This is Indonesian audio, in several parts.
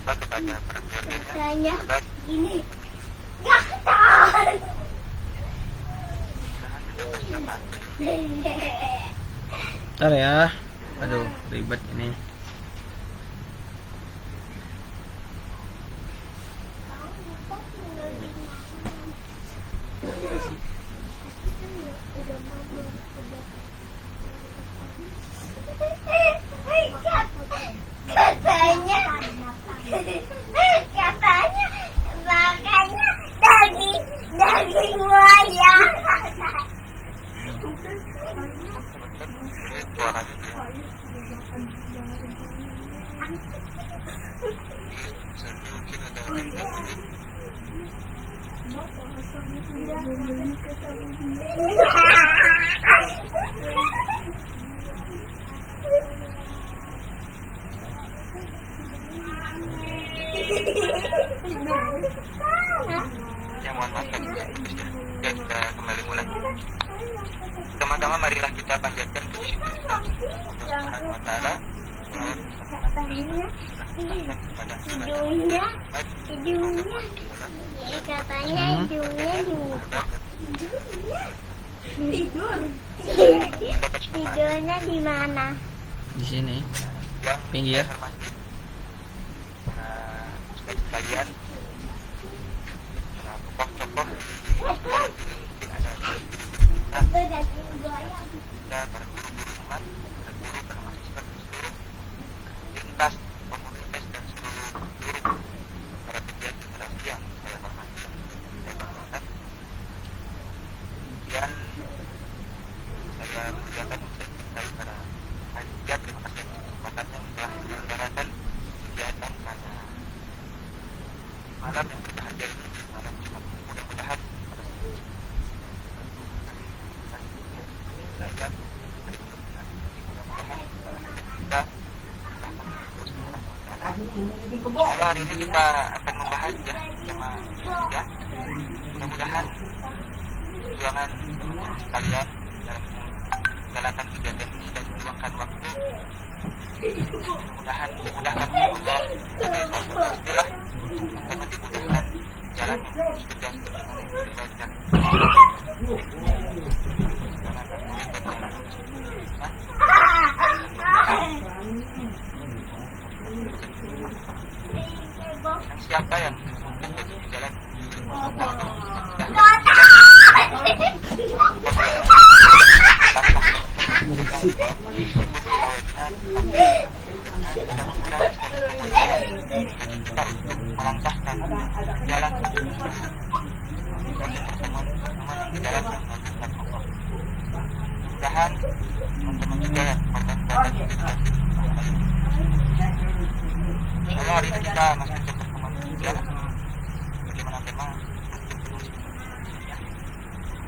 Katanya ini nggak ketahuan. Bentar ya. Aduh, ribet ini. Katanya makanya daging buaya. Ya, mohon maaf tadi ya, kita kembali mulai. Teman-teman, marilah kita panjatkan puji syukur Allah Subhanahu wa taala. Katanya hidungnya juga. Tidurnya di mana? Di sini. Pinggir. Sekalian tokoh-tokoh Itu daging buaya. dan para guru-guru umat, para guru, para mahasiswa dan seluruh lintas komunitas dan seluruh para pegiat generasi yang saya hormati, saya banggakan. Dan saya muliakan saya para panitia, terima kasih atas kesempatannya telah menyelenggarakan kegiatan pada malam yang berbahagia ini, malam Jumat. Mudah-mudahan hari ini kita akan membahas ya tema ya. Mudah-mudahan perjuangan kalian dalam menjalankan kegiatan ini dan meluangkan waktu, mudah-mudahan dimudahkan oleh Allah sebagai salah istilah karena dimudahkan jalan yang sudah banyak. Siapa yang menjadi jalan melangkahkan jalan pertemuan di jalan yang mengagumkan Allah. Mudah-mudahan teman-teman juga yang korban dan insya hari ini kita masuk ke pertemuan ketiga. Bagaimana tema?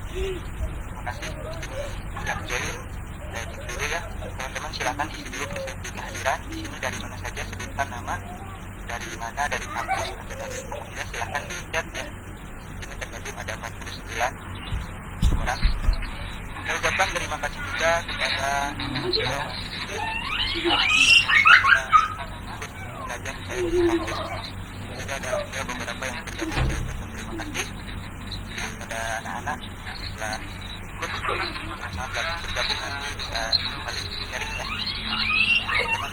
Terima kasih yang join dan dulu ya teman-teman, silakan isi dulu presentasi kehadiran di sini, dari mana saja, sebutkan nama, dari mana, dari kampus atau dari komunitas, silakan di chat ya. Ini terkadang ada 49 orang. Saya ucapkan terima kasih juga kepada belajar saya di kampus. Juga ada beberapa yang bergabung, saya ucapkan terima kasih kepada anak-anak setelah ikut maaf dan bergabung nanti bisa kembali sharing ya. Teman-teman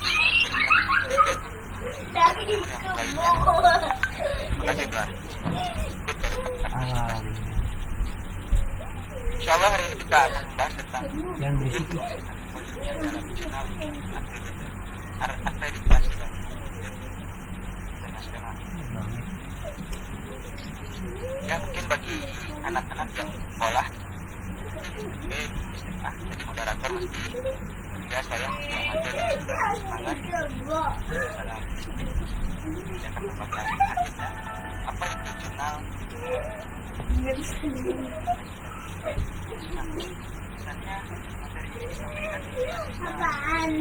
yang lainnya, terima kasih Tuhan. Insya Allah hari ini kita akan membahas tentang Yang berisik dalam jurnal akreditasi dan internasional. Ya, mungkin bagi anak-anak yang sekolah jadi moderator mesti ya saya yang ada dan semangat dalam saya akan membahas akhirnya apa itu jurnal. Misalnya materi ini disampaikan Apaan?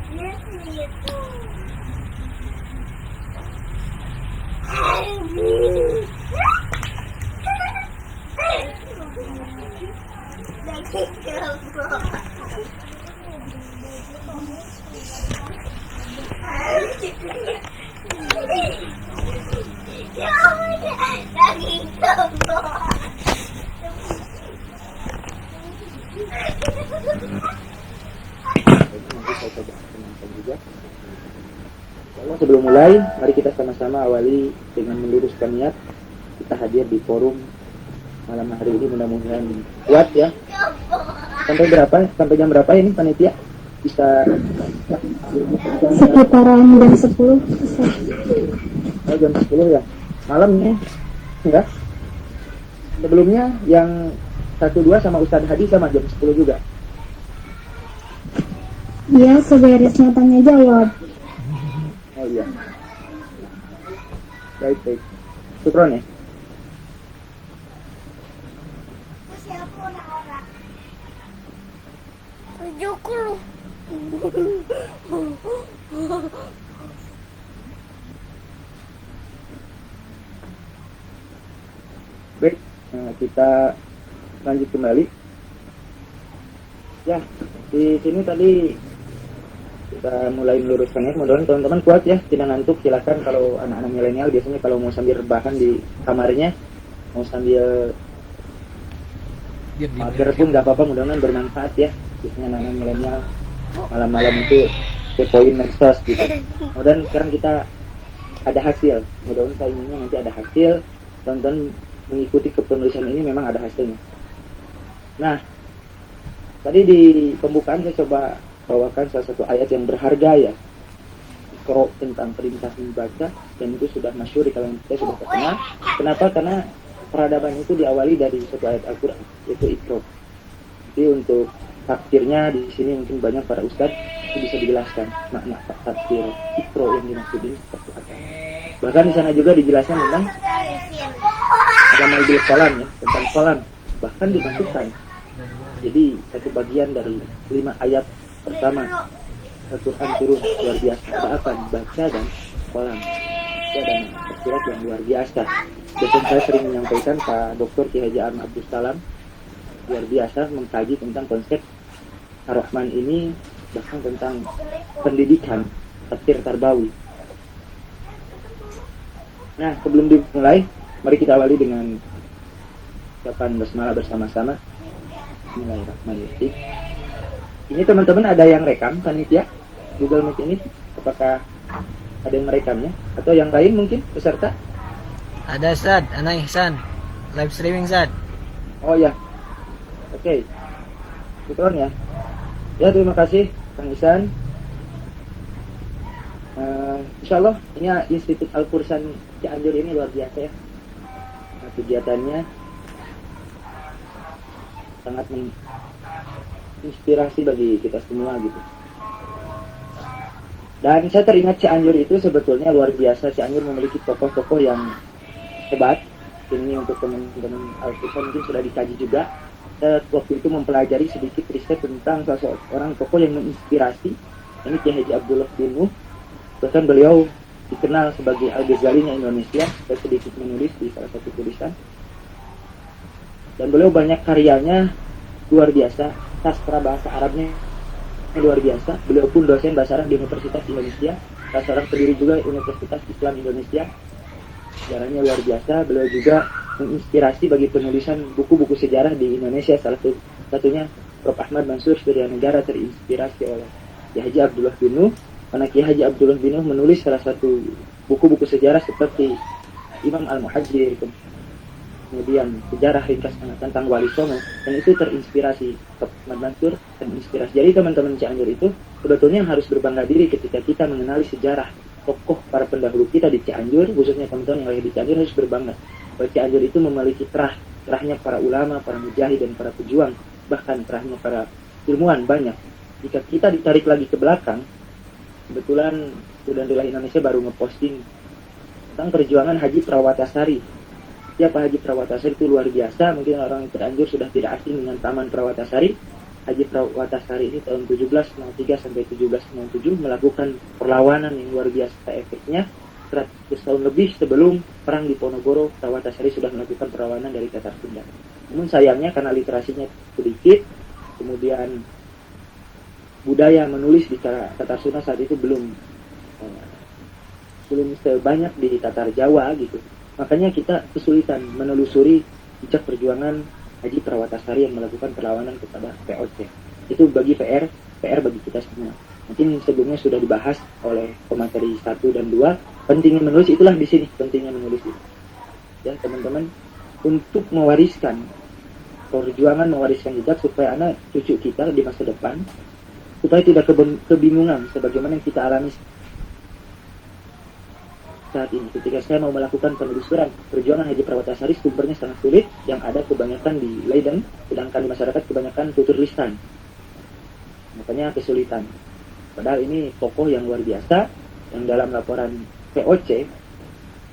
Daging kerbau. Nanti saya coba kenalkan juga. Insyaallah sebelum mulai, mari kita sama-sama awali dengan meluruskan niat. Kita hadir di forum malam hari ini, mudah-mudahan kuat ya. Sampai berapa? Sampai jam berapa ini panitia? Bisa sekitaran jam 10. oh, jam 10 ya? Malamnya? Enggak? Sebelumnya yang 1-2 sama Ustadz Hadi sama jam 10 juga? Iya, seberesnya tanya jawab. Oh iya. Baik. Syukron ya. Siapa orang? 70. Baik, kita lanjut kembali. Ya, di sini tadi kita mulai meluruskannya. Mudah-mudahan teman-teman kuat ya, tidak ngantuk. Silakan kalau anak-anak milenial biasanya kalau mau sambil rebahan di kamarnya, mau sambil mager pun nggak apa-apa. Mudah-mudahan bermanfaat ya. Biasanya anak-anak milenial malam-malam itu kepoin medsos gitu. Mudah-mudahan sekarang kita ada hasil. Mudah-mudahan saya inginnya nanti ada hasil. Teman-teman mengikuti kepenulisan ini memang ada hasilnya. Nah, tadi di pembukaan saya coba bawakan salah satu ayat yang berharga ya, Iqra, tentang perintah membaca, dan itu sudah masyhur di kalangan kita, sudah terkenal. Kenapa? Karena peradaban itu diawali dari satu ayat Al-Quran, yaitu Iqra. Jadi untuk tafsirnya di sini mungkin banyak para ustadz itu bisa dijelaskan makna tafsir Iqra yang dimaksud ini seperti apa. Bahkan di sana juga dijelaskan tentang amal bil qalam ya, tentang qalam, bahkan dimasukkan jadi satu bagian dari 5 ayat pertama Al-Quran turun luar biasa. Ada apa? Baca dan qalam. Itu ada surat yang luar biasa. Dosen saya sering menyampaikan, Pak Dr. Ki Haji Ahmad Abdus Salam luar biasa mengkaji tentang konsep Ar-Rahman ini, bahkan tentang pendidikan tafsir tarbawi. Nah, sebelum dimulai, mari kita awali dengan ucapan basmalah bersama-sama. Bismillahirrahmanirrahim. Ini teman-teman ada yang rekam panitia Google Meet ini? Apakah ada yang merekamnya? Atau yang lain mungkin peserta? Ada Sad, Anak Ihsan. Live streaming Sad. Oh ya. Oke. Syukron ya. Ya, terima kasih Kang Ihsan. Insyaallah ini Institut Al-Fursan Cianjur ini luar biasa ya. Nah, kegiatannya sangat menginspirasi bagi kita semua gitu. Dan saya teringat Cianjur itu sebetulnya luar biasa. Cianjur memiliki tokoh-tokoh yang hebat. Ini untuk teman-teman Al-Fursan mungkin sudah dikaji juga. Saya waktu itu mempelajari sedikit riset tentang salah seorang tokoh yang menginspirasi. Ini Kiai Haji Abdullah bin Nuh. Bahkan beliau dikenal sebagai Al-Ghazalinya Indonesia. Saya sedikit menulis di salah satu tulisan. Dan beliau banyak karyanya luar biasa. Sastra bahasa Arabnya luar biasa. Beliau pun dosen bahasa Arab di Universitas Indonesia. Salah seorang pendiri juga Universitas Islam Indonesia. Sejarahnya luar biasa. Beliau juga menginspirasi bagi penulisan buku-buku sejarah di Indonesia. Salah satunya Prof. Ahmad Mansur Surya Negara terinspirasi oleh Kiai Haji Abdullah bin Nuh. Karena Kiai Haji Abdullah bin Nuh menulis salah satu buku-buku sejarah seperti Imam Al-Muhajir, kemudian sejarah ringkas tentang Wali Songo, dan itu terinspirasi. Ahmad Mansur terinspirasi. Jadi teman-teman Cianjur itu sebetulnya harus berbangga diri ketika kita mengenali sejarah tokoh para pendahulu kita di Cianjur, khususnya teman-teman yang lagi di Cianjur harus berbangga bahwa Cianjur itu memiliki terahnya para ulama, para mujahid dan para pejuang, bahkan terahnya para ilmuwan banyak. Jika kita ditarik lagi ke belakang, kebetulan Studentullah Indonesia baru ngeposting tentang perjuangan Haji Prawatasari. Siapa Haji Prawatasari itu luar biasa. Mungkin orang Cianjur sudah tidak asing dengan Taman Prawatasari. Haji Prawatasari ini tahun 1703 sampai 1797 melakukan perlawanan yang luar biasa efeknya. 100 tahun lebih sebelum perang di Ponorogo, Prawatasari sudah melakukan perlawanan dari Tatar Sunda. Namun sayangnya karena literasinya sedikit, kemudian budaya menulis di Tatar Sunda saat itu belum sebanyak di Tatar Jawa gitu. Makanya kita kesulitan menelusuri jejak perjuangan Haji Prawatasari yang melakukan perlawanan kepada VOC. Itu bagi PR bagi kita semua. Mungkin sebelumnya sudah dibahas oleh pemateri 1 dan 2. Pentingnya menulis, itulah di sini pentingnya menulis itu. Ya teman-teman, untuk mewariskan perjuangan, mewariskan jejak supaya anak cucu kita di masa depan, supaya tidak kebingungan sebagaimana yang kita alami saat ini. Ketika saya mau melakukan penelusuran perjuangan Haji Prawatasari, sumbernya sangat sulit, yang ada kebanyakan di Leiden, sedangkan di masyarakat kebanyakan tutur lisan. Makanya kesulitan. Padahal ini tokoh yang luar biasa, yang dalam laporan VOC,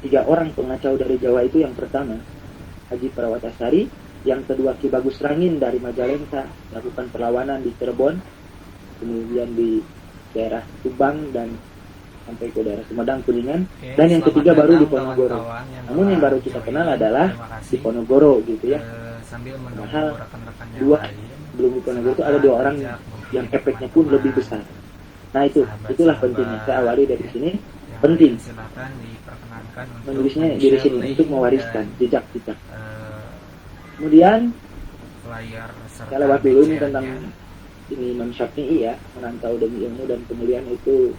3 orang pengacau dari Jawa itu, yang pertama Haji Prawatasari, yang kedua Ki Bagus Rangin dari Majalengka, melakukan perlawanan di Cirebon, kemudian di daerah Subang dan sampai ke daerah Sumedang, Kuningan. Oke, Dan yang ketiga baru di datang Ponorogo. kawan-kawan yang Namun yang baru kita kenal adalah di Ponorogo gitu ya. Sambil menunggu Padahal rekan-rekan yang dua lain. belum di Ponorogo itu ada 2 orang yang efeknya pun lebih besar. Nah itulah pentingnya. Saya awali dari sini. Yang Penting lain silakan diperkenankan untuk menulisnya dari sini share untuk link mewariskan dan, jejak-jejak. eh, Kemudian flyer serta saya lewat dulu ini BCA-nya. tentang ini Imam Syafi'i ya, merantau demi ilmu dan kemuliaan itu.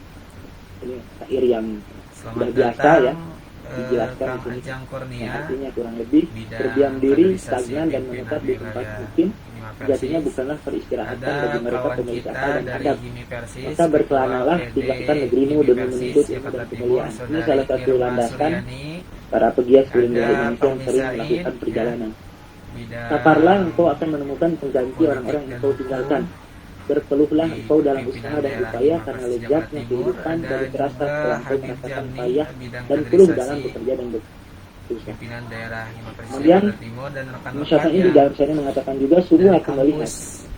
Ini syair yang Selamat sudah biasa datang, ya, dijelaskan Kang di sini. Ajang Kurnia, Yang artinya kurang lebih bidang berdiam diri, kaderisasi stagnan dan pimpinan menetap di tempat wilayah mungkin Hima sejatinya Persis. bukanlah peristirahatan Ada bagi mereka kawan pemilik kita akal dan dari adab. Himi Persis, Maka berkelanalah, Ketua tinggalkan PD negerimu Himi demi Persis, menuntut ilmu Jakarta dan Timur, kemuliaan. Ini Saudari salah satu Irma landasan Suryani. para pegiat Ada wilayah Indonesia yang Pak sering Misain, melakukan ya. perjalanan. Bidang Saparlah engkau akan menemukan pengganti politik orang-orang yang dan engkau hukum tinggalkan. Berpeluhlah di engkau dalam pimpinan usaha dan daerah upaya Hima karena Persis lezatnya Jakarta Timur. kehidupan Ada dari terasa juga setelah engkau Habib merasakan Jamni, payah bidang dan keluh dalam kaderisasi bekerja dan berusaha. pimpinan daerah Hima Persis Kemudian, Jakarta Timur dan Imam rekan-rekan Syafi'i di yang dalam sini mengatakan juga sungguh dari aku melihat kampus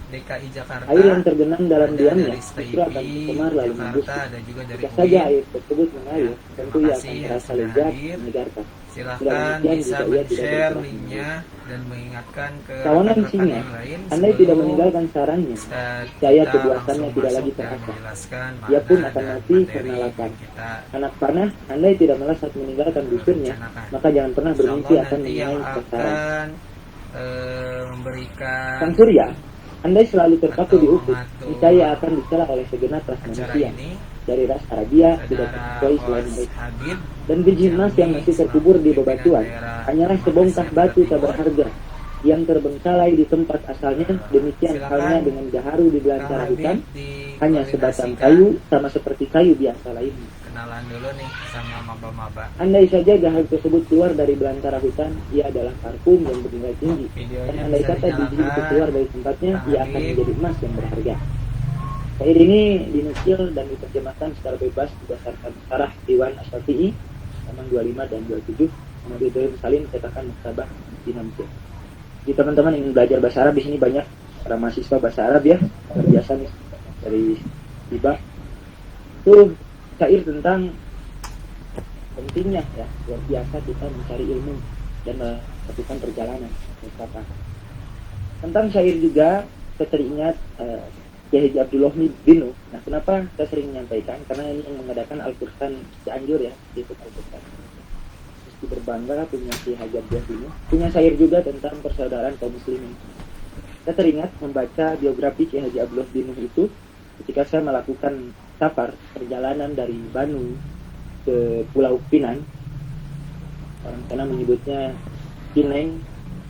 DKI Jakarta, air yang tergenang dalam ada diamnya dari justru akan STIP tercemar lalu Jakarta, membusuk. ada juga dari Jika saja UIN. air tersebut mengalir, Ya, tentu terima ia kasih akan yang terasa sudah lezat, hadir. menyegarkan. Silahkan demikian, bisa jika ia tidak men-share bergerak linknya dan mengingatkan ke Kawanan rekan-rekan singa, yang lain andai tidak sebelum meninggalkan sarangnya, saya kita kebuasannya langsung tidak masuk lagi dan terasa. menjelaskan Ia pun makna akan dan mati materi karena lapar. yang kita Anak panah, andai tidak malas saat meninggalkan dusunnya, rencanakan. maka jangan pernah bermimpi Insyaallah akan nanti yang mengenai sasaran. akan memberikan Sang surya, andai selalu terpaku atau di ufuk, mengatur niscaya akan dicela oleh segenap ras acara manusia. ini Dari ras Arabia tidak saudara sesuai selain Host mereka. Habib Dan biji emas yang masih terkubur di bebatuan hanyalah sebongkah batu tak berharga yang terbengkalai di tempat asalnya. Demikian halnya dengan gaharu di belantara hutan, hanya sebatang kayu sama seperti kayu biasa lainnya. kenalan dulu nih sama maba-maba. Andai saja gaharu tersebut keluar dari belantara hutan, ia adalah parfum yang bernilai tinggi. Dan Videonya andai bisa kata biji itu dinyalakan. keluar dari tempatnya, Kang ia akan Habib. menjadi emas yang berharga. Syair ini dinukil dan diterjemahkan secara bebas berdasarkan syarah Diwan Asy-Syafi'i halaman 25 dan 27. Muhammad Ibrahim Salim cetakan Maktabah Dinamika. Jadi teman-teman yang belajar bahasa Arab di sini banyak para mahasiswa bahasa Arab ya, luar biasa nih dari Tiba. Itu syair tentang pentingnya ya, luar biasa kita mencari ilmu dan melakukan perjalanan. Tentang syair juga saya teringat Kiai Haji Abdullah Binu. Nah, kenapa saya sering menyampaikan? Karena ini yang mengadakan Al-Qur'an Cianjur ya, itu Al-Qur'an. Mesti berbangga punya Kiai Haji Abdullah Binu. Punya syair juga tentang persaudaraan kaum muslimin. Saya teringat membaca biografi Kiai Haji Abdullah Binu itu ketika saya melakukan safar perjalanan dari Banu ke Pulau Pinang. Orang sana menyebutnya Pineng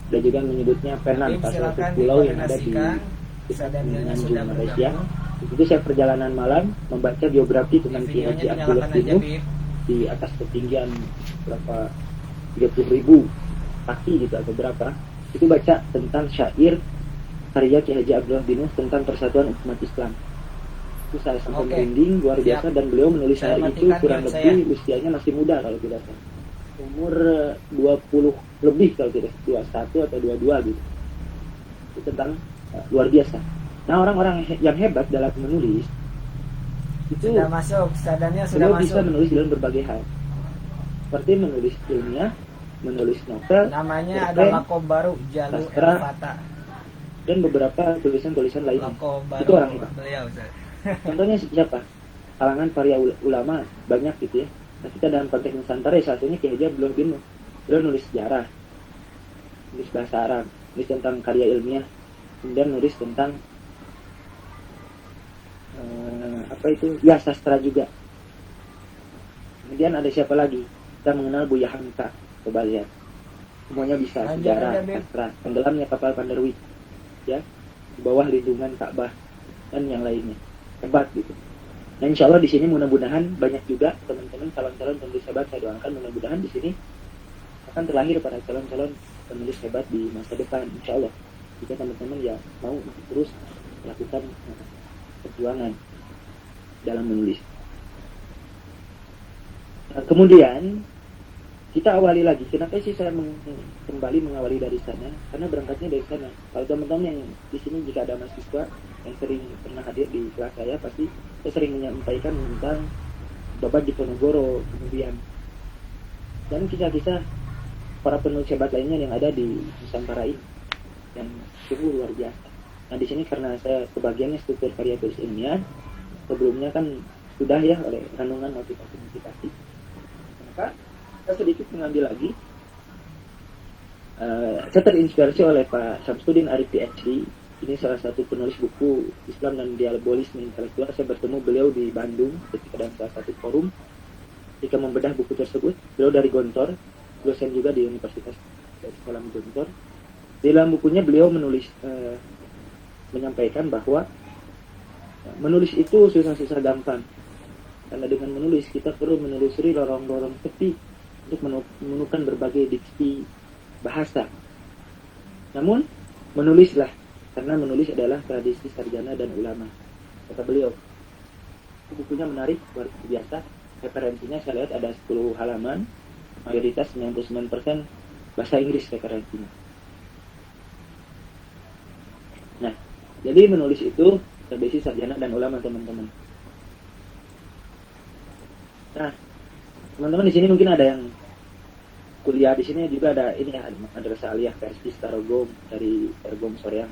dan juga menyebutnya Penang, salah satu pulau yang ada di Nganjuk, Malaysia. Itu saya perjalanan malam membaca biografi tentang Kiai Haji Abdullah Binu di atas ketinggian berapa 30.000 kaki gitu atau berapa. Itu baca tentang syair karya Kiai Haji Abdullah Binu tentang persatuan umat Islam. Itu saya sampai merinding luar biasa, dan beliau menulis syair itu kurang lebih usianya masih muda kalau tidak salah. Umur 20 lebih kalau tidak 21 atau 22 gitu. Itu tentang luar biasa. Nah, orang-orang yang hebat dalam menulis itu Sudah masuk, sadarnya sudah beliau bisa masuk. menulis dalam berbagai hal. Seperti menulis ilmiah, menulis novel, Namanya ada cerpen, lakob baru, Jalu sastra, Elfata. dan beberapa tulisan-tulisan lainnya. Lakob baru Itu orang hebat. beliau, Ustaz. Contohnya siapa? Kalangan para ulama banyak gitu ya. Nah, kita dalam konteks Nusantara ya salah satunya Ki Hajar bin Nuh. Beliau nulis sejarah, nulis bahasa Arab, nulis tentang karya ilmiah, kemudian nulis tentang ya sastra juga. Kemudian ada siapa lagi? Kita mengenal Buya Hamka. Coba lihat, semuanya bisa. Lanjut Sejarah, aja, Beb. sastra, tenggelamnya kapal Pandarwi, ya, di bawah lindungan Ka'bah dan yang lainnya. Hebat gitu. Nah, insya Allah di sini mudah-mudahan banyak juga teman-teman calon-calon penulis hebat. Saya doakan mudah-mudahan di sini akan terlahir para calon-calon penulis hebat di masa depan, insya Allah. Jika teman-teman ya mau terus melakukan perjuangan dalam menulis. Nah, kemudian kita awali lagi. Kenapa sih saya kembali mengawali dari sana? Karena berangkatnya dari sana. Kalau teman-teman yang di sini jika ada mahasiswa yang sering pernah hadir di kelas saya, pasti saya sering menyampaikan tentang Babat Diponegoro, kemudian dan kisah-kisah para penulis hebat lainnya yang ada di Nusantara ini yang sungguh luar biasa. Nah, di sini karena saya kebagiannya struktur karya tulis ilmiah, sebelumnya kan sudah ya oleh renungan motivasi. Maka saya sedikit mengambil lagi. Saya terinspirasi oleh Pak Samsudin Arif PhD. Ini salah satu penulis buku Islam dan Diabolisme Intelektual. Saya bertemu beliau di Bandung ketika dalam salah satu forum. Ketika membedah buku tersebut, beliau dari Gontor, dosen juga di Universitas Sekolah Gontor. Di dalam bukunya beliau menulis menyampaikan bahwa menulis itu susah-susah gampang. Karena dengan menulis kita perlu menelusuri lorong-lorong sepi untuk menemukan berbagai diksi bahasa. Namun menulislah, karena menulis adalah tradisi sarjana dan ulama, kata beliau. Bukunya menarik, luar biasa. Referensinya saya lihat ada 10 halaman, mayoritas 99% bahasa Inggris referensinya. Nah, jadi menulis itu tradisi sarjana dan ulama, teman-teman. Nah, teman-teman di sini mungkin ada yang kuliah di sini, juga ada ini ya, Madrasah Aliyah Persis Tarogong dari Tarogong Soreang.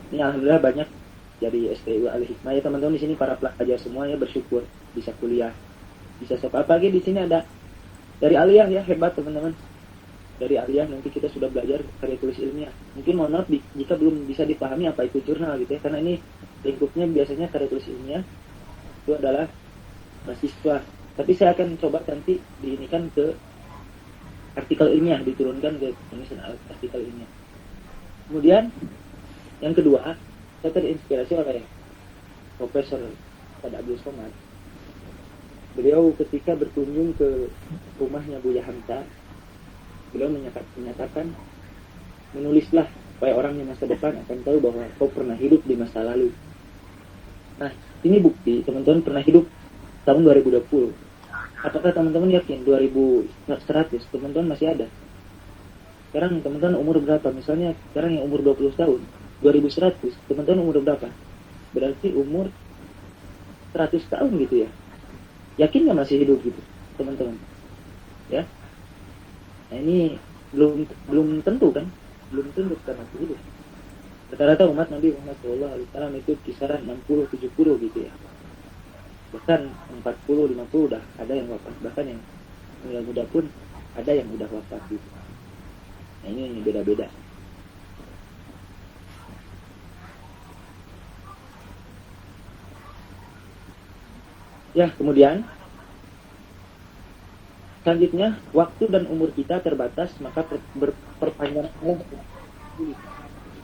Ini alhamdulillah banyak jadi STU Al Hikmah ya, teman-teman di sini para pelajar semua ya, bersyukur bisa kuliah, bisa sekolah. Apalagi di sini ada dari Aliyah ya, hebat teman-teman. Dari Aliyah nanti kita sudah belajar karya tulis ilmiah. Mungkin mohon maaf jika belum bisa dipahami apa itu jurnal gitu ya, karena ini lingkupnya biasanya karya tulis ilmiah itu adalah mahasiswa. Tapi saya akan coba nanti diinikan ke artikel ilmiah, diturunkan ke penulisan artikel ilmiah. Kemudian yang kedua, saya terinspirasi oleh Profesor Ustaz Abdul Somad. Beliau ketika berkunjung ke rumahnya Buya Hamka, beliau menyatakan, menulislah supaya orang di masa depan akan tahu bahwa kau pernah hidup di masa lalu. Nah, ini bukti teman-teman pernah hidup tahun 2020. Apakah teman-teman yakin 2100 teman-teman masih ada? Sekarang teman-teman umur berapa? Misalnya sekarang yang umur 20 tahun, 2100, teman-teman umur berapa? Berarti umur 100 tahun gitu ya. Yakin nggak masih hidup gitu, teman-teman? Ya. Nah, ini belum tentu kan? Belum tentu kita masih hidup. Rata-rata umat Nabi Muhammad SAW itu kisaran 60-70 gitu ya. Bahkan 40-50 udah ada yang wafat, bahkan yang muda-muda pun ada yang udah wafat gitu. Nah, ini beda-beda. Ya, kemudian selanjutnya, waktu dan umur kita terbatas, maka perpanjanglah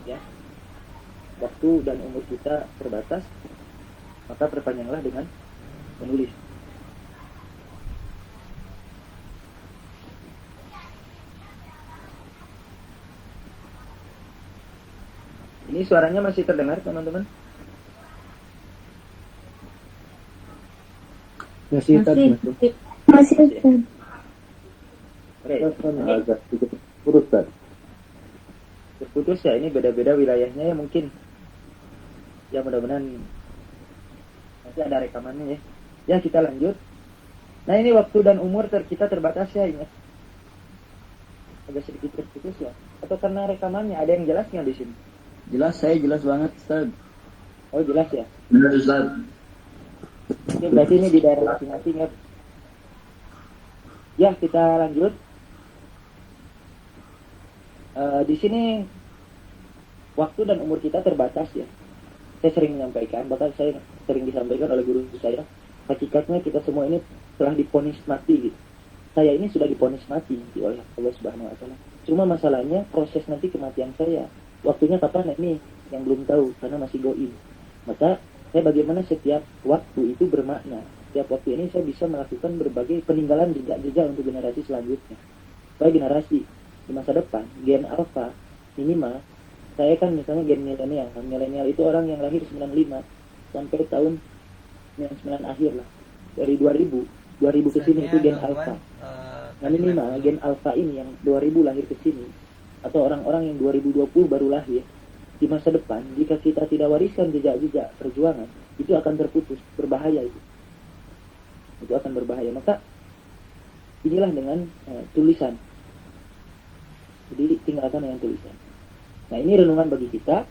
ya. Waktu dan umur kita terbatas, maka perpanjanglah dengan menulis. Ini suaranya masih terdengar, teman-teman? Masih. Masih Ustaz. Agak sedikit putus, Terputus ya, ini beda-beda wilayahnya ya mungkin. Ya mudah-mudahan nanti ada rekamannya ya. Ya kita lanjut. Nah ini waktu dan umur kita terbatas ya, ingat. Agak sedikit terputus ya. Atau karena rekamannya ada yang jelas nggak di sini? Jelas, saya jelas banget, Ustaz. Oh jelas ya. Benar, Ustaz. Oke, berarti ini di daerah masing-masing ya. Ya kita lanjut. Di sini waktu dan umur kita terbatas ya. Saya sering menyampaikan, bahkan saya sering disampaikan oleh guru saya, hakikatnya kita semua ini telah diponis mati gitu. Saya ini sudah diponis mati oleh Allah Subhanahu wa taala. Cuma masalahnya proses nanti kematian saya, waktunya kapan ini yang belum tahu karena masih goib. Maka saya bagaimana setiap waktu itu bermakna. Setiap waktu ini saya bisa melakukan berbagai peninggalan jejak-jejak untuk generasi selanjutnya. Supaya generasi di masa depan, gen alpha minimal, saya kan misalnya gen milenial. Milenial itu orang yang lahir 95 sampai tahun 99 akhir lah. Dari 2000 ke sini itu gen alpha. Nah minimal gen alpha ini yang 2000 lahir ke sini, atau orang-orang yang 2020 baru lahir, di masa depan jika kita tidak wariskan jejak-jejak perjuangan, itu akan terputus, berbahaya itu. Itu akan berbahaya. Maka inilah dengan tulisan. Jadi tinggalkan dengan tulisan. Nah ini renungan bagi kita.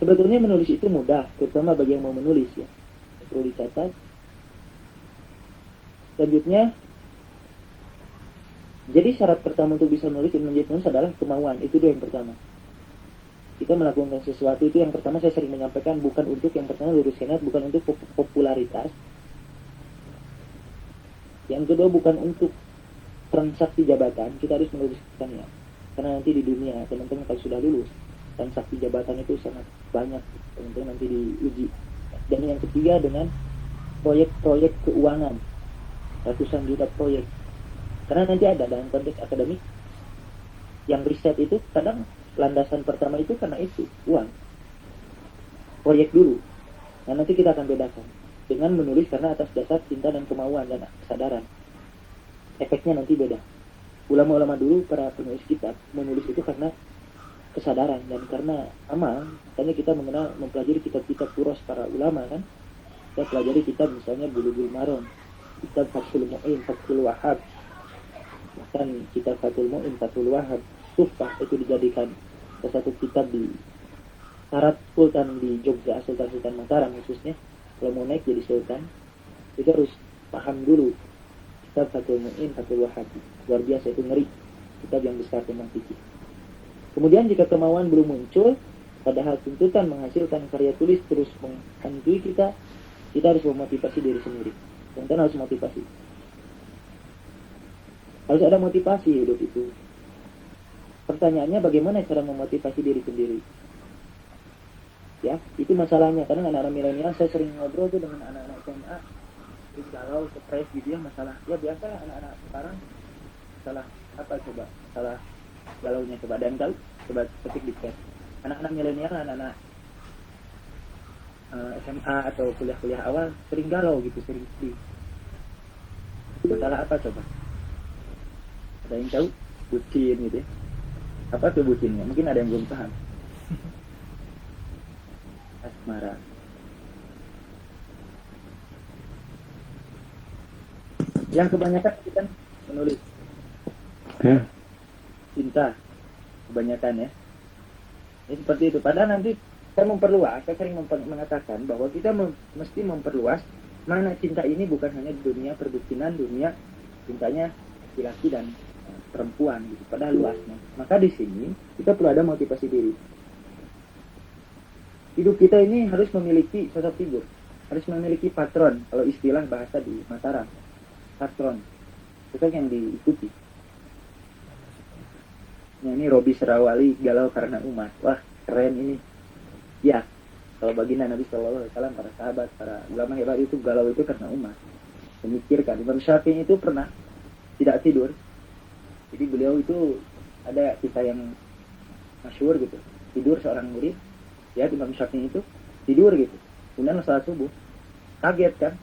Sebetulnya menulis itu mudah, terutama bagi yang mau menulis ya. Perlu dicatat. Selanjutnya, jadi syarat pertama untuk bisa menulis dan menjadi penulis adalah kemauan. Itu dulu yang pertama. Kita melakukan sesuatu itu yang pertama saya sering menyampaikan, bukan untuk yang pertama lulus senat, bukan untuk popularitas. Yang kedua bukan untuk transaksi jabatan, kita harus menuliskannya. Karena nanti di dunia, teman-teman kalau sudah lulus, transaksi jabatan itu sangat banyak, teman-teman nanti diuji. Dan yang ketiga dengan proyek-proyek keuangan, ratusan juta proyek. Karena nanti ada dalam konteks akademik, yang riset itu kadang landasan pertama itu karena itu, uang. Proyek dulu. Nah nanti kita akan bedakan. Dengan menulis karena atas dasar cinta dan kemauan dan kesadaran. Efeknya nanti beda. Ulama-ulama dulu, para penulis kitab, menulis itu karena kesadaran dan karena amal. Makanya kita mempelajari kitab-kitab kuros para ulama kan. Kita pelajari kitab misalnya Bulughul Maram, kitab Fathul Mu'in, Fathul Wahhab, bahkan kitab Fathul Mu'in, Fathul Wahhab, Tufah itu dijadikan satu kitab di syarat sultan di Jogja, Sultan Mataram khususnya. Kalau mau naik jadi sultan, itu harus paham dulu kitab Fathul Mu'in, Fathul Wahhab. Luar biasa, itu ngeri. Kitab yang besar tentang fikih. Kemudian jika kemauan belum muncul, padahal tuntutan menghasilkan karya tulis terus menghantui kita harus memotivasi diri sendiri. Teman-teman harus motivasi. Harus ada motivasi hidup itu. Pertanyaannya bagaimana cara memotivasi diri sendiri? Ya, itu masalahnya. Karena anak-anak milenial, saya sering ngobrol tuh dengan anak-anak SMA. Terus galau, stres gitu ya, masalah. Ya biasa anak-anak sekarang salah apa coba? Salah galaunya coba. Dan tahu, coba ketik di chat. Anak-anak milenial, anak-anak SMA atau kuliah-kuliah awal sering galau gitu, sering sedih. Masalah apa coba? Ada yang tahu? Bucin gitu ya. Apa tuh bucinnya? Mungkin ada yang belum paham. Asmara. Yang kebanyakan kita menulis cinta, kebanyakan ya. Ini seperti itu. Padahal nanti saya memperluas, saya sering mengatakan bahwa kita mesti memperluas mana cinta ini bukan hanya di dunia perbucinan, dunia cintanya laki-laki dan perempuan gitu. Padahal luasnya. Maka di sini kita perlu ada motivasi diri. Hidup kita ini harus memiliki sosok figur, harus memiliki patron. Kalau istilah bahasa di Mataram, patron, itu yang diikuti. Nah, ini Robi Serawali galau karena umat. Wah keren ini. Ya, kalau baginda Nabi Sallallahu Alaihi Wasallam, para sahabat, para ulama hebat itu galau itu karena umat. Memikirkan. Imam Syafi'i itu pernah tidak tidur. Jadi beliau itu ada kisah yang masyhur gitu. Tidur seorang murid. Ya, Imam Syafi'i itu tidur gitu. Kemudian salat subuh. Kaget kan?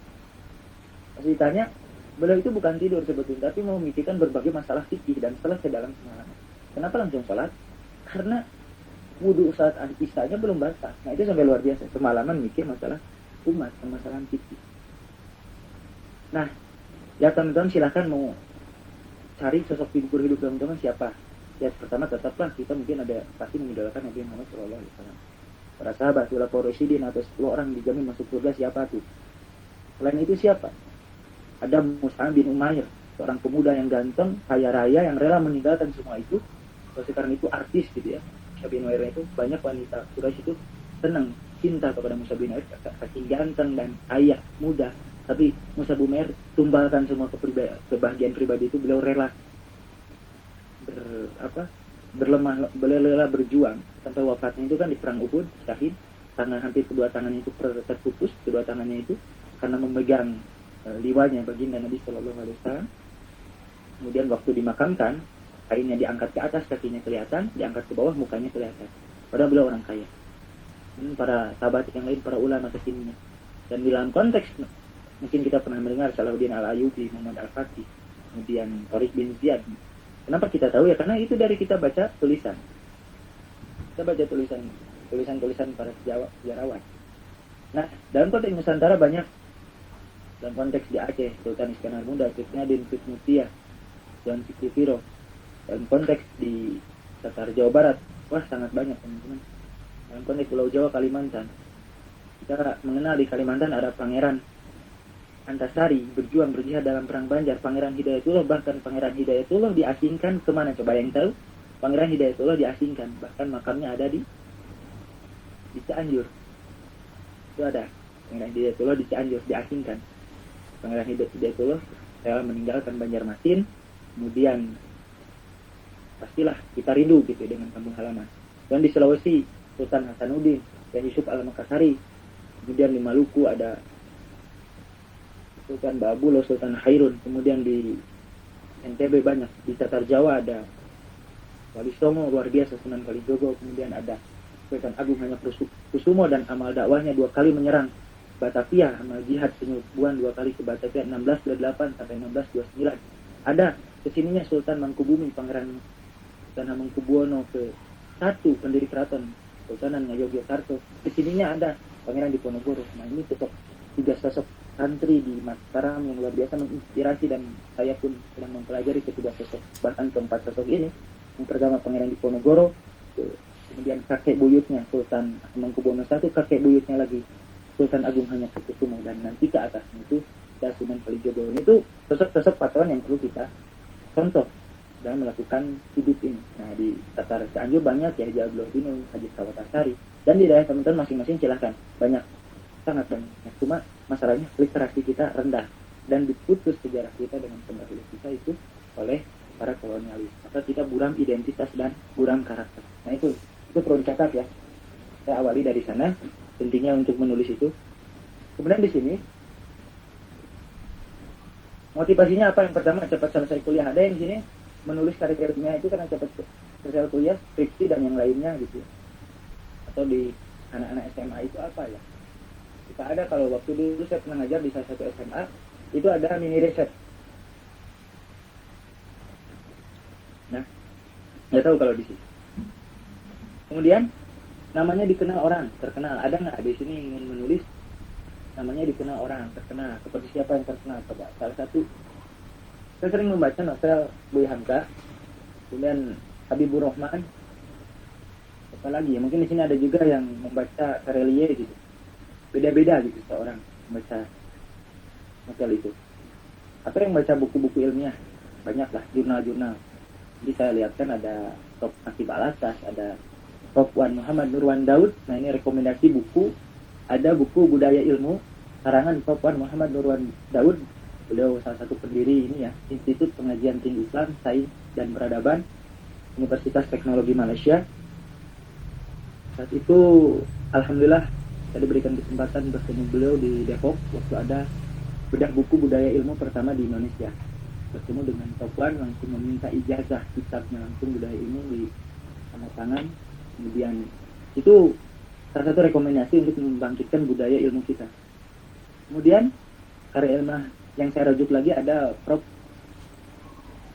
Pas ditanya, beliau itu bukan tidur sebetulnya, tapi mau memikirkan berbagai masalah fikih dan selesai dalam semalam. Kenapa langsung salat? Karena wudhu saat isanya belum basah. Nah itu sampai luar biasa, semalaman mikir masalah umat, permasalahan fikih. Nah ya teman-teman silahkan mau cari sosok figur hidup teman-teman siapa. Ya pertama tetaplah kita mungkin ada pasti mengidolakan Nabi Muhammad SAW. Para sahabat, ulama rasyidin atau 10 orang dijamin masuk surga siapa tuh? Selain itu siapa? Ada Mus'ab bin Umair, seorang pemuda yang ganteng, kaya raya, yang rela meninggalkan semua itu. Karena itu artis gitu ya. Mus'ab bin Umair itu banyak wanita Quraisy itu senang, cinta kepada Mus'ab bin Umair, saking ganteng dan kaya, muda. Tapi Mus'ab bin Umair tumbalkan semua kebahagiaan pribadi itu, beliau rela rela berjuang sampai wafatnya itu kan di perang Uhud, syahid, karena hampir kedua tangannya itu terputus, kedua tangannya itu karena memegang liwanya baginda Nabi Shallallahu Alaihi Wasallam. Kemudian waktu dimakamkan, kainnya diangkat ke atas, kakinya kelihatan, diangkat ke bawah, mukanya kelihatan. Padahal beliau orang kaya. Dan para sahabat yang lain, para ulama kesininya. Dan di dalam konteks, mungkin kita pernah mendengar Salahuddin Al-Ayyubi, Muhammad Al-Fatih, kemudian Tariq bin Ziyad. Kenapa kita tahu ya? Karena itu dari kita baca tulisan. Kita baca tulisan para sejarawan. Nah, dalam konteks Nusantara banyak. Dalam konteks di Aceh, Sultan Iskandar Muda, Fitnadin, Fitmutia, dan Fikri. Dalam konteks di Tatar Jawa Barat, wah sangat banyak teman-teman. Dalam konteks Pulau Jawa, Kalimantan, kita mengenal di Kalimantan ada Pangeran Antasari berjuang berjihad dalam perang Banjar. Pangeran Hidayatullah, bahkan Pangeran Hidayatullah diasingkan kemana coba yang tahu? Pangeran Hidayatullah diasingkan, bahkan makamnya ada di Cianjur. Itu ada Pangeran Hidayatullah di Cianjur, diasingkan. Pangeran Hidayatullah rela meninggalkan Banjarmasin, kemudian pastilah kita rindu gitu dengan kampung halaman. Dan di Sulawesi, Sultan Hasanuddin dan Yusuf Al-Makassari. Kemudian di Maluku ada Sultan Babulo, Sultan Khairun. Kemudian di NTB banyak. Di Tatar Jawa ada Wali Songo, luar biasa, Sunan Kalijogo. Kemudian ada Sultan Agung Hanyokrokusumo dan amal dakwahnya 2 kali menyerang Batavia, amal jihad penyerbuan 2 kali ke Batavia 1628 sampai 1629. Ada kesininya Sultan Mangkubumi, Pangeran Sultan Hamengkubuwono ke-1, pendiri keraton Sultanan Ngayogyakarta. Kesininya ada Pangeran Diponegoro. Nah ini tiga sosok santri di Mataram yang luar biasa menginspirasi, dan saya pun sedang mempelajari ketiga sosok, bahkan keempat sosok ini. Yang pertama Pangeran Diponegoro, kemudian kakek buyutnya Sultan Hamengkubuwono I, kakek buyutnya lagi Sultan Agung Hanyokrokusumo, dan nanti ke atasnya itu Sunan Kalijogo. Itu sosok-sosok pahlawan yang perlu kita contoh dalam melakukan hidup ini. Nah di Tatar Cianjur banyak ya, Haji Abdullah Binung, Haji Sawatasari, dan di daerah teman-teman masing-masing silahkan, banyak, sangat banyak. Cuma masalahnya literasi kita rendah dan diputus sejarah kita dengan pendahulu kita itu oleh para kolonialis. Maka kita buram identitas dan buram karakter. Nah itu perlu dicatat ya. Saya awali dari sana, pentingnya untuk menulis itu. Kemudian di sini motivasinya apa? Yang pertama cepat selesai kuliah. Ada yang di sini menulis karya-karyanya itu karena cepat selesai kuliah, skripsi dan yang lainnya gitu. Atau di anak-anak SMA itu apa ya? Kita ada, kalau waktu dulu saya pernah ngajar di salah satu SMA, itu ada mini riset. Nah, nggak tahu kalau di sini. Kemudian namanya dikenal orang, terkenal. Ada nggak di sini ingin menulis namanya dikenal orang, terkenal? Seperti siapa yang terkenal? Coba salah satu. Saya sering membaca novel Buya Hamka, kemudian Habibur Rahman. Apa lagi ya? Mungkin di sini ada juga yang membaca Karelie gitu. Beda-beda gitu seorang membaca novel itu. Atau yang baca buku-buku ilmiah, banyaklah jurnal-jurnal. Jadi saya lihat kan ada Top Nakib Al-Asas, ada Top Wan Muhammad Nurwan Daud. Nah ini rekomendasi buku. Ada buku Budaya Ilmu karangan Top Wan Muhammad Nurwan Daud. Beliau salah satu pendiri ini ya, Institut Pengajian Tinggi Islam, Sains dan Peradaban, Universitas Teknologi Malaysia. Saat itu alhamdulillah saya diberikan kesempatan bertemu beliau di Depok waktu ada bedah buku budaya ilmu pertama di Indonesia. Bertemu dengan Top Wan, langsung meminta ijazah kitabnya, langsung budaya ilmu di tanda tangan. Kemudian itu salah satu rekomendasi untuk membangkitkan budaya ilmu kita. Kemudian karya ilmiah yang saya rujuk lagi ada Prof.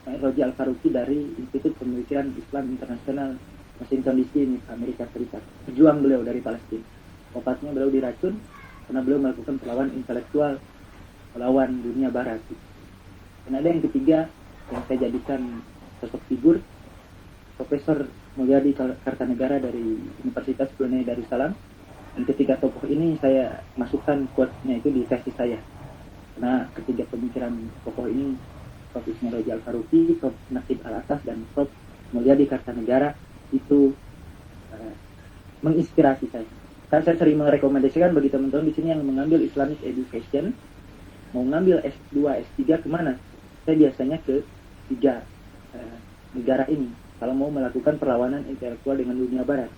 Roji Al-Faruqi dari Institut Pemikiran Islam Internasional Washington DC, Amerika Serikat. Pejuang beliau dari Palestina. Wafatnya beliau diracun karena beliau melakukan perlawanan intelektual melawan dunia barat. Dan ada yang ketiga yang saya jadikan sosok figur, Profesor Mulyadi Kartanegara dari Universitas Brunei Darussalam. Dan ketiga tokoh ini saya masukkan quote-nya itu di tesis saya. Karena ketiga pemikiran tokoh ini, Prof. Ismail Roji Al-Faruqi, Prof. Nasib Al-Atas, dan Prof. Mulyadi Kartanegara itu menginspirasi saya. Kan saya sering merekomendasikan bagi teman-teman di sini yang mengambil Islamic Education, mau ngambil S2, S3 kemana? Saya biasanya ke tiga negara ini. Kalau mau melakukan perlawanan intelektual dengan dunia barat,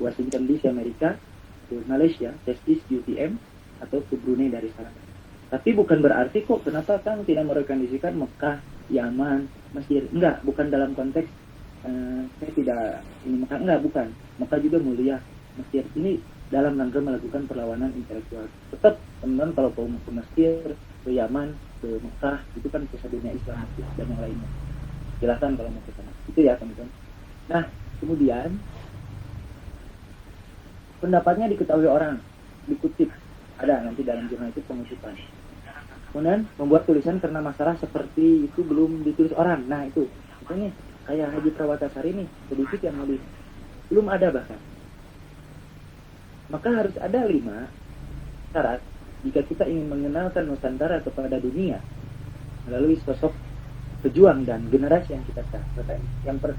Washington DC Amerika, ke Malaysia, Testis UTM, atau ke Brunei Darussalam. Tapi bukan berarti kok kenapa Kang tidak merekomendasikan Mekah, Yaman, Mesir. Enggak, bukan dalam konteks saya tidak ini Mekah, enggak, bukan. Mekah juga mulia, Mesir. Ini dalam rangka melakukan perlawanan intelektual. Tetap teman-teman kalau mau ke Mesir, ke Yaman, ke Mekah, itu kan pusat dunia Islam dan yang lainnya. Silakan kalau mau ke sana. Itu ya teman-teman. Nah, kemudian pendapatnya diketahui orang, dikutip, ada nanti dalam jurnal itu pengutipan. Kemudian membuat tulisan karena masalah seperti itu belum ditulis orang. Nah itu, misalnya kayak Haji Prawatasari nih, sedikit yang nulis, belum ada bahkan. Maka harus ada 5 syarat jika kita ingin mengenalkan Nusantara kepada dunia melalui sosok pejuang dan generasi yang kita catat.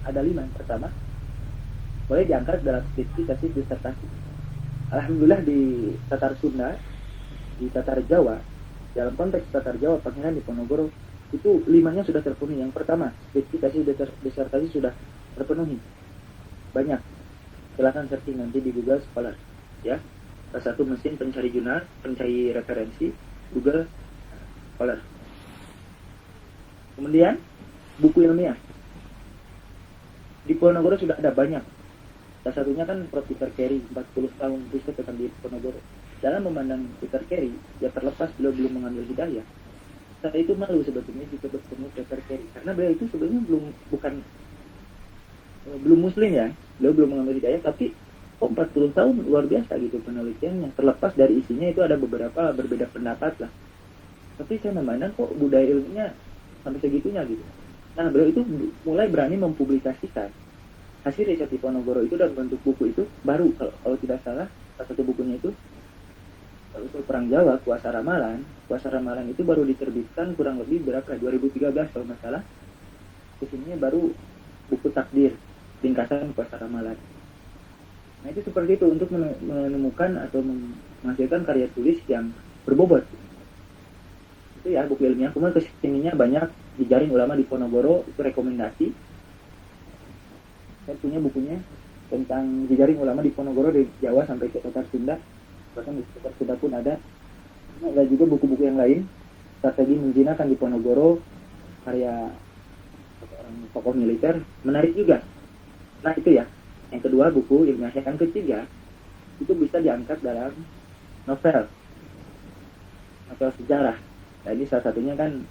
Ada 5. Yang pertama, boleh diangkat dalam spesifikasi disertasi. Alhamdulillah di Tatar Sunda, di Tatar Jawa, dalam konteks Tatar Jawa, Pangeran Diponegoro, itu 5-nya sudah terpenuhi. Yang pertama, spesifikasi disertasi sudah terpenuhi. Banyak. Silakan searching nanti di Google Scholar. Ya, salah satu mesin pencari jurnal, pencari referensi, Google Scholar. Kemudian, buku ilmiah. Di Diponegoro sudah ada banyak. Salah satunya kan Prof. Peter Carey, 40 tahun riset tentang Diponegoro. Dalam memandang Peter Carey, ya terlepas beliau belum mengambil hidayah, saya itu malu sebetulnya jika bertemu Peter Carey, karena beliau itu sebenarnya belum muslim ya, beliau belum mengambil hidayah, tapi 40 tahun luar biasa gitu penelitiannya. Terlepas dari isinya itu ada beberapa berbeda pendapat lah, tapi saya memandang kok budaya ilmunya sampai segitunya gitu. Nah beliau itu mulai berani mempublikasikan hasil riset Diponegoro itu dalam bentuk buku itu baru, kalau tidak salah salah satu bukunya itu Perang Jawa, Kuasa Ramalan. Kuasa Ramalan itu baru diterbitkan kurang lebih berapa? 2013 kalau nggak salah. Kesininya baru buku Takdir, ringkasan Kuasa Ramalan. Nah itu seperti itu untuk menemukan atau menghasilkan karya tulis yang berbobot. Itu ya buku ilmiah. Kemudian kesininya banyak dijaring ulama Diponegoro, itu rekomendasi. Saya punya bukunya tentang dijaring ulama Diponegoro dari Jawa sampai ke Tatar Sunda. Bahkan di Tatar Sunda pun ada. Ada juga buku-buku yang lain, strategi menjinakkan Diponegoro, karya seorang tokoh militer, menarik juga. Nah itu ya. Yang kedua buku ilmiah. Yang ketiga itu bisa diangkat dalam novel sejarah. Jadi salah satunya kan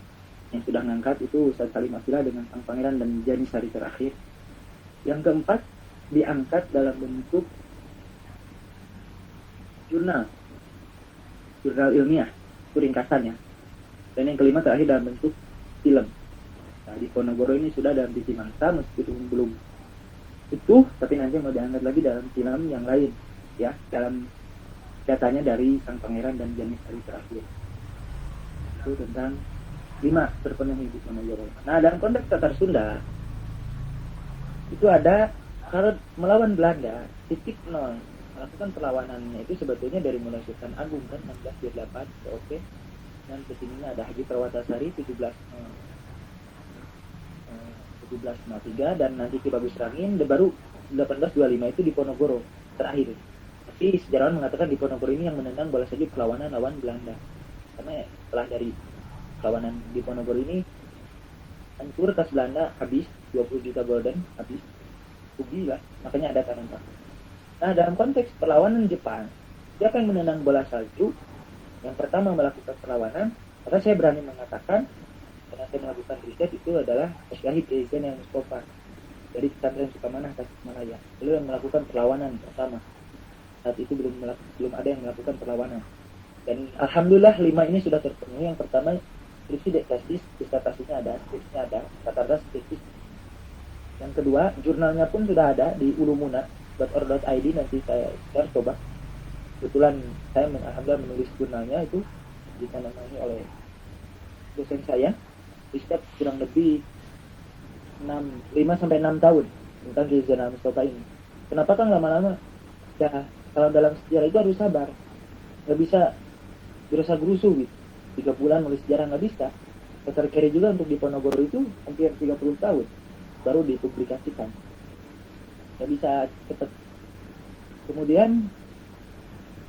yang sudah ngangkat itu Ustaz Salim Abdillah dengan Sang Pangeran dan Janisari terakhir. Yang keempat diangkat dalam bentuk jurnal ilmiah, itu ringkasannya. Dan yang kelima terakhir dalam bentuk film. Nah, Diponegoro ini sudah dalam TV Mangsa meskipun belum itu, tapi nanti mau diangkat lagi dalam film yang lain, ya, dalam datanya dari Sang Pangeran dan Janisari terakhir. Itu tentang 5 terpenuhi Diponegoro. Nah, dalam konteks Tatar Sunda itu ada kalau melawan Belanda titik nol melakukan perlawanannya itu sebetulnya dari mulai Sultan Agung kan 1628 oke, dan kesininya ada Haji Prawatasari 1703 dan nanti Ki Bagus Rangin dan baru 1825 itu Diponegoro terakhir. Tapi sejarawan mengatakan Diponegoro ini yang menendang bola salju perlawanan lawan Belanda, karena setelah dari perlawanan Diponegoro ini hancur kas Belanda, habis 20 juta gulden, habis rugi lah, makanya ada tanam. Nah dalam konteks perlawanan Jepang, siapa yang menendang bola salju yang pertama melakukan perlawanan? Karena saya berani mengatakan, karena saya melakukan riset, itu adalah Syahid Eizen yang Mustafa. dari pesantren Sukamana Tasikmalaya. Beliau yang melakukan perlawanan pertama. Saat itu belum ada yang melakukan perlawanan. Dan alhamdulillah 5 ini sudah terpenuhi. Yang pertama skripsi tesis, disertasinya ada, skripsinya ada, kata skripsi. Yang kedua, jurnalnya pun sudah ada di ulumuna.or.id, nanti saya share coba. Kebetulan saya alhamdulillah menulis jurnalnya itu ditanamani oleh dosen saya. Riset kurang lebih 5-6 tahun tentang Kiai Zainal Mustafa ini. Kenapa kan lama-lama? Ya, kalau dalam sejarah itu harus sabar. Nggak bisa gerasa gerusu gitu. 3 bulan nulis sejarah nggak bisa. Dr. Keri juga untuk di Ponorogo itu hampir 30 tahun baru dipublikasikan. Nggak bisa cepat. Kemudian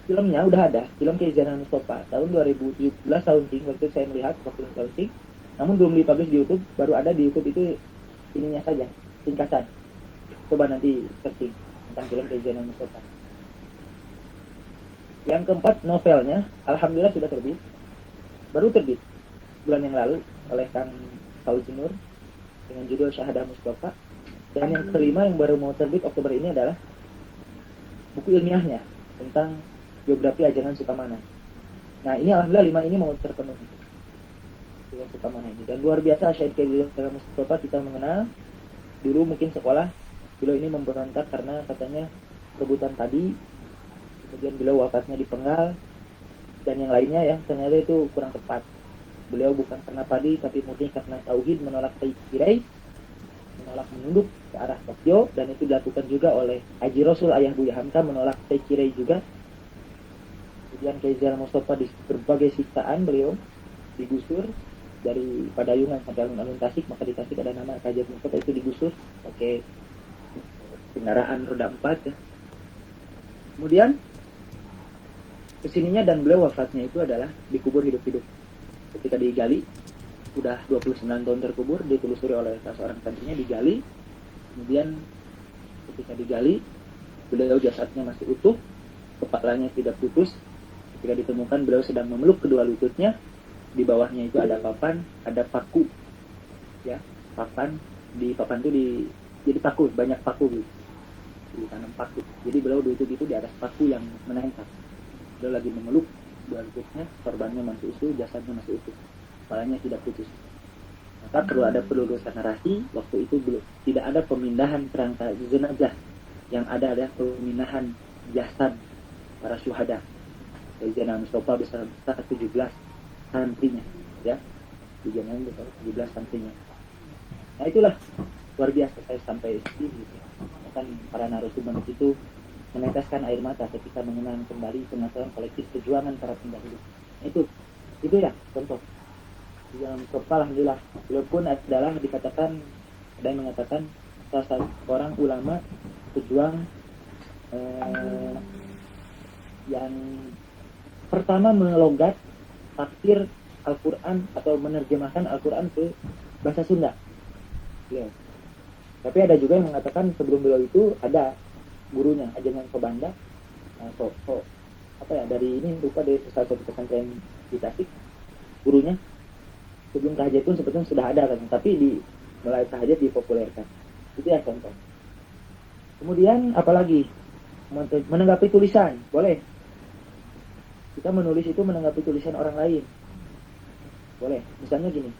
filmnya udah ada, film Kiai Zainal Mustafa tahun 2017 launching, waktu saya melihat waktu launching, namun belum dipublish di YouTube, baru ada di YouTube itu ininya saja, singkatan. Coba nanti searching tentang film Kiai Zainal Mustafa. Yang keempat, novelnya alhamdulillah sudah terbit, baru terbit bulan yang lalu oleh Kang Fauzi Nur dengan judul Syahadah Mustafa. Dan yang kelima yang baru mau terbit Oktober ini adalah buku ilmiahnya tentang biografi ajaran Sukamana. Nah ini alhamdulillah 5 ini mau terpenuhi dengan Sukamana ini. Dan luar biasa Syed Kiai Zainal Mustafa kita mengenal. Dulu mungkin sekolah beliau ini memberontak karena katanya rebutan tadi. Kemudian beliau wafatnya dipenggal. Dan yang lainnya ya ternyata itu kurang tepat. Beliau bukan karena padi tapi murni karena tauhid, menolak kirai, menolak menunduk ke arah Tokyo. Dan itu dilakukan juga oleh Haji Rasul Ayah Buya Hamka, menolak kirai juga. Kemudian Kiai Zainal Mustafa di berbagai siksaan beliau digusur dari Padayungan sampai alun-alun Tasik, maka di Tasik ada nama Kajian Mustafa itu digusur pakai kendaraan roda 4 ya. Kemudian kesininya dan beliau wafatnya itu adalah dikubur hidup-hidup. Ketika digali, sudah 29 tahun terkubur, ditelusuri oleh salah seorang santrinya, digali. Kemudian ketika digali, beliau jasadnya masih utuh, kepalanya tidak putus. Ketika ditemukan, beliau sedang memeluk kedua lututnya. Di bawahnya itu ada papan, ada paku, ya, papan. Di papan itu jadi paku, banyak paku gitu, ditanam paku. Jadi beliau duduk itu di atas paku yang menempel. Beliau lagi memeluk dua lututnya, korbannya masih utuh, jasadnya masih utuh, kepalanya tidak putus. Maka perlu ada pelurusan narasi. Waktu itu belum tidak ada pemindahan kerangka jenazah, yang ada adalah pemindahan jasad para syuhada. Kiai Zainal Mustafa besar 17 santrinya, ya, tujuannya besar 17 santrinya. Nah itulah luar biasa saya sampai sini. Gitu. Kan para narasumber itu meneteskan air mata ketika mengenang kembali pengetahuan kolektif perjuangan para pendahulu. Nah, itu ya contoh. Dalam Mustafa alhamdulillah, beliau pun adalah dikatakan, ada yang mengatakan salah satu orang ulama pejuang yang pertama melogat tafsir Al-Quran atau menerjemahkan Al-Quran ke bahasa Sunda. Ya. Tapi ada juga yang mengatakan sebelum beliau itu ada gurunya, Ajangan Kobanda, dari ini lupa, dari salah satu pesantren di Tasik, gurunya sebelum tahajud pun sebetulnya sudah ada kan, tapi di mulai tahajud dipopulerkan. Itu ya contoh. Kemudian apalagi menanggapi tulisan, boleh. Kita menulis itu menanggapi tulisan orang lain, boleh. Misalnya gini,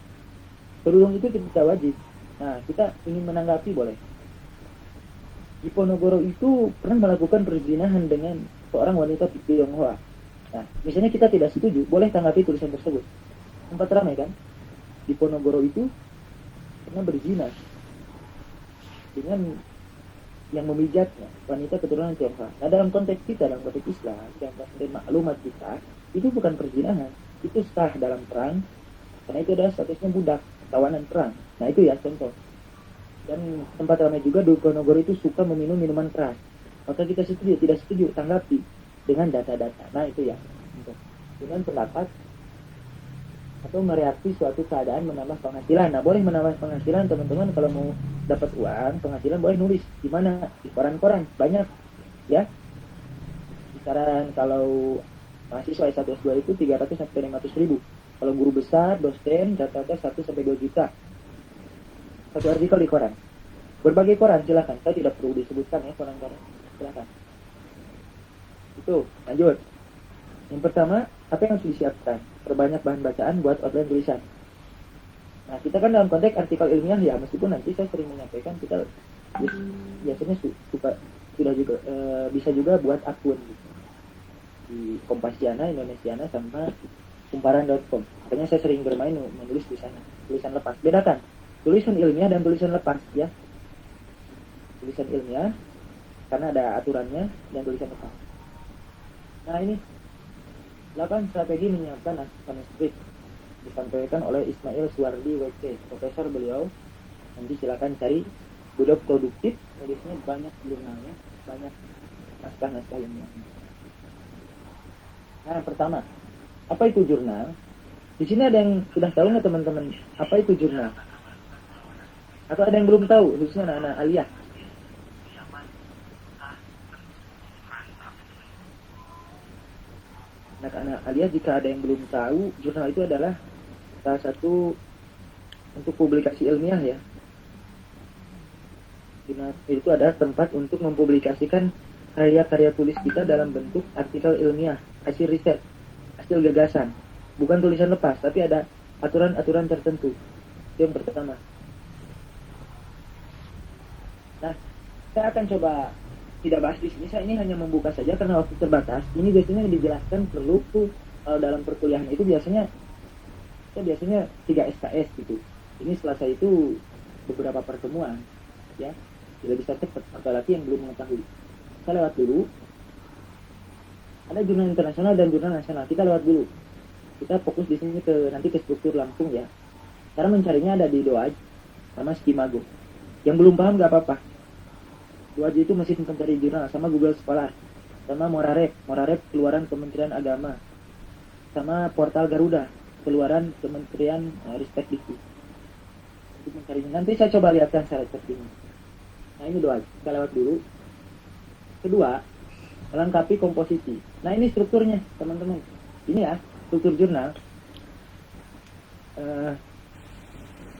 kerudung itu tidak wajib. Nah, kita ingin menanggapi, boleh. Di Ponorogo itu pernah melakukan perzinahan dengan seorang wanita di Tionghoa. Nah, misalnya kita tidak setuju, boleh tanggapi tulisan tersebut. Sempat ramai kan? Di Ponorogo itu pernah berzina dengan yang memijatnya, wanita keturunan Tionghoa. Nah, dalam konteks kita, dalam konteks Islam, dalam konteks maklumat kita, itu bukan perzinahan, itu sah dalam perang, karena itu adalah statusnya budak, tawanan perang. Nah, itu ya contoh. Dan tempat ramai juga di Ponorogo itu suka meminum minuman keras. Maka kita setuju, tidak setuju, tanggapi dengan data-data. Nah, itu ya. Dengan pendapat atau mereaksi suatu keadaan menambah penghasilan. Nah, boleh menambah penghasilan teman-teman. Kalau mau dapat uang penghasilan, boleh nulis di mana, di koran-koran banyak, ya. Kisaran kalau mahasiswa S1 S2 itu 300 sampai 500 ribu. Kalau guru besar, dosen, rata-rata 1 sampai 2 juta. Satu artikel di koran. Berbagai koran, silakan. Saya tidak perlu disebutkan ya koran-koran. Silakan. Itu, lanjut. Yang pertama, apa yang harus disiapkan? Perbanyak bahan bacaan buat outline tulisan. Nah, kita kan dalam konteks artikel ilmiah ya, meskipun nanti saya sering menyampaikan kita biasanya sudah juga bisa juga buat akun gitu. Di Kompasiana, Indonesiana, sama kumparan.com. Makanya saya sering bermain menulis di sana. Tulisan lepas. Bedakan tulisan ilmiah dan tulisan lepas ya. Tulisan ilmiah karena ada aturannya, dan tulisan lepas. Nah, ini 8 strategi menyiapkan manuskrip disampaikan oleh Ismail Suwardi WC, profesor beliau. Nanti silakan cari Budak Produktif, nulisnya banyak jurnalnya, banyak naskah-naskah ilmiah. Nah, pertama, apa itu jurnal? Di sini ada yang sudah tahu nggak teman-teman apa itu jurnal? Atau ada yang belum tahu, khususnya anak-anak aliyah? Anak-anak aliyah, jika ada yang belum tahu, jurnal itu adalah salah satu untuk publikasi ilmiah ya. Jurnal itu adalah tempat untuk mempublikasikan karya-karya tulis kita dalam bentuk artikel ilmiah, hasil riset, hasil gagasan. Bukan tulisan lepas, tapi ada aturan-aturan tertentu. Itu yang pertama. Nah, saya akan coba tidak bahas di sini. Saya ini hanya membuka saja karena waktu terbatas. Ini biasanya dijelaskan perlu dalam perkuliahan itu biasanya 3 SKS gitu. Ini selasa itu beberapa pertemuan ya. Tidak bisa cepat, apalagi yang belum mengetahui. Saya lewat dulu. Ada jurnal internasional dan jurnal nasional. Kita lewat dulu. Kita fokus di sini nanti ke struktur langsung ya. Cara mencarinya ada di Doaj sama Skimago. Yang belum paham nggak apa-apa. Doaj itu mesin pencari jurnal, sama Google Scholar, sama Morarep keluaran Kementerian Agama, sama portal Garuda keluaran Kementerian Ristek Dikti. Untuk mencarinya. Nanti saya coba lihatkan secara ini. Nah, ini Doaj. Kita lewat dulu. Kedua, melengkapi komposisi. Nah, ini strukturnya, teman-teman. Ini ya, struktur jurnal.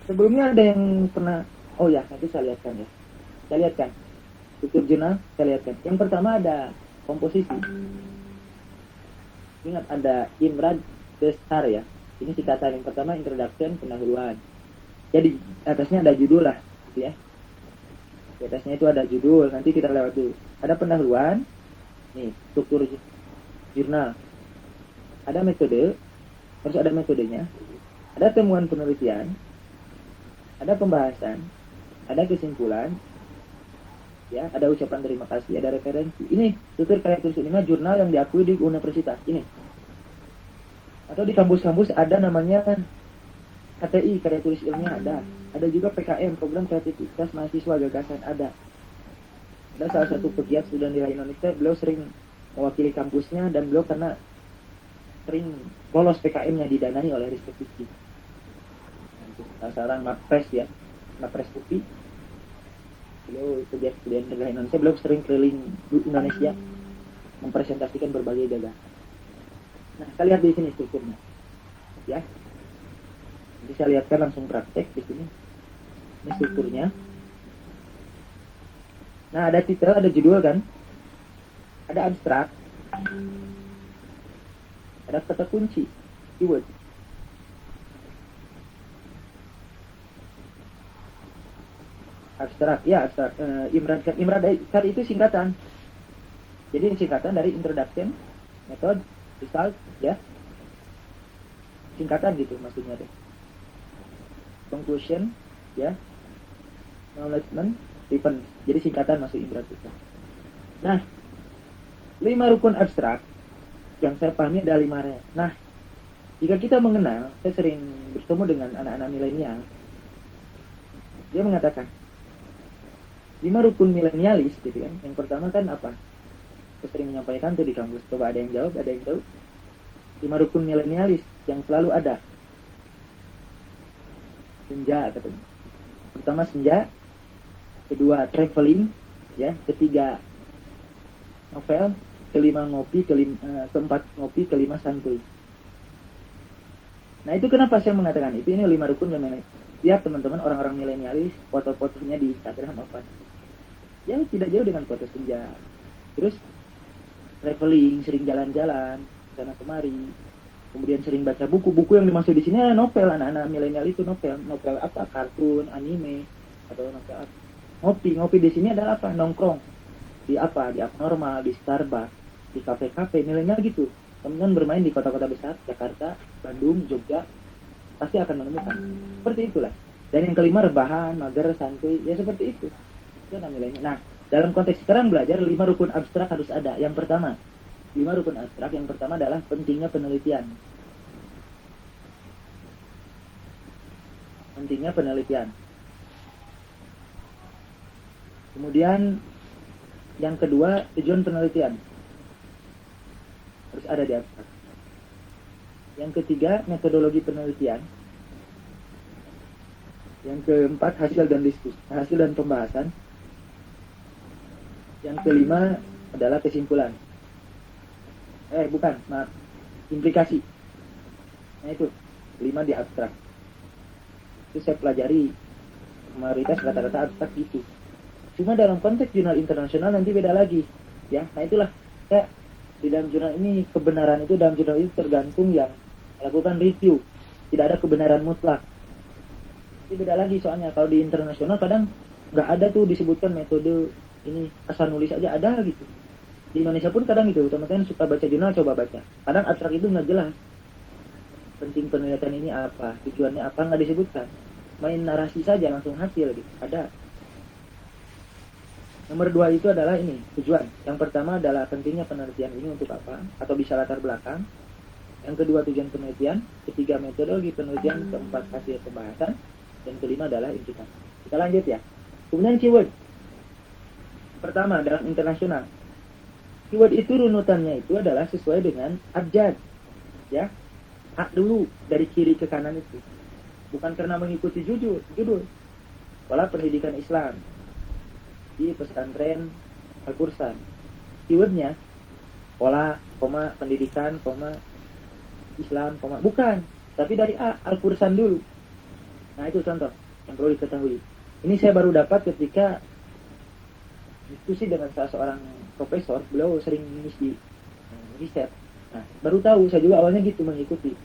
Sebelumnya ada yang pernah, oh ya, nanti saya lihatkan ya. Saya lihatkan. Struktur jurnal, saya lihatkan. Yang pertama ada komposisi. Ingat, ada Imrad Besar ya. Ini singkatan. Yang pertama, introduction, pendahuluan. Jadi, atasnya ada judul lah, gitu ya. Di atasnya itu ada judul, nanti kita lewat dulu. Ada pendahuluan, nih, struktur jurnal. Ada metode, harus ada metodenya. Ada temuan penelitian, ada pembahasan, ada kesimpulan, ya, ada ucapan terima kasih, ada referensi. Ini struktur karya tulis ilmiah jurnal yang diakui di universitas. Ini. Atau di kampus-kampus ada namanya KTI, karya tulis ilmiah ada. Ada juga PKM, program kreativitas mahasiswa gagasan ada. Ada salah satu pegiat student di Indonesia, beliau sering mewakili kampusnya dan beliau karena sering lolos PKM-nya didanai oleh Ristek Dikti. Seorang Mapres ya, Mapres UPI. Beliau pegiat student di Indonesia, beliau sering keliling Indonesia mempresentasikan berbagai gagasan. Nah, kita lihat di sini strukturnya. Ya. Jadi saya lihatkan langsung praktek di sini. Ini strukturnya. Nah, ada titel, ada judul kan? Ada abstrak. Ada kata kunci, keyword. Abstrak, ya abstrak. Imrad itu singkatan. Jadi singkatan dari introduction, method, result, ya. Singkatan gitu maksudnya deh. Conclusion, ya. Acknowledgement, defense. Jadi singkatan masuk Imrad itu. Nah, 5 rukun abstrak yang saya pahami ada 5 area. Nah, jika kita mengenal, saya sering bertemu dengan anak-anak milenial. Dia mengatakan 5 rukun milenialis gitu kan. Yang pertama kan apa? Saya sering menyampaikan tuh di kampus. Coba ada yang jawab, ada yang tahu. 5 rukun milenialis yang selalu ada. Senja katanya. Pertama senja, kedua traveling, ya, ketiga novel, kelima ngopi, keempat ngopi, kelima santuy. Nah, itu kenapa saya mengatakan itu? Ini 5 rukun yang lihat teman-teman orang-orang milenialis foto-fotonya di Instagram apa? Ya tidak jauh dengan foto senja. Terus traveling, sering jalan-jalan sana kemari. Kemudian sering baca buku-buku yang dimaksud di sini adalah novel. Anak-anak milenial itu novel apa? Kartun, anime atau novel apa? Ngopi di sini adalah apa? Nongkrong di apa? Di abnormal, di Starbucks, di kafe-kafe milenial gitu. Teman-teman bermain di kota-kota besar, Jakarta, Bandung, Jogja, pasti akan menemukan. Seperti itulah. Dan yang kelima rebahan, mager, santuy, ya seperti itu. Itu namanya. Nah, dalam konteks sekarang belajar 5 rukun abstrak harus ada. Yang pertama, 5 rukun abstrak. Yang pertama adalah pentingnya penelitian. Pentingnya penelitian. Kemudian yang kedua, tujuan penelitian. Harus ada di abstrak. Yang ketiga, metodologi penelitian. Yang keempat, hasil dan pembahasan. Yang kelima adalah kesimpulan. Implikasi. Nah itu, 5 di abstrak. Itu saya pelajari, mayoritas kata-kata abstrak itu. Cuma dalam konteks jurnal internasional nanti beda lagi. Ya, nah itulah. Ya, di dalam jurnal ini, kebenaran itu dalam jurnal itu tergantung yang lakukan review. Tidak ada kebenaran mutlak. Ini beda lagi soalnya. Kalau di internasional kadang nggak ada tuh disebutkan metode ini, asal nulis aja ada gitu. Di Indonesia pun kadang gitu. Teman-teman suka baca jurnal, coba baca. Kadang abstrak itu nggak jelas. Penting penelitian ini apa, tujuannya apa, nggak disebutkan. Main narasi saja langsung hasil gitu. Ada. Nomor 2 itu adalah ini, tujuan. Yang pertama adalah pentingnya penelitian ini untuk apa, atau bisa latar belakang. Yang kedua tujuan penelitian, ketiga metodologi penelitian, keempat hasil pembahasan, dan kelima adalah implikasi. Kita lanjut ya. Kemudian keyword. Pertama dalam internasional. Keyword itu runutannya itu adalah sesuai dengan abjad. Ya. A dulu dari kiri ke kanan itu. Bukan karena mengikuti judul. Pola pendidikan Islam di pesantren Al-Qur'an. Keywordnya pola, koma, pendidikan, koma, Islam, koma, bukan, tapi dari A, Al-Qur'an dulu. Nah itu contoh yang perlu diketahui. Ini saya baru dapat ketika diskusi dengan salah seorang profesor. Beliau sering mengisi riset. Nah baru tahu, saya juga awalnya gitu mengikuti.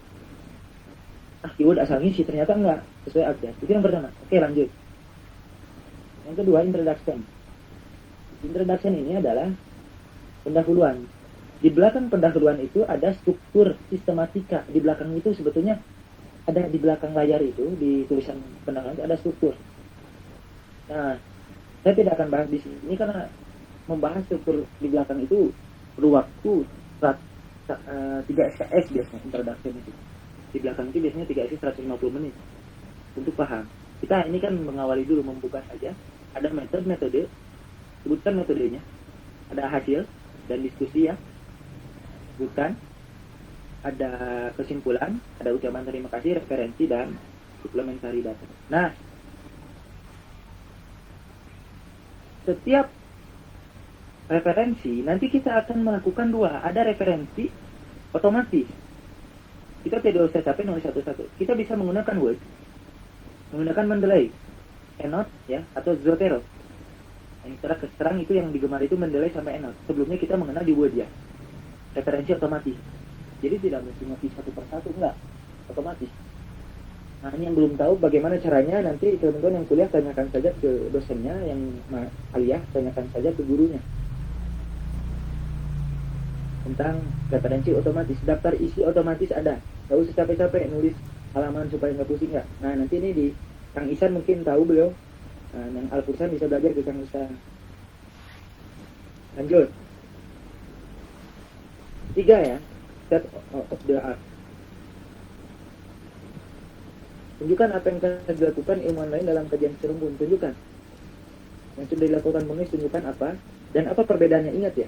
Keyword asal ngisi ternyata enggak sesuai abjad. Itu yang pertama. Oke lanjut. Yang kedua, introduction. Introduction ini adalah pendahuluan. Di belakang pendahuluan itu ada struktur sistematika. Di belakang itu sebetulnya ada, di belakang layar itu, di tulisan pendahuluan itu ada struktur. Nah, saya tidak akan bahas di sini karena membahas struktur di belakang itu perlu waktu 3 SKS biasanya introduction itu. Di belakang itu biasanya 3 SKS 150 menit untuk paham. Kita ini kan mengawali dulu, membuka saja. Ada metode, sebutkan metodenya. Ada hasil dan diskusi ya. Bukan. Ada kesimpulan, ada ucapan terima kasih, referensi, dan suplementari data. Nah, setiap referensi, nanti kita akan melakukan 2. Ada referensi otomatis. Kita tidak usah capek nulis satu-satu. Kita bisa menggunakan Word, menggunakan Mendeley, EndNote ya, atau Zotero. Yang terang itu yang digemar itu Mendeley sampai EndNote. Sebelumnya kita mengenal di Word ya. Referensi otomatis. Jadi tidak mesti ngetik satu persatu, enggak. Otomatis. Nah ini yang belum tahu bagaimana caranya, nanti teman-teman yang kuliah tanyakan saja ke dosennya, yang kuliah tanyakan saja ke gurunya. Tentang referensi otomatis. Daftar isi otomatis ada. Gak usah capek-capek nulis halaman supaya nggak pusing ya. Nah nanti ini di Kang Isan mungkin tahu beliau. Nah, yang Al-Qur'an bisa belajar ke Kang Isan. Lanjut. 3 ya. Set of the art. Tunjukkan apa yang telah dilakukan ilmuwan lain dalam kajian serumpun. Tunjukkan. Yang sudah dilakukan penulis, tunjukkan apa. Dan apa perbedaannya, ingat ya.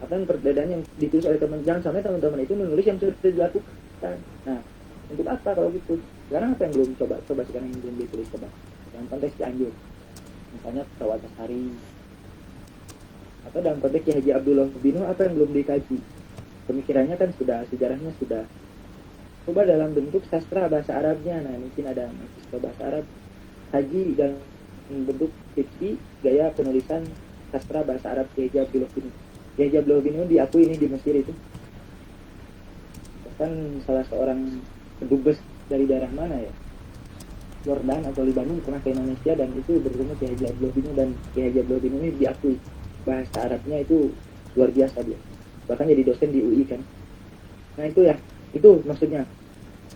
Apa yang perbedaan yang ditulis oleh teman. Jangan sampai teman-teman itu menulis yang sudah dilakukan. Nah, untuk apa kalau gitu? Sekarang apa yang belum coba sekarang yang belum ditulis, coba. Yang konteks Cianjur. Misalnya Tawatasari. Atau dalam konteks Ki Haji Abdullah Binu, apa yang belum dikaji? Pemikirannya kan sudah, sejarahnya sudah. coba dalam bentuk sastra bahasa Arabnya. Nah, mungkin ada sastra bahasa Arab haji dan bentuk fiksi gaya penulisan sastra bahasa Arab Kiai Haji Abdullah bin. Kiai Haji Abdullah bin diakui ini di Mesir itu. Bahkan salah seorang kedubes dari daerah mana ya, Yordan atau Libanon, pernah ke Indonesia dan itu bertemu Kiai Haji Abdullah bin, dan Kiai Haji Abdullah bin ini diakui bahasa Arabnya itu luar biasa dia. Bahkan jadi dosen di UI kan. Nah itu ya, itu maksudnya.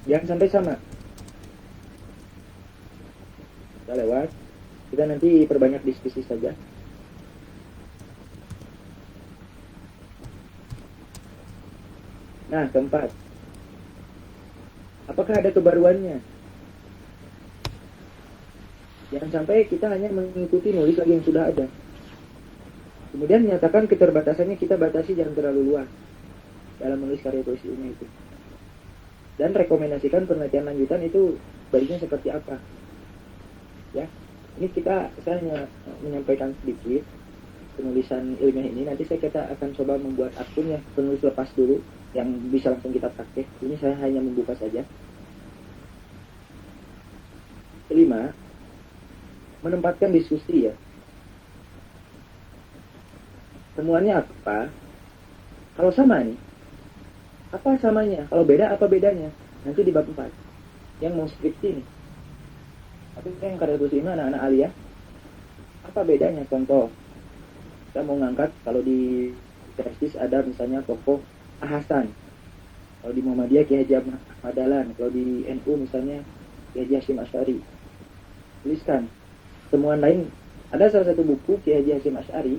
Jangan sampai sama. Kita lewat. Kita nanti perbanyak diskusi saja. Nah, keempat. Apakah ada kebaruannya? Jangan sampai kita hanya mengikuti nulis lagi yang sudah ada. Kemudian menyatakan keterbatasannya, kita batasi jangan terlalu luas dalam menulis karya puisi ini itu. Dan rekomendasikan penelitian lanjutan itu baiknya seperti apa. Ya, ini saya hanya menyampaikan sedikit penulisan ilmiah ini. Nanti kita akan coba membuat akun ya, penulis lepas dulu yang bisa langsung kita praktek. Ini saya hanya membuka saja. Kelima, menempatkan diskusi ya. Temuannya apa? Kalau sama nih, apa samanya? Kalau beda, apa bedanya? Nanti di bab 4 yang mau skripsi nih. Tapi yang karya tulis ini anak-anak aliyah, apa bedanya? Contoh, kita mau ngangkat kalau di tesis ada misalnya tokoh Hasan, kalau di Muhammadiyah Kiai Haji Ahmad Dahlan, kalau di NU misalnya Kiai Haji Hasyim Asy'ari. Tuliskan. Temuan lain, ada salah satu buku Kiai Haji Hasyim Asy'ari,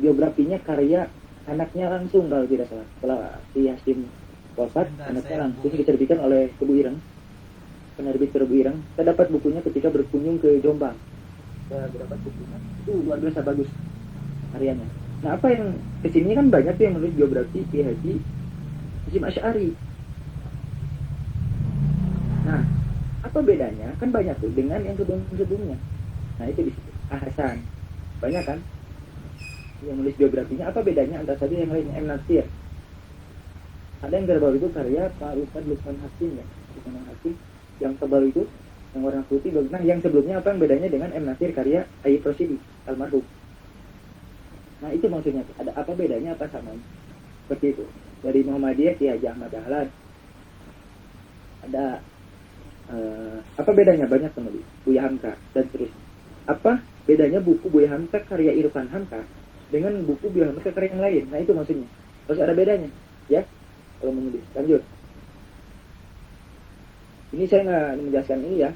biografinya karya anaknya langsung kalau tidak salah. Setelah si Hasyim wafat, anaknya langsung diterbitkan oleh Kebu Ireng, penerbit Kebu Ireng. Kita dapat bukunya ketika berkunjung ke Jombang. Kita dapat bukunya. Itu luar biasa bagus karyanya. Nah, apa yang kesini kan banyak tuh yang menulis biografi Kiai Haji Hasyim Asy'ari. Nah, apa bedanya? Kan banyak tuh dengan yang sebelumnya. Nah, itu di situ. Hasan. Banyak kan? Yang nulis biografinya, apa bedanya antara satu yang lainnya? M. Nasir. Ada yang terbaru itu karya Pak Ustadz Lukman Hakim ya. Lukman Hakim. Yang terbaru itu yang warna putih. Nah, yang sebelumnya apa yang bedanya dengan M. Nasir karya Ayyub Rashidi almarhum? Nah, itu maksudnya. Ada apa bedanya, apa samanya? Seperti itu. Dari Muhammadiyah Kiai Haji Ahmad Dahlan. Ada apa bedanya? Banyak penulis. Buya Hamka dan seterusnya. Apa bedanya buku Buya Hamka karya Irfan Hamka dengan buku Buya Hamka karya yang lain? Nah, itu maksudnya. Harus ada bedanya, ya. Kalau menulis. Lanjut. Ini saya nggak menjelaskan ini ya,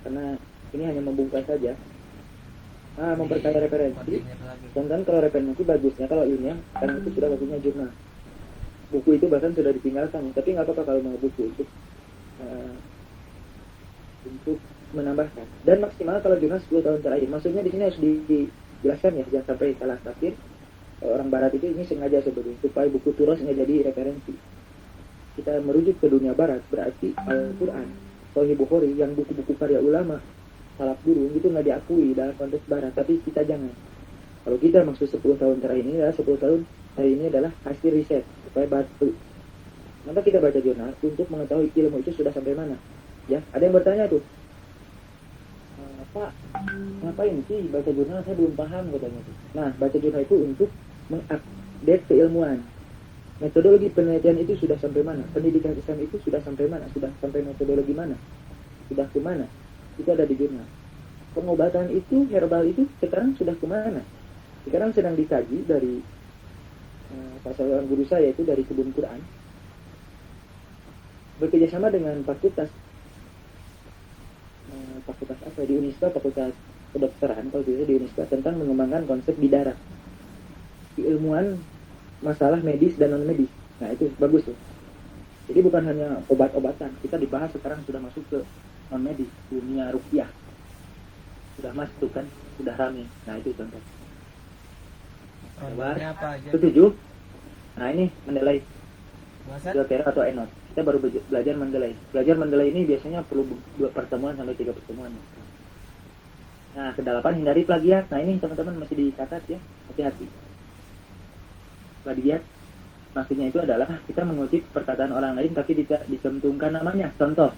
karena ini hanya membuka saja. Nah, memperkaya referensi. Dan kan kalau referensi bagusnya, kalau ilmiah, karena itu sudah bagusnya jurnal. Buku itu bahkan sudah ditinggalkan, tapi nggak apa-apa kalau mau buku untuk menambahkan. Dan maksimal kalau jurnal 10 tahun terakhir. Maksudnya di sini harus dijelaskan ya, jangan sampai salah tafsir. Orang Barat itu ini sengaja sebetulnya supaya buku Turas nggak jadi referensi. Kita merujuk ke dunia Barat, berarti Al-Quran, Sahih Bukhari, yang buku-buku karya ulama salaf dulu itu nggak diakui dalam konteks Barat. Tapi kita jangan. Kalau kita maksud 10 tahun terakhir ini adalah 10 tahun hari ini adalah hasil riset supaya batu. Maka kita baca jurnal untuk mengetahui ilmu itu sudah sampai mana. Ya, ada yang bertanya tuh, Pak, ngapain sih baca jurnal? Saya belum paham katanya tuh. Nah, baca jurnal itu untuk mengupdate keilmuan. Metodologi penelitian itu sudah sampai mana? Pendidikan Islam itu sudah sampai mana? Sudah sampai metodologi mana? Sudah kemana? Itu ada di jurnal. Pengobatan itu, herbal itu sekarang sudah kemana? Sekarang sedang dikaji dari salah guru saya itu dari Kebun Quran, bekerjasama dengan fakultas apa di Unisba, fakultas kedokteran kalau bisa di Unisba, tentang mengembangkan konsep bidara, keilmuan masalah medis dan non medis. Nah, itu bagus tuh. Jadi bukan hanya obat-obatan, kita dibahas sekarang sudah masuk ke non medis, dunia ruqyah sudah masuk kan, sudah rame. Nah, itu contoh. Ketujuh. Nah, ini Mendeley, Zotero atau Enot. Kita baru belajar Mendeley. Belajar Mendeley ini biasanya perlu 2 pertemuan sampai 3 pertemuan. Nah, kedelapan, hindari plagiat. Nah, ini teman-teman masih dicatat ya, hati-hati. Plagiat maksudnya itu adalah kita mengutip perkataan orang lain tapi tidak dicantumkan namanya. Contoh,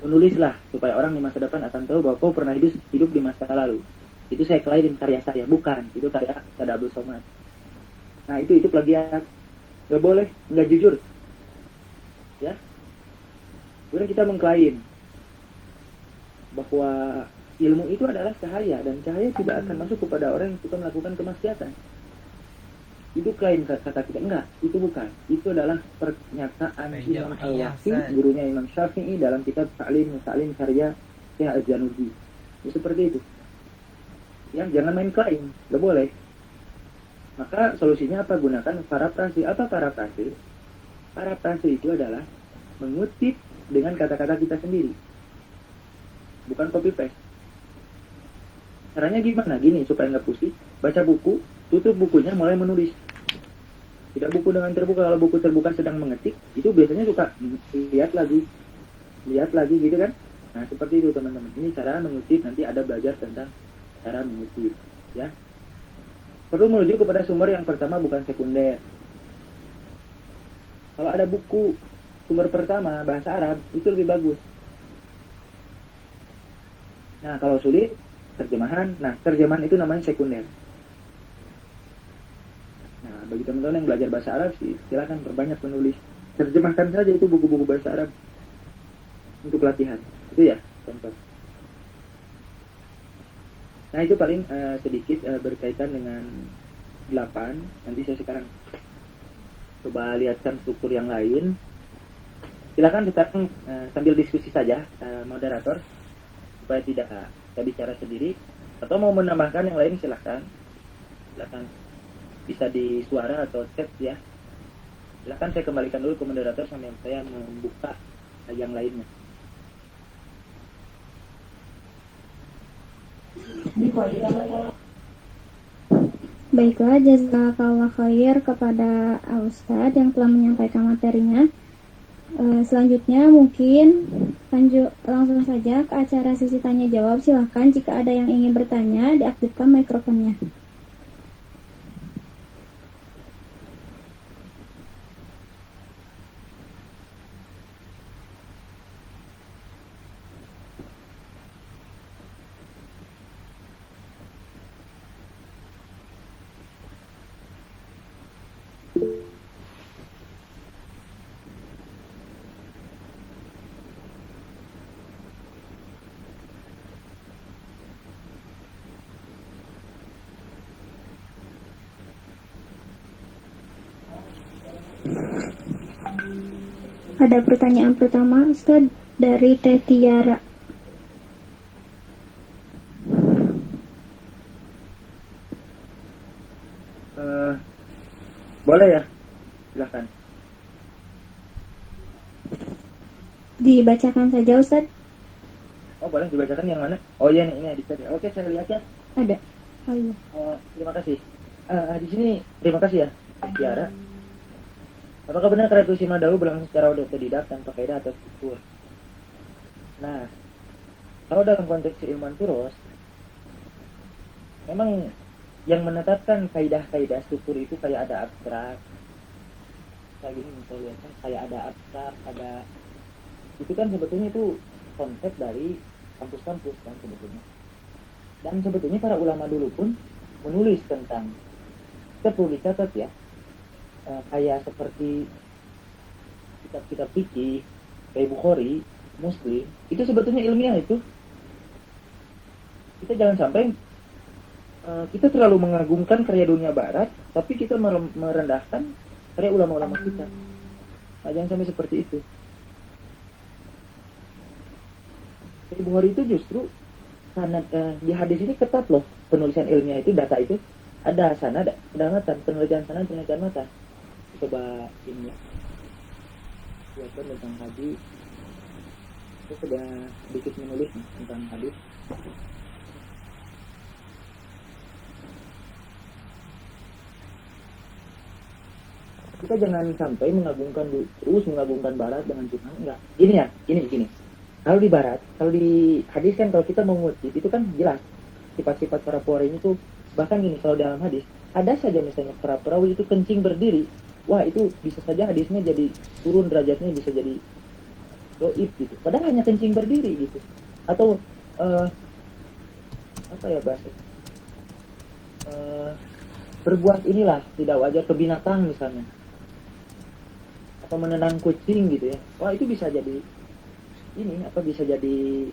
menulislah supaya orang di masa depan akan tahu bahwa kau pernah hidup di masa lalu. Itu saya klaim karya saya, bukan. Itu karya Ustaz Abdul Somad. Nah itu plagiat. Gak boleh, nggak jujur. Ya, kemudian kita mengklaim bahwa ilmu itu adalah cahaya dan cahaya tidak akan masuk kepada orang yang suka melakukan kemaksiatan. Itu klaim kata kita, enggak, itu bukan. Itu adalah pernyataan Imam Al-Waqi, gurunya Imam Syafi'i dalam kitab Ta'lim karya Syekh Az-Zanubi. Ya, seperti itu. Ya, jangan main klaim, nggak boleh. Maka solusinya apa? Gunakan parafrasi. Apa parafrasi? Parafrasi itu adalah mengutip dengan kata-kata kita sendiri, bukan copy paste. Caranya gimana? Gini, supaya nggak pusing. Baca buku, tutup bukunya, mulai menulis. Tidak buku dengan terbuka. Kalau buku terbuka sedang mengetik, itu biasanya suka lihat lagi gitu kan. Nah seperti itu teman-teman. Ini cara mengutip, nanti ada belajar tentang cara mengutip ya. Perlu menuju kepada sumber yang pertama, bukan sekunder. Kalau ada buku sumber pertama bahasa Arab, itu lebih bagus. Nah kalau sulit, terjemahan. Nah terjemahan itu namanya sekunder. Nah bagi teman-teman yang belajar bahasa Arab sih, silakan perbanyak menulis. Terjemahkan saja itu buku-buku bahasa Arab untuk latihan. Itu ya contoh. Nah itu paling sedikit berkaitan dengan 8. Nanti saya sekarang coba lihatkan struktur yang lain. Silakan sekarang sambil diskusi saja, moderator, supaya tidak saya bicara sendiri. Atau mau menambahkan yang lain silakan bisa di suara atau chat ya. Silakan saya kembalikan dulu ke moderator sambil saya membuka yang lainnya. Baiklah, jazakallah khair kepada Ustadz yang telah menyampaikan materinya. Selanjutnya mungkin langsung saja ke acara sesi tanya jawab. Silahkan jika ada yang ingin bertanya, diaktifkan mikrofonnya. Ada pertanyaan pertama, Ustaz, dari Teh Tiara. Boleh ya? Silakan. Dibacakan saja, Ustaz. Oh boleh dibacakan yang mana? Oh iya nih, ini ada. Oke, saya lihat ya. Ada. Oh iya. Terima kasih. Di sini terima kasih ya, Tiara. Apakah benar karya tulis Imam Daud berlangsung secara otodidak tanpa kaidah atau struktur? Nah, kalau dalam konteks ilmuwan turus, memang yang menetapkan kaidah-kaidah struktur itu kayak ada abstrak. Kayak gini misalnya kan, kayak ada abstrak, ada itu kan sebetulnya itu konsep dari kampus-kampus kan sebetulnya. Dan sebetulnya para ulama dulu pun menulis tentang, kita perlu dicatat ya, kayak seperti kitab-kitab fikih kayak Bukhari, Muslim, itu sebetulnya ilmiah itu. Kita jangan sampai kita terlalu mengagungkan karya dunia barat, tapi kita merendahkan karya ulama-ulama kita. Nah, jangan sampai seperti itu. Kayak Bukhari itu justru sanad di hadis ini ketat loh, penulisan ilmiah itu, data itu ada sanad, ada matan, penelitian sanad, penelitian matan. Coba ini ya, buatkan tentang hadis. Saya sudah sedikit menulis tentang hadis. Kita jangan sampai terus mengagungkan barat dengan Tuhan. Enggak. Ini ya, gini. Kalau di barat, kalau di hadis kan, kalau kita mengutip itu kan jelas sifat-sifat para perawi ini tuh. Bahkan gini, kalau dalam hadis ada saja misalnya para perawi itu kencing berdiri, wah itu bisa saja hadisnya jadi turun derajatnya, bisa jadi doib gitu. Padahal hanya kencing berdiri gitu. Atau apa ya bahasa? Berbuat inilah tidak wajar ke binatang misalnya, atau menendang kucing gitu ya. Wah itu bisa jadi ini apa, bisa jadi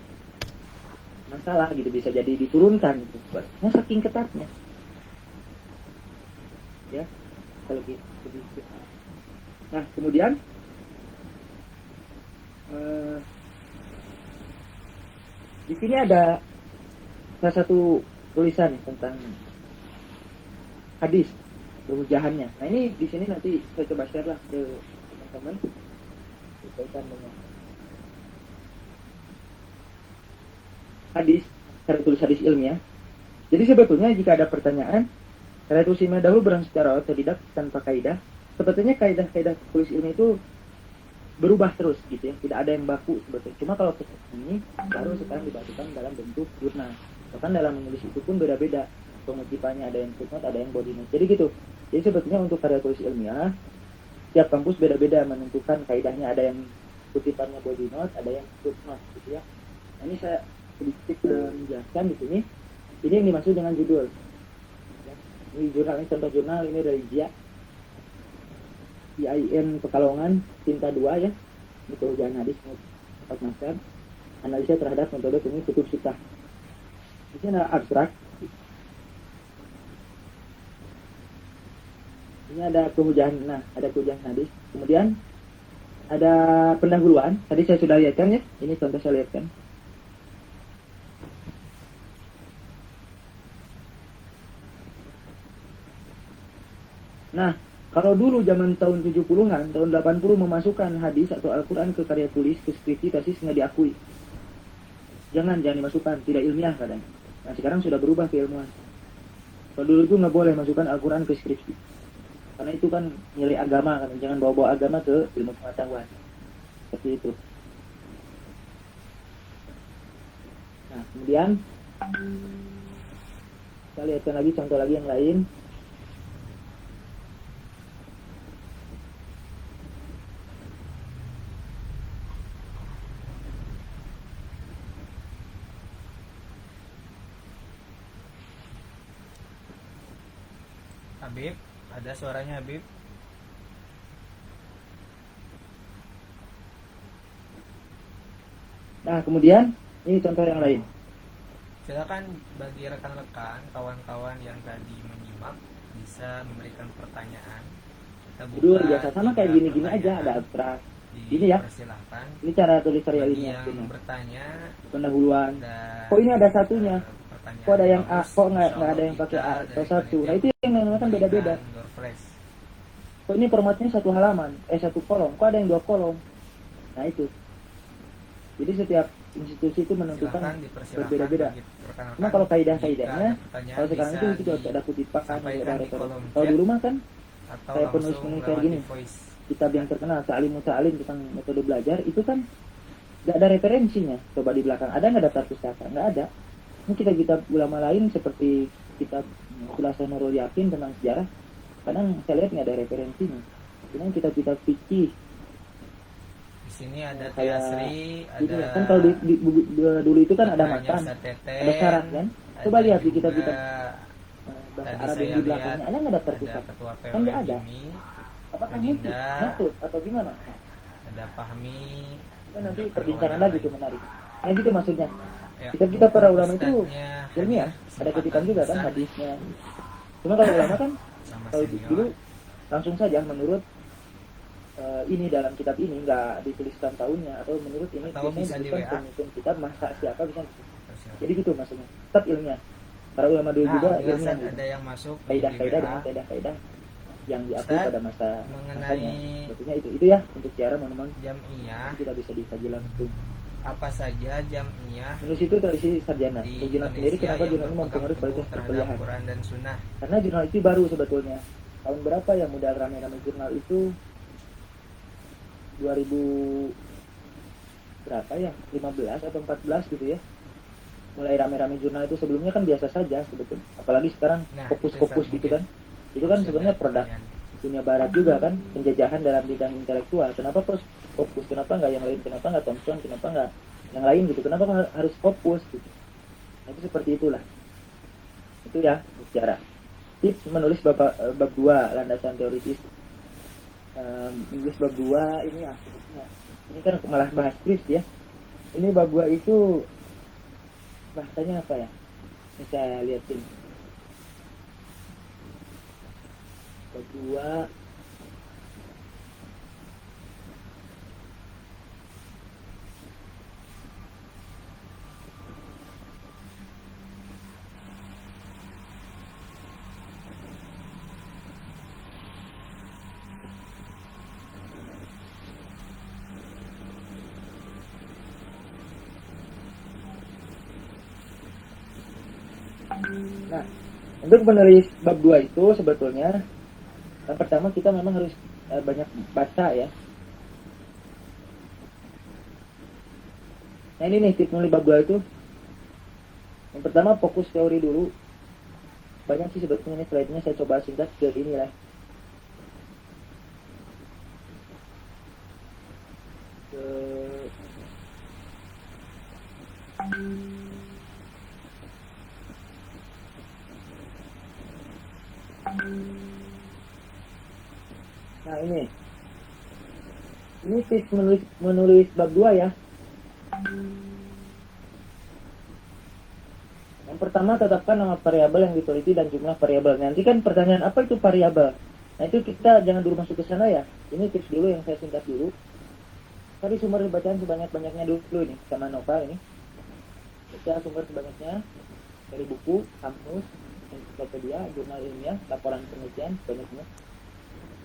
masalah gitu, bisa jadi diturunkan gitu. Nah, saking ketatnya ya kalau gitu. Nah kemudian di sini ada salah satu tulisan tentang hadis berhujahannya. Nah ini di sini nanti saya coba share lah ke teman-teman berkaitan dengan hadis, cara tulis hadis ilmiah. Jadi sebetulnya jika ada pertanyaan, cara tulis ilmiah dahulu berang secara otodidak tanpa kaidah. Sebetulnya kaidah-kaidah tulis ilmiah itu berubah terus gitu ya, tidak ada yang baku sebetulnya. Cuma kalau ini baru sekarang dibagikan dalam bentuk jurnal. Bahkan dalam menulis itu pun beda-beda. Pengutipannya ada yang footnote, ada yang body note. Jadi gitu. Jadi sebetulnya untuk karya tulis ilmiah, setiap kampus beda-beda menentukan kaidahnya. Ada yang kutipannya body note, ada yang footnote gitu ya. Nah, ini saya sedikit menjelaskan di sini. Ini yang dimaksud dengan judul. Ya. Ini jurnal, ini contoh jurnal, ini dari JIA. IAIN Pekalongan, Tinta 2 ya. Ini kehujahan hadis 4 master. Analisa terhadap metode ini kutub sitah. Di sini ada abstrak. Ini ada kehujahan, nah ada kehujahan hadis. Kemudian ada pendahuluan. Tadi saya sudah lihatkan ya. Ini contoh saya lihatkan. Nah, kalau dulu zaman tahun 70-an, tahun 80 memasukkan hadis atau Al-Quran ke karya tulis, ke skripsi, tesis nggak diakui. Jangan dimasukkan, tidak ilmiah kadang. Nah sekarang sudah berubah keilmuan. Kalau dulu itu nggak boleh masukkan Al-Quran ke skripsi. Karena itu kan nilai agama kan, jangan bawa-bawa agama ke ilmu pengetahuan. Seperti itu. Nah, kemudian kita lihatkan lagi contoh lagi yang lain. Habib, ada suaranya Habib. Nah, kemudian ini contoh yang lain. Silakan bagi rekan-rekan, kawan-kawan yang tadi menyimak bisa memberikan pertanyaan. Kita Dulu biasa sama kayak gini-gini aja, ada abstrak. Ini ya. Persilahkan. Ini cara tulis karya Bagi ilmiah. yang bertanya, Pendahuluan. ada Kok ini ada satunya? pertanyaan Kok ada yang A? bagus, Kok nggak insya ada yang Allah pakai A kita atau dari satu? Nah panitia itu yang memang beda-beda. memberikan door prize. Kok ini formatnya satu halaman, satu kolom. Kok ada yang 2 kolom? Nah itu. Jadi setiap institusi itu menentukan Silakan dipersilahkan berbeda-beda. bagi rekan-rekan. Cuma kalau kaidah-kaidahnya, Jika ada pertanyaan kalau sekarang bisa itu ada kutipan, ada disampaikan di referensi. kolom Kalau chat dulu mah kan atau kayak penulis langsung kayak lewat gini. di voice. Kitab yang terkenal Ta'lim Muta'alim tentang metode belajar itu kan nggak ada referensinya. Coba di belakang ada nggak daftar pustaka? Nggak ada. Ini kitab-kitab ulama lain seperti kitab Khulasatul Nurul Yakin tentang sejarah, kadang saya lihat nggak ada referensinya. Kemudian kitab-kitab fikih Di sini ada kayak Tiasri, gitu ada ya. Kan kalau dulu itu kan ada katanya matan, Sateten, ada syarat kan. Coba ada lihat di juga, kitab-kitab bahasa tadi Arab saya yang di belakangnya lihat ada nggak daftar ada pustaka? ketua PW Kan nggak ada. Jimmy, Apakah Adinda, muncul ngatur atau gimana? ada Fahmi, Kan nanti ada perbincangan kawan lagi tuh lain. menarik. Nah gitu maksudnya. Ya, Kitab-kitab para ulama itu ustadznya ilmiah, hadir ada kutipan juga kan kesempatan hadisnya. Cuma kalau ulama kan sama kalau senior. dulu langsung saja menurut ini dalam kitab ini nggak dituliskan tahunnya atau menurut ini Atau biasanya bisa di dituliskan WA. penyusun kitab masa siapa bisa. Silakan. Jadi gitu maksudnya. Tetap ilmiah. Para ulama dulu Nah, juga Ustaz, ilmiah. ada yang masuk di Kaidah-kaidah WA. dengan kaidah-kaidah yang diatur Ustaz, pada masa mengenai masanya. Sebetulnya itu ya untuk siaran teman-teman Jam'iyah, kita bisa dikaji langsung. apa saja Jam'iyah Menulis itu tradisi sarjana. di Untuk jurnal sendiri Indonesia kenapa yang jurnal ini berpegang mempengaruhi teguh kualitas terhadap perkuliahan? Quran dan Sunnah? Karena jurnal itu baru sebetulnya. Tahun berapa ya modal rame-rame jurnal itu? 2000 berapa ya? 15 atau 14 gitu ya. Mulai rame-rame jurnal itu sebelumnya kan biasa saja sebetulnya. Apalagi sekarang Nah, fokus-fokus itu gitu kan. Itu kan sebenarnya produk dunia barat juga kan, penjajahan dalam bidang intelektual. Kenapa fokus, kenapa nggak yang lain, kenapa nggak Thomson, kenapa nggak yang lain gitu, kenapa harus fokus gitu. Nah, itu seperti itulah. Itu ya bicara tips menulis bab 2 landasan teoritis. Menulis bab 2 ini ya, ini kan malah bahas skripsi ya. Ini bab 2 itu bahasanya apa ya? Ini saya lihatin. Bab 2 Nah, untuk menulis bab 2 itu sebetulnya yang pertama kita memang harus banyak baca ya. Nah ini nih tips menulis bab 2 itu. Yang pertama fokus teori dulu. Banyak sih sebetulnya ini slide-nya, saya coba singkat ke ini lah. Nah ini tips menulis bab 2 ya. Yang pertama tetapkan nama variabel yang diteliti dan jumlah variabel. Nanti kan pertanyaan apa itu variabel? Nah itu kita jangan dulu masuk ke sana ya. Ini tips dulu yang saya singkat dulu. Tadi sumber bacaan sebanyak-banyaknya dulu ini sama Nova ini. Kita sumber sebanyaknya dari buku, kamus, ensiklopedia, jurnal ilmiah, laporan penelitian, banyaknya.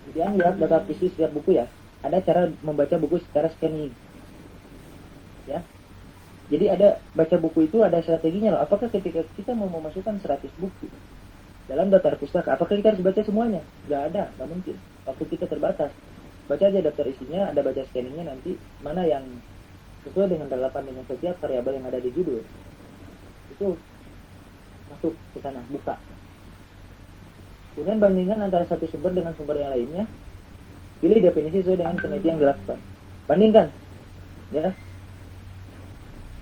Kemudian lihat data visi setiap buku ya. Ada cara membaca buku secara scanning. Ya. Jadi ada baca buku itu ada strateginya loh. Apakah ketika kita mau memasukkan 100 buku dalam daftar pustaka, apakah kita harus baca semuanya? Gak ada, gak mungkin. Waktu kita terbatas. Baca aja daftar isinya, ada baca scanningnya nanti mana yang sesuai dengan relevan dengan setiap variabel yang ada di judul. Itu masuk ke sana, buka. Kemudian bandingkan antara satu sumber dengan sumber yang lainnya. Pilih definisi sesuai dengan penelitian yang dilakukan. Bandingkan, ya,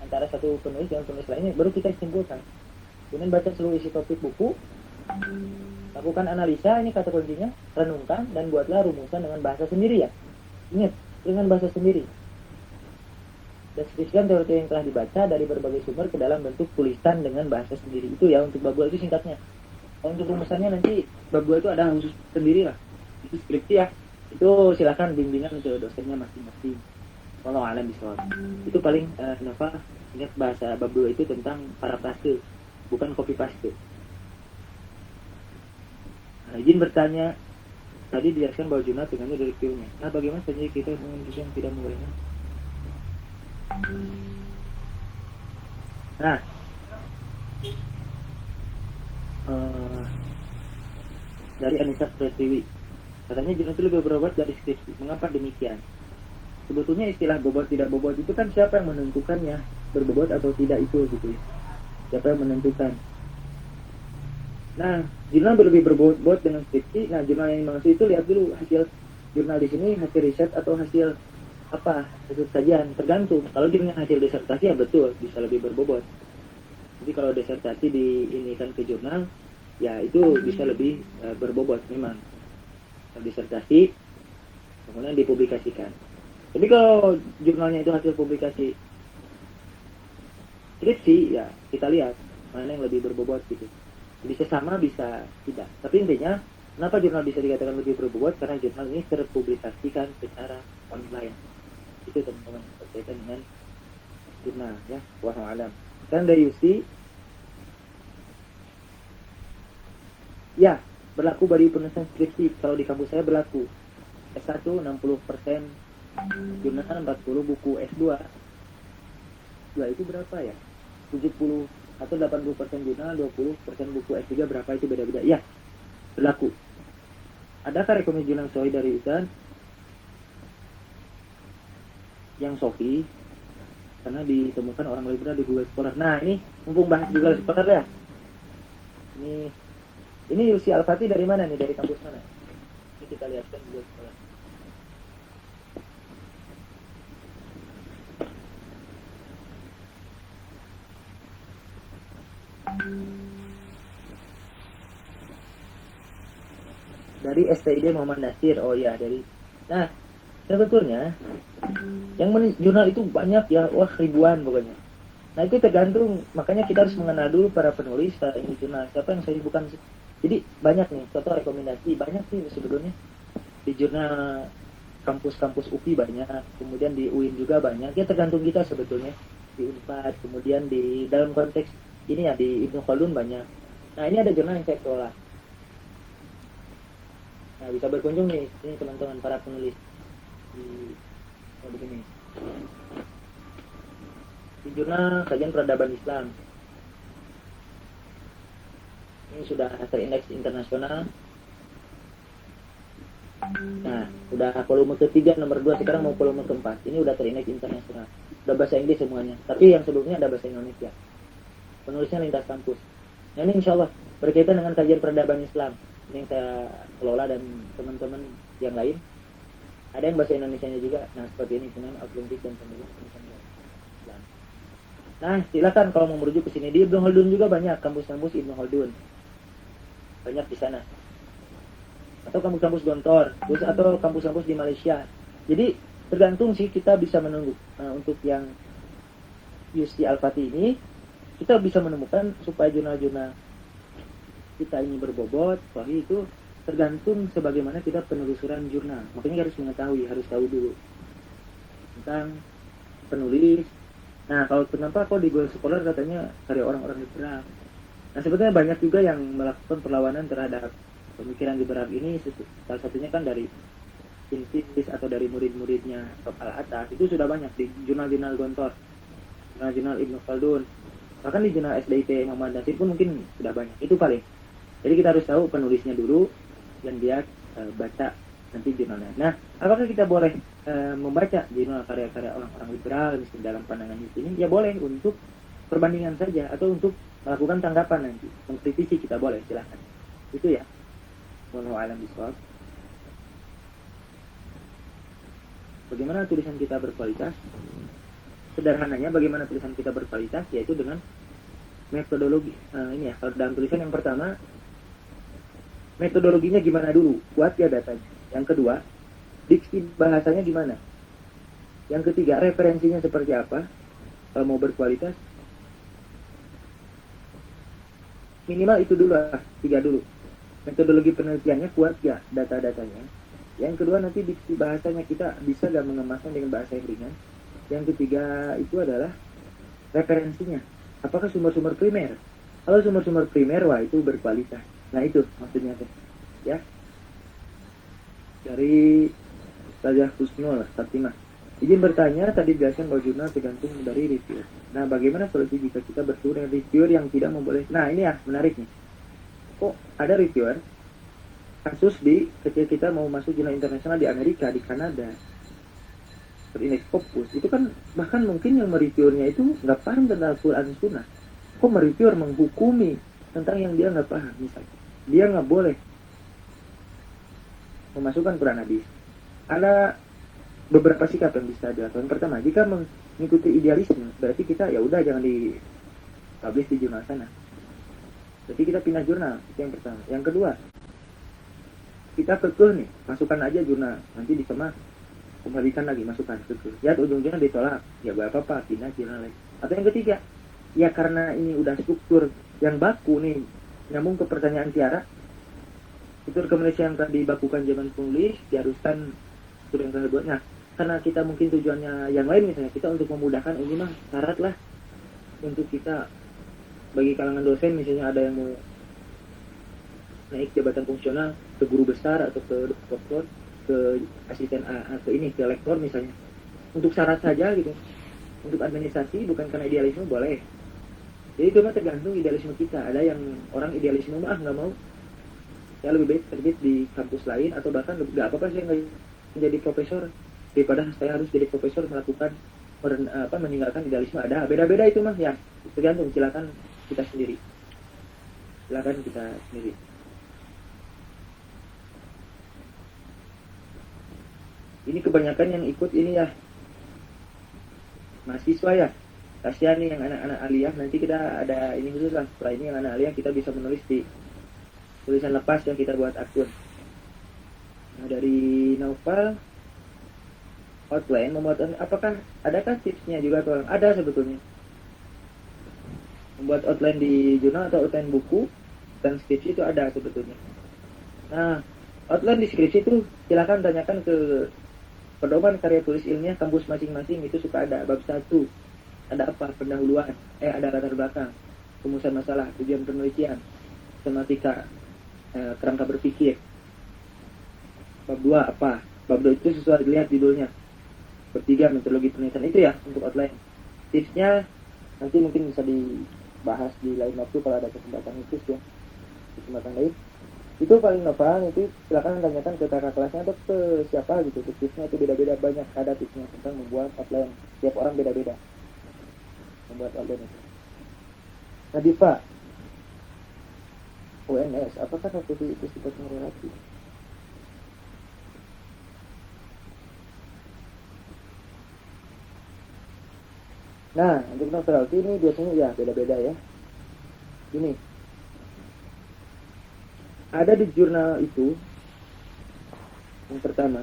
antara satu penulis dengan penulis lainnya, baru kita simpulkan. Kemudian baca seluruh isi topik buku. Lakukan analisa, ini kata kuncinya, renungkan dan buatlah rumusan dengan bahasa sendiri ya. Ingat, dengan bahasa sendiri. Deskripsikan teori yang telah dibaca dari berbagai sumber ke dalam bentuk tulisan dengan bahasa sendiri. Itu ya untuk bab 2 itu singkatnya. Untuk rumusannya nanti bab 2 itu ada khusus sendiri lah. Itu skripsi ya. Itu silakan bimbingan untuk dosennya masing-masing. Wallahu a'lam bishawab. Itu paling kenapa ingat bahasa bab 2 itu tentang parafrase, bukan copy paste. Nah, izin bertanya, tadi dijelaskan bahwa jurnal tergantung dari filmnya. Nah, bagaimana saja kita menunjukkan yang tidak mengurainya? Nah, dari Anissa Pratiwi, katanya jurnal itu lebih berobat dari skripsi. Mengapa demikian? Sebetulnya istilah bobot tidak bobot itu kan siapa yang menentukannya, berbobot atau tidak itu gitu ya. Siapa yang menentukan? Nah, jurnal lebih berbobot dengan skripsi. Nah, jurnal yang dimaksud itu lihat dulu hasil jurnal di sini, hasil riset atau hasil apa, hasil kajian, tergantung. Kalau dengan hasil disertasi ya betul bisa lebih berbobot. Jadi kalau disertasi diinikan ke jurnal, ya itu bisa lebih berbobot memang. Kalau disertasi kemudian dipublikasikan. Tapi kalau jurnalnya itu hasil publikasi skripsi, ya kita lihat mana yang lebih berbobot gitu. Bisa sama, bisa tidak. Tapi intinya, kenapa jurnal bisa dikatakan lebih berbobot? Karena jurnal ini terpublikasikan secara online. Itu teman-teman berkaitan dengan jurnal ya. Wallahu a'lam. Dan dari UC, ya berlaku bagi penulisan skripsi. Kalau di kampus saya berlaku S1 60%, jurnal 40, buku S2 itu berapa ya? 70 atau 80% jurnal, 20% buku S3, berapa itu beda-beda. Ya, berlaku. Adakah rekomendasi jurnal Sohi dari Ustaz? Yang Sohi, karena ditemukan orang liberal di Google Scholar. Nah, ini mumpung bahas Google Scholar ya. Ini Yusi Al-Fatih dari mana nih? Dari kampus mana? Ini kita lihatkan juga sekolah. Dari STID Muhammad Nasir. Oh ya, dari. Nah, sebetulnya yang jurnal itu banyak ya, wah ribuan pokoknya. Nah itu tergantung, makanya kita harus mengenal dulu para penulis ini jurnal, siapa yang saya bukan. Jadi banyak nih, contoh rekomendasi banyak sih sebetulnya di jurnal kampus-kampus UPI banyak, kemudian di UIN juga banyak. Ya tergantung kita sebetulnya, di Unpad, kemudian di dalam konteks ini ya di Ibnu Khaldun banyak. Nah ini ada jurnal yang saya kelola. Nah bisa berkunjung nih, ini teman-teman para penulis di begini. Di jurnal Kajian Peradaban Islam. Ini sudah terindeks internasional. Nah, udah volume ketiga nomor 2, sekarang mau volume keempat. Ini udah terindeks internasional. Udah bahasa Inggris semuanya. Tapi yang sebelumnya ada bahasa Indonesia. Penulisnya lintas kampus. Nah, ini insya Allah berkaitan dengan kajian peradaban Islam. Ini yang saya kelola dan teman-teman yang lain. Ada yang bahasa Indonesianya juga. Nah, seperti ini Sunan Al-Luntik dan Islam. Nah, silakan kalau mau merujuk ke sini. Di Ibnu Khaldun juga banyak kampus-kampus Ibnu Khaldun. Banyak di sana. Atau kampus-kampus Gontor, atau kampus-kampus di Malaysia. Jadi tergantung sih kita bisa menunggu. Nah, untuk yang Yusti Al-Fatih ini, kita bisa menemukan supaya jurnal-jurnal kita ini berbobot. Soalnya itu tergantung sebagaimana kita penelusuran jurnal. Makanya harus mengetahui, harus tahu dulu tentang penulis. Nah, kalau kenapa kok di Google Scholar katanya karya orang-orang liberal. Nah, sebetulnya banyak juga yang melakukan perlawanan terhadap pemikiran liberal ini. Salah satunya kan dari Intis atau dari murid-muridnya Sob Al-Atas. Itu sudah banyak di jurnal-jurnal Gontor, jurnal-jurnal Ibnu Khaldun. Bahkan di jurnal SDIT Muhammad Nasir pun mungkin sudah banyak. Itu paling. Jadi kita harus tahu penulisnya dulu dan dia baca nanti jurnalnya. Nah, apakah kita boleh membaca jurnal karya-karya orang-orang liberal misalnya dalam pandangan ini? Ya boleh, untuk perbandingan saja atau untuk melakukan tanggapan nanti, mengkritisi kita boleh, silahkan. Itu ya. Wallahu a'lam bishawab. Bagaimana tulisan kita berkualitas? Sederhananya bagaimana tulisan kita berkualitas, yaitu dengan metodologi. Ini ya, kalau dalam tulisan yang pertama, metodologinya gimana dulu? Kuat ya datanya. Yang kedua, diksi bahasanya gimana? Yang ketiga, referensinya seperti apa? Kalau mau berkualitas, minimal itu dulu lah, 3 dulu. Metodologi penelitiannya kuat ya, data-datanya. Yang kedua, nanti diksi bahasanya kita bisa gak mengemasnya dengan bahasa yang ringan. Yang ketiga itu adalah referensinya. Apakah sumber-sumber primer? Kalau sumber-sumber primer, wah itu berkualitas. Nah itu maksudnya ya. Dari Ustazah Husnul Fatimah. Izin bertanya, tadi dijelaskan bahwa jurnal tergantung dari reviewer. Nah, bagaimana solusi jika kita bertemu dengan reviewer yang tidak memboleh? Nah, ini ya menarik nih. Kok ada reviewer kasus di ketika kita mau masuk jurnal internasional di Amerika, di Kanada, berindeks Scopus, itu kan bahkan mungkin yang mereviewernya itu nggak paham tentang Al-Quran Sunnah. Kok mereviewer menghukumi tentang yang dia nggak paham? Misalnya, dia nggak boleh memasukkan Quran hadis. Ada beberapa sikap yang bisa dilakukan. Pertama, jika mengikuti idealisme, berarti kita ya udah jangan di-publish di jurnal sana. Jadi kita pindah jurnal, itu yang pertama. Yang kedua, kita kekeh nih, masukkan aja jurnal, nanti disema kembalikan lagi, masukkan kekeh. Ya ujung-ujungnya ditolak, ya gak apa-apa, pindah jurnal lagi. Atau yang ketiga, ya karena ini udah struktur yang baku nih, nyambung ke pertanyaan Tiara, struktur Indonesia yang tadi dibakukan zaman penulis, diharuskan struktur yang kedua. Nah, karena kita mungkin tujuannya yang lain, misalnya kita untuk memudahkan, ini mah syarat lah untuk kita bagi kalangan dosen, misalnya ada yang mau naik jabatan fungsional ke guru besar atau ke doktor, ke asisten ke lektor misalnya, untuk syarat saja gitu, untuk administrasi, bukan karena idealisme, boleh. Jadi itu mah tergantung idealisme kita. Ada yang orang idealisme mah nggak mau, ya lebih baik terbit di kampus lain, atau bahkan nggak apa-apa saya nggak menjadi profesor daripada saya harus jadi profesor melakukan meninggalkan idealisme. Ada beda-beda itu mah ya, tergantung. Silakan kita sendiri, silakan kita sendiri. Ini kebanyakan yang ikut ini ya mahasiswa ya. Kasihan nih yang anak-anak aliyah, nanti kita ada ini khusus lah. Setelah ini yang anak aliyah kita bisa menulis di tulisan lepas yang kita buat akun. Nah, dari Naufal, outline membuat, apakah adakah tipsnya juga tuh? Ada sebetulnya. Membuat outline di jurnal atau outline buku dan skripsi itu ada sebetulnya. Nah, outline di skripsi itu silakan tanyakan ke pedoman karya tulis ilmiah kampus masing-masing, itu suka ada bab 1. Ada apa? Pendahuluan. Ada latar belakang, rumusan masalah, tujuan penelitian, tematika, kerangka berpikir. Bab 2 apa? Bab 2 itu sesuai dilihat judulnya. Bab 3 metodologi penelitian, itu ya untuk outline. Tipsnya nanti mungkin bisa dibahas di lain waktu kalau ada kesempatan khusus ya. Kesempatan lain. Itu paling novel, itu silakan tanyakan ke kakak kelasnya atau ke siapa gitu. Tipsnya itu beda-beda, banyak ada tipsnya tentang membuat outline. Tiap orang beda-beda membuat outline itu. Nadifa, UNS, apakah satu itu sifatnya relatif? Nah, untuk novelty ini biasanya ya beda-beda ya. Ini ada di jurnal itu yang pertama,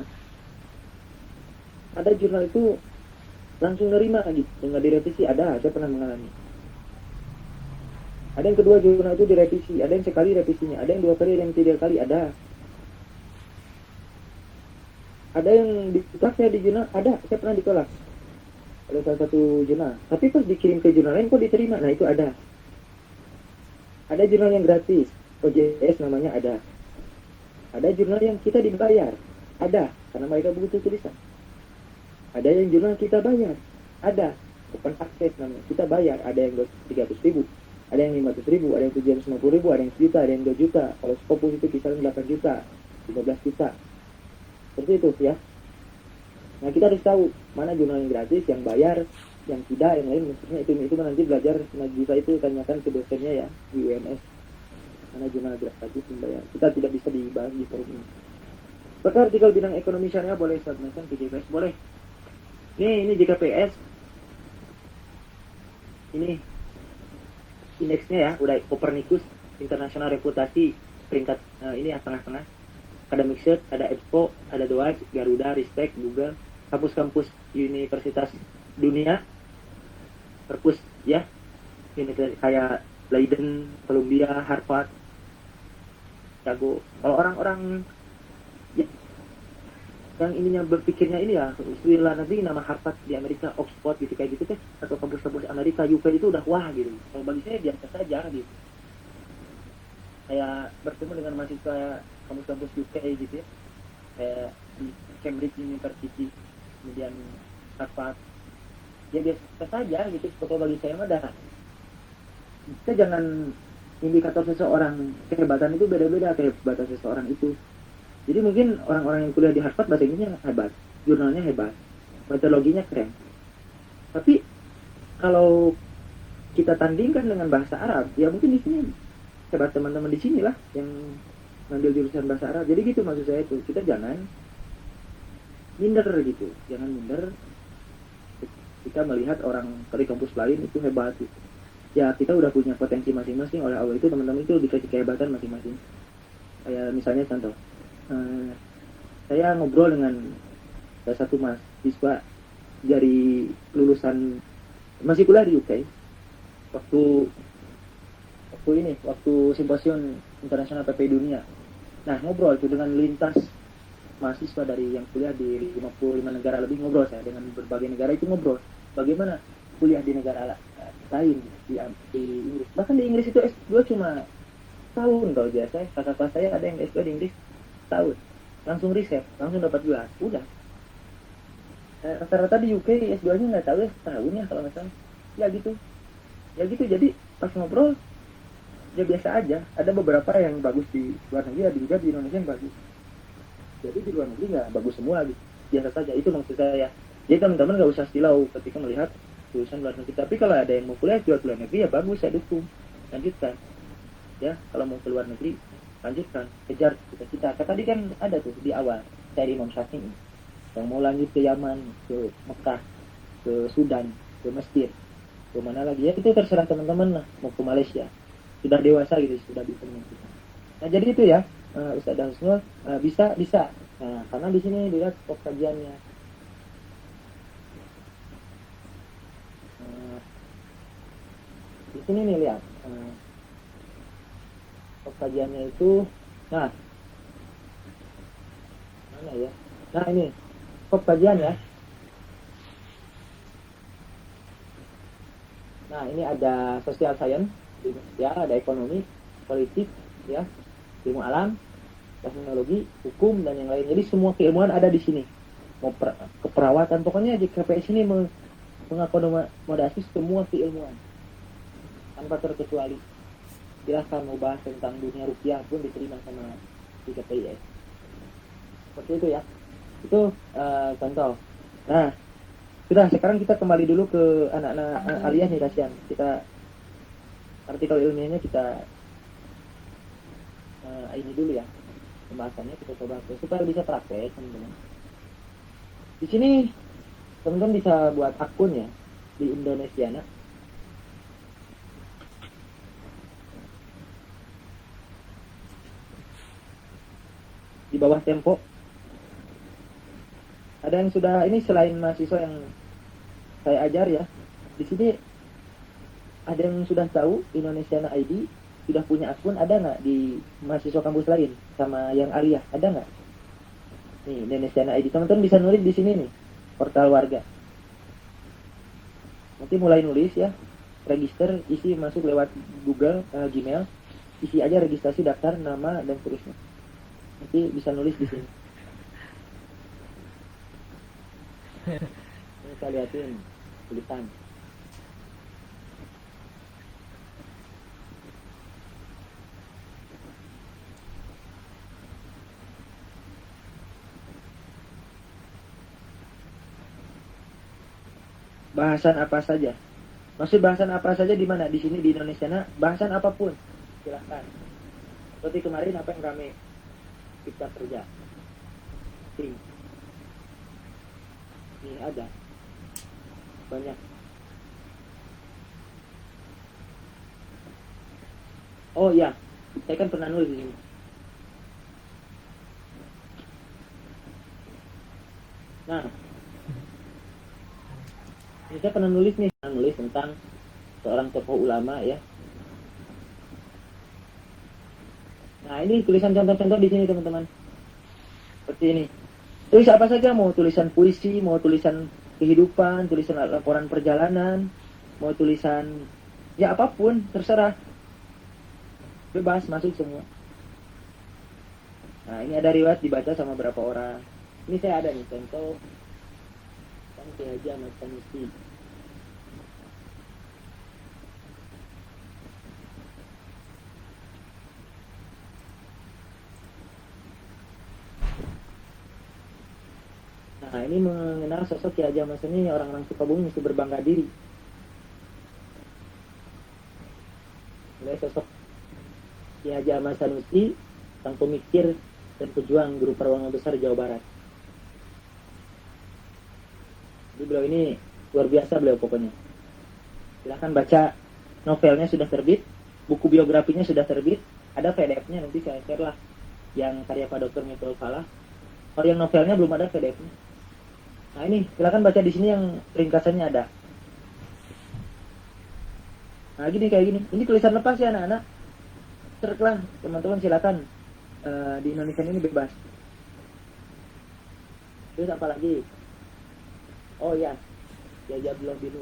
ada jurnal itu langsung nerima lagi, nggak direvisi. Ada, saya pernah mengalami. Ada yang kedua jurnal itu direvisi, ada yang sekali revisinya, ada yang 2 kali, ada yang 3 kali, ada. Ada yang ditolak saya di jurnal, ada, saya pernah ditolak oleh salah satu jurnal. Tapi pas dikirim ke jurnal lain kok diterima, nah itu ada. Ada jurnal yang gratis, OJS namanya ada. Ada jurnal yang kita dibayar, ada, karena mereka butuh tulisan. Ada yang jurnal kita bayar, ada, open access namanya, kita bayar. Ada yang 300.000, ada yang 500.000, ada yang 750.000, ada yang 1 juta, ada yang 2 juta. Kalau Scopus itu kisaran 8 juta, 15 juta. Seperti itu ya. Nah, kita harus tahu mana jurnal yang gratis, yang bayar, yang tidak, yang lain. Maksudnya itu nanti belajar bisa itu tanyakan ke dosennya ya di UNS. Mana jurnal gratis yang bayar. Kita tidak bisa dibahas di forum ini. Apakah artikel bidang ekonomi syariah boleh submission ke JKPS? Boleh. Ini JKPS. Ini indeksnya ya, udah Copernicus International Reputasi peringkat ini ya, tengah-tengah. Ada Mixed, ada Expo, ada Doaj, Garuda, Ristek, Google, kampus-kampus universitas dunia, perpus ya, ini kayak Leiden, Columbia, Harvard, Chicago. Kalau orang-orang ya, yang ininya berpikirnya ini ya, istilah nanti nama Harvard di Amerika, Oxford gitu kayak gitu teh, atau kampus-kampus Amerika, UK itu udah wah gitu. Kalau bagi saya biasa saja gitu. Kayak bertemu dengan mahasiswa kampus-kampus UK gitu ya, kayak di Cambridge University, kemudian Harvard, ya biasa saja gitu. Kalau bagi saya mah dah, kita jangan indikator seseorang kehebatan itu beda-beda kehebatan seseorang itu. Jadi mungkin orang-orang yang kuliah di Harvard bahasa Inggrisnya hebat, jurnalnya hebat, metodologinya keren. Tapi kalau kita tandingkan dengan bahasa Arab, ya mungkin di sini hebat teman-teman di sini lah yang ngambil jurusan bahasa Arab. Jadi gitu maksud saya itu, kita jangan minder gitu, jangan minder kita melihat orang dari kampus lain itu hebat gitu. Ya kita udah punya potensi masing-masing oleh Allah, itu teman-teman itu dikasih kehebatan masing-masing. Kayak misalnya contoh, saya ngobrol dengan salah satu mahasiswa dari lulusan masih kuliah di UK waktu simposium internasional PP dunia. Nah, ngobrol itu dengan lintas mahasiswa dari yang kuliah di 55 negara lebih, ngobrol saya dengan berbagai negara itu, ngobrol bagaimana kuliah di negara lain di Inggris. Bahkan di Inggris itu S2 cuma tahun kalau biasa. Kakak kelas saya ada yang S2 di Inggris tahun, langsung riset, langsung dapat gelar, udah. Rata-rata di UK S2-nya nggak tahu ya, tahun ya kalau nggak salah. Ya gitu. Jadi pas ngobrol ya biasa aja. Ada beberapa yang bagus di luar negeri, ada juga di Indonesia yang bagus. Jadi di luar negeri nggak bagus semua gitu, biasa saja. Itu maksud saya. Jadi teman-teman nggak usah silau ketika melihat tulisan luar negeri. Tapi kalau ada yang mau kuliah di luar negeri ya bagus, saya dukung, lanjutkan. Ya kalau mau ke luar negeri lanjutkan, kejar cita-cita. Tadi kan ada tuh di awal dari Imam Syafi'i, yang mau lanjut ke Yaman, ke Mekah, ke Sudan, ke Mesir, ke mana lagi ya, itu terserah teman-teman lah, mau ke Malaysia, sudah dewasa gitu, sudah bisa menentukan. Nah jadi itu ya, Ustadz Husnul, bisa. Nah karena di sini dilihat kajiannya. Di sini nih lihat, kajiannya itu, nah mana ya? Nah ini kajian ya. Nah ini ada social science, ya, ada ekonomi, politik, ya, ilmu alam, teknologi, hukum dan yang lain. Jadi semua keilmuan ada di sini. Mau keperawatan, pokoknya di KPS ini mengakomodasi semua keilmuan tanpa terkecuali. Silahkan mau bahas tentang dunia rupiah pun diterima sama di KPIS. Seperti itu ya. Itu contoh. Nah, sudah, sekarang kita kembali dulu ke anak-anak aliyah nih, kasihan. Kita artikel ilmiahnya kita ini dulu ya. Pembahasannya kita coba supaya bisa praktek, teman-teman. Di sini teman-teman bisa buat akun ya di Indonesia. Di bawah Tempo ada yang sudah, ini selain mahasiswa yang saya ajar ya, di sini ada yang sudah tahu Indonesia ID, sudah punya akun, ada nggak di mahasiswa kampus lain sama yang aliyah, ada nggak? Nih Indonesia ID, teman-teman bisa nulis di sini nih, portal warga. Nanti mulai nulis ya, register, isi masuk lewat Google, Gmail, isi aja registrasi, daftar, nama dan seterusnya. Nanti bisa nulis di sini. Ini saya lihatin tulisan. Bahasan apa saja? Maksud bahasan apa saja di mana? Di sini di Indonesia, bahasan apapun. Silahkan. Seperti kemarin apa yang kami kita kerja. Ini ada banyak. Oh ya, saya kan pernah nulis di sini. Nah, ini saya pernah nulis tentang seorang tokoh ulama ya. Nah ini tulisan contoh-contoh di sini teman-teman. Seperti ini. Tulis apa saja, mau tulisan puisi, mau tulisan kehidupan, tulisan laporan perjalanan, mau tulisan ya apapun, terserah. Bebas, masuk semua. Nah ini ada riwayat dibaca sama berapa orang. Ini saya ada nih contoh kan Ki Haji Ahmad Sanusi. Nah ini mengenal sosok Ki Haji Ahmad Sanusi, orang-orang Sukabumi mesti berbangga diri. Mulai sosok Ki Haji Ahmad Sanusi, sang pemikir dan pejuang guru perjuangan besar Jawa Barat. Jadi beliau ini luar biasa beliau pokoknya. Silahkan baca, novelnya sudah terbit, buku biografinya sudah terbit, ada PDF-nya, nanti saya share lah yang karya Pak Dr. Miftahul Falah. Kalau yang novelnya belum ada PDF-nya. Nah ini silahkan baca di sini yang ringkasannya ada. Nah gini kayak gini. Ini tulisan lepas ya anak-anak. Terkelah teman-teman silakan, di Indonesia ini bebas. Terus apa lagi? Oh ya, jajah belum dulu.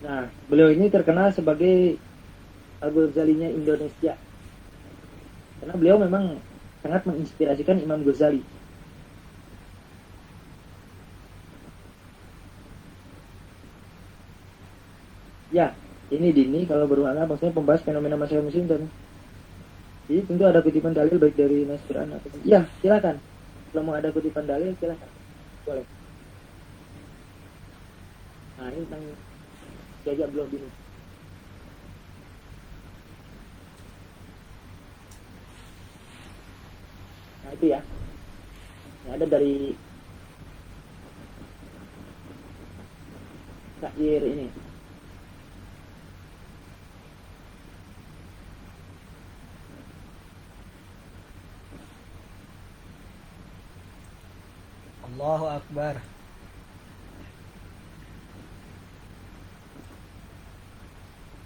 Nah, beliau ini terkenal sebagai Al-Ghazalinya Indonesia. Karena beliau memang sangat menginspirasikan Imam Ghazali. Ya, ini Dini kalau bermakna maksudnya pembahas fenomena masyarakat muslim dan jadi tentu ada kutipan dalil baik dari Nas Quran atau ya, silakan. Kalau mau ada kutipan dalil, silakan. Boleh. Nah, ini tentang Kiai Abdullah bin. Nah, itu ya. Yang ada dari syair ini. Allahu Akbar.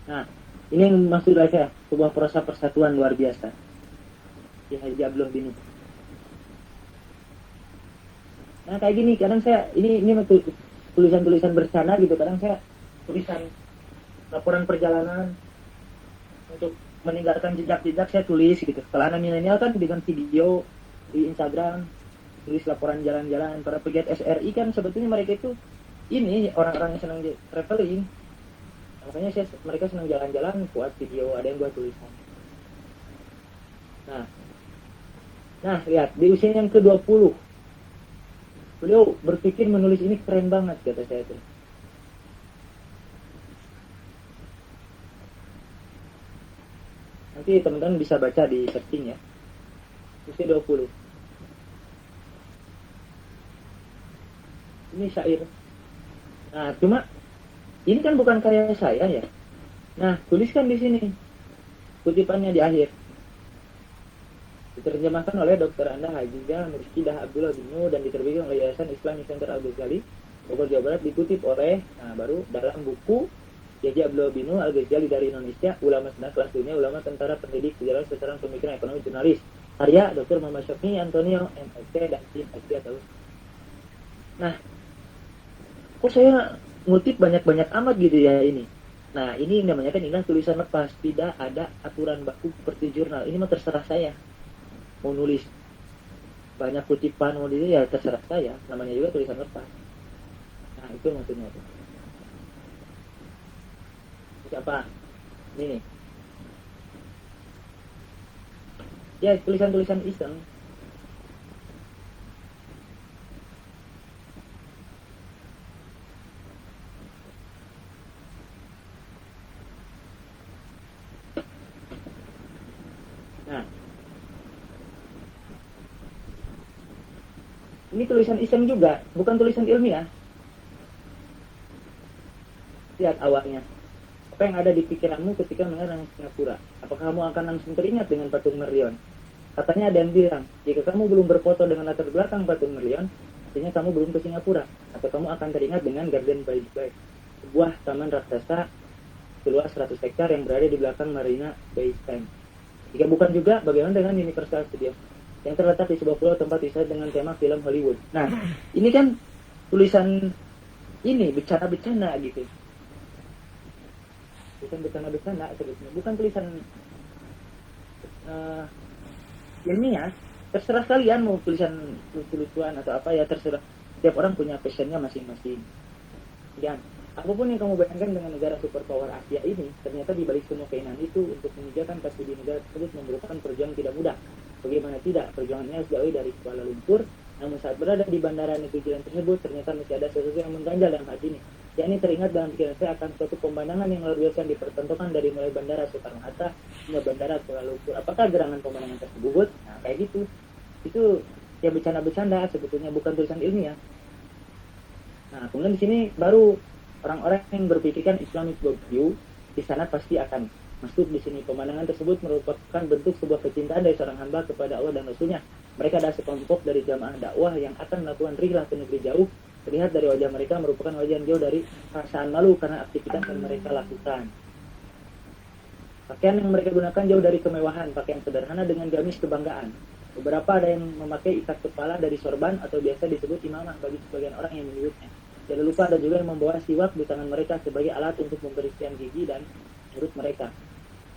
Nah, ini yang maksud saya, sebuah prosa persatuan luar biasa. Kiai Abdullah bin. Nah, kayak gini, kadang saya ini tulisan-tulisan bersana gitu, kadang saya tulisan laporan perjalanan untuk meninggalkan jejak-jejak saya tulis gitu. Kalau anak milenial kan dengan video di Instagram, tulis laporan jalan-jalan. Para pegiat SRI kan sebetulnya mereka itu ini orang-orang yang senang traveling. Makanya mereka senang jalan-jalan, buat video, ada yang buat tulisan. Nah, lihat di usia yang ke-20 beliau berpikir menulis ini keren banget, kata saya itu. Nanti teman-teman bisa baca di searching ya. Usia 20. Ini syair. Nah, cuma ini kan bukan karya saya ya. Nah, tuliskan di sini kutipannya di akhir. Diterjemahkan oleh Dr. Anda Hajiah Mursydah Abdullah bin dan diterbitkan oleh Yayasan Islamic Center Al-Ghazali Bogor Jawa Barat, dikutip oleh baru dalam buku Kiai Abdullah bin Al-Ghazali dari Indonesia, ulama senar kelas dunia, ulama tentara pendidik sejarah secara pemikiran ekonomi jurnalis, karya Dr. Muhammad Syafi'i Antonio MSc dan tim atau. Nah, kok saya ngutip banyak-banyak amat gitu ya ini. Nah, ini namanya kan inilah tulisan lepas, tidak ada aturan baku seperti jurnal. Ini mah terserah saya. Mau nulis banyak kutipan mau itu ya terserah saya, namanya juga tulisan lepas. Nah, itu maksudnya itu. Siapa? Ini nih. Ya, tulisan-tulisan iseng. Ini tulisan iseng juga, bukan tulisan ilmiah. Lihat awalnya. Apa yang ada di pikiranmu ketika mendengar nama Singapura? Apakah kamu akan langsung teringat dengan patung Merlion? Katanya ada yang bilang, jika kamu belum berfoto dengan latar belakang patung Merlion, artinya kamu belum ke Singapura. Atau kamu akan teringat dengan Garden by Bay, sebuah taman raksasa seluas 100 hektar yang berada di belakang Marina Bay Sands. Jika bukan juga, bagaimana dengan Universal Studios yang terletak di sebuah pulau tempat wisata dengan tema film Hollywood? Nah, ini kan tulisan ini bercanda-bercanda gitu. Tulisan bercanda-bercanda sebetulnya, bukan tulisan ilmiah. Terserah kalian mau tulisan lucu-lucuan atau apa ya, terserah. Setiap orang punya passionnya masing-masing. Dan apapun yang kamu bayangkan dengan negara superpower Asia ini, ternyata di balik semua keinginan itu untuk menyejahterakan pasti di negara tersebut memerlukan perjuangan tidak mudah. Bagaimana tidak, perjuangannya harus jauh dari Kuala Lumpur. Namun saat berada di bandara negeri jiran tersebut, ternyata masih ada sesuatu yang mengganjal dalam hati ini. Yakni teringat dalam pikiran saya akan suatu pemandangan yang luar biasa dipertontonkan dari mulai bandara Soekarno-Hatta hingga bandara Kuala Lumpur. Apakah gerangan pemandangan tersebut? Nah, kayak gitu. Itu ya bercanda-bercanda sebetulnya, bukan tulisan ilmiah. Nah, kemudian di sini baru orang-orang yang berpikirkan Islamic worldview di sana pasti akan masuk di sini. Pemandangan tersebut merupakan bentuk sebuah kecintaan dari seorang hamba kepada Allah dan Rasulnya. Mereka adalah sekelompok dari jamaah dakwah yang akan melakukan rihlah ke negeri jauh. Terlihat dari wajah mereka merupakan wajah yang jauh dari perasaan malu karena aktivitas yang mereka lakukan. Pakaian yang mereka gunakan jauh dari kemewahan, pakaian sederhana dengan gamis kebanggaan. Beberapa ada yang memakai ikat kepala dari sorban atau biasa disebut imamah bagi sebagian orang yang menyebutnya. Jangan lupa ada juga yang membawa siwak di tangan mereka sebagai alat untuk membersihkan gigi dan mulut mereka.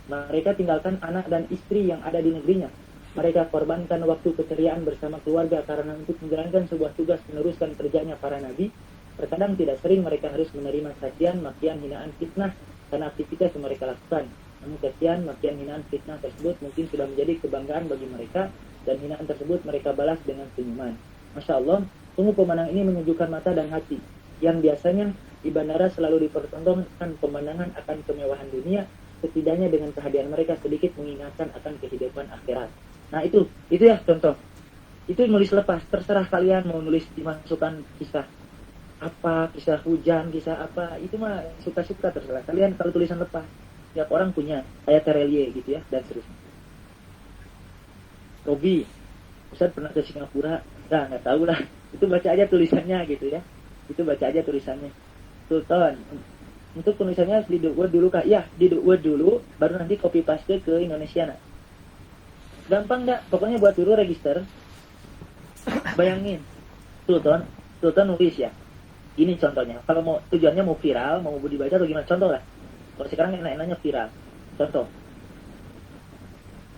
Mereka tinggalkan anak dan istri yang ada di negerinya. Mereka korbankan waktu keceriaan bersama keluarga karena untuk menjalankan sebuah tugas meneruskan kerjanya para nabi. Terkadang tidak sering mereka harus menerima cacian, makian, hinaan, fitnah karena aktivitas yang mereka lakukan. Namun cacian, makian, hinaan, fitnah tersebut mungkin sudah menjadi kebanggaan bagi mereka dan hinaan tersebut mereka balas dengan senyuman. Masya Allah, sungguh pemandangan ini menyejukkan mata dan hati. Yang biasanya di bandara selalu dipertontonkan pemandangan akan kemewahan dunia, setidaknya dengan kehadiran mereka sedikit mengingatkan akan kehidupan akhirat. Nah itu ya contoh. Itu nulis lepas, terserah kalian mau nulis dimasukkan kisah apa, kisah hujan, kisah apa, itu mah suka-suka terserah kalian. Kalau tulisan lepas, tiap orang punya, kayak Terelie gitu ya, dan seterusnya. Robi, Ustaz pernah ke Singapura, nah nggak tahu lah, itu baca aja tulisannya gitu ya, itu baca aja tulisannya. Sultan, untuk tulisannya di Word dulu kak, ya di Word dulu, baru nanti copy paste ke Indonesia. Nah, gampang nggak? Pokoknya buat dulu register. Bayangin, Sultan nulis ya. Ini contohnya, kalau mau tujuannya mau viral, mau dibaca atau gimana, contoh lah. Kalau sekarang enak-enaknya viral. Contoh,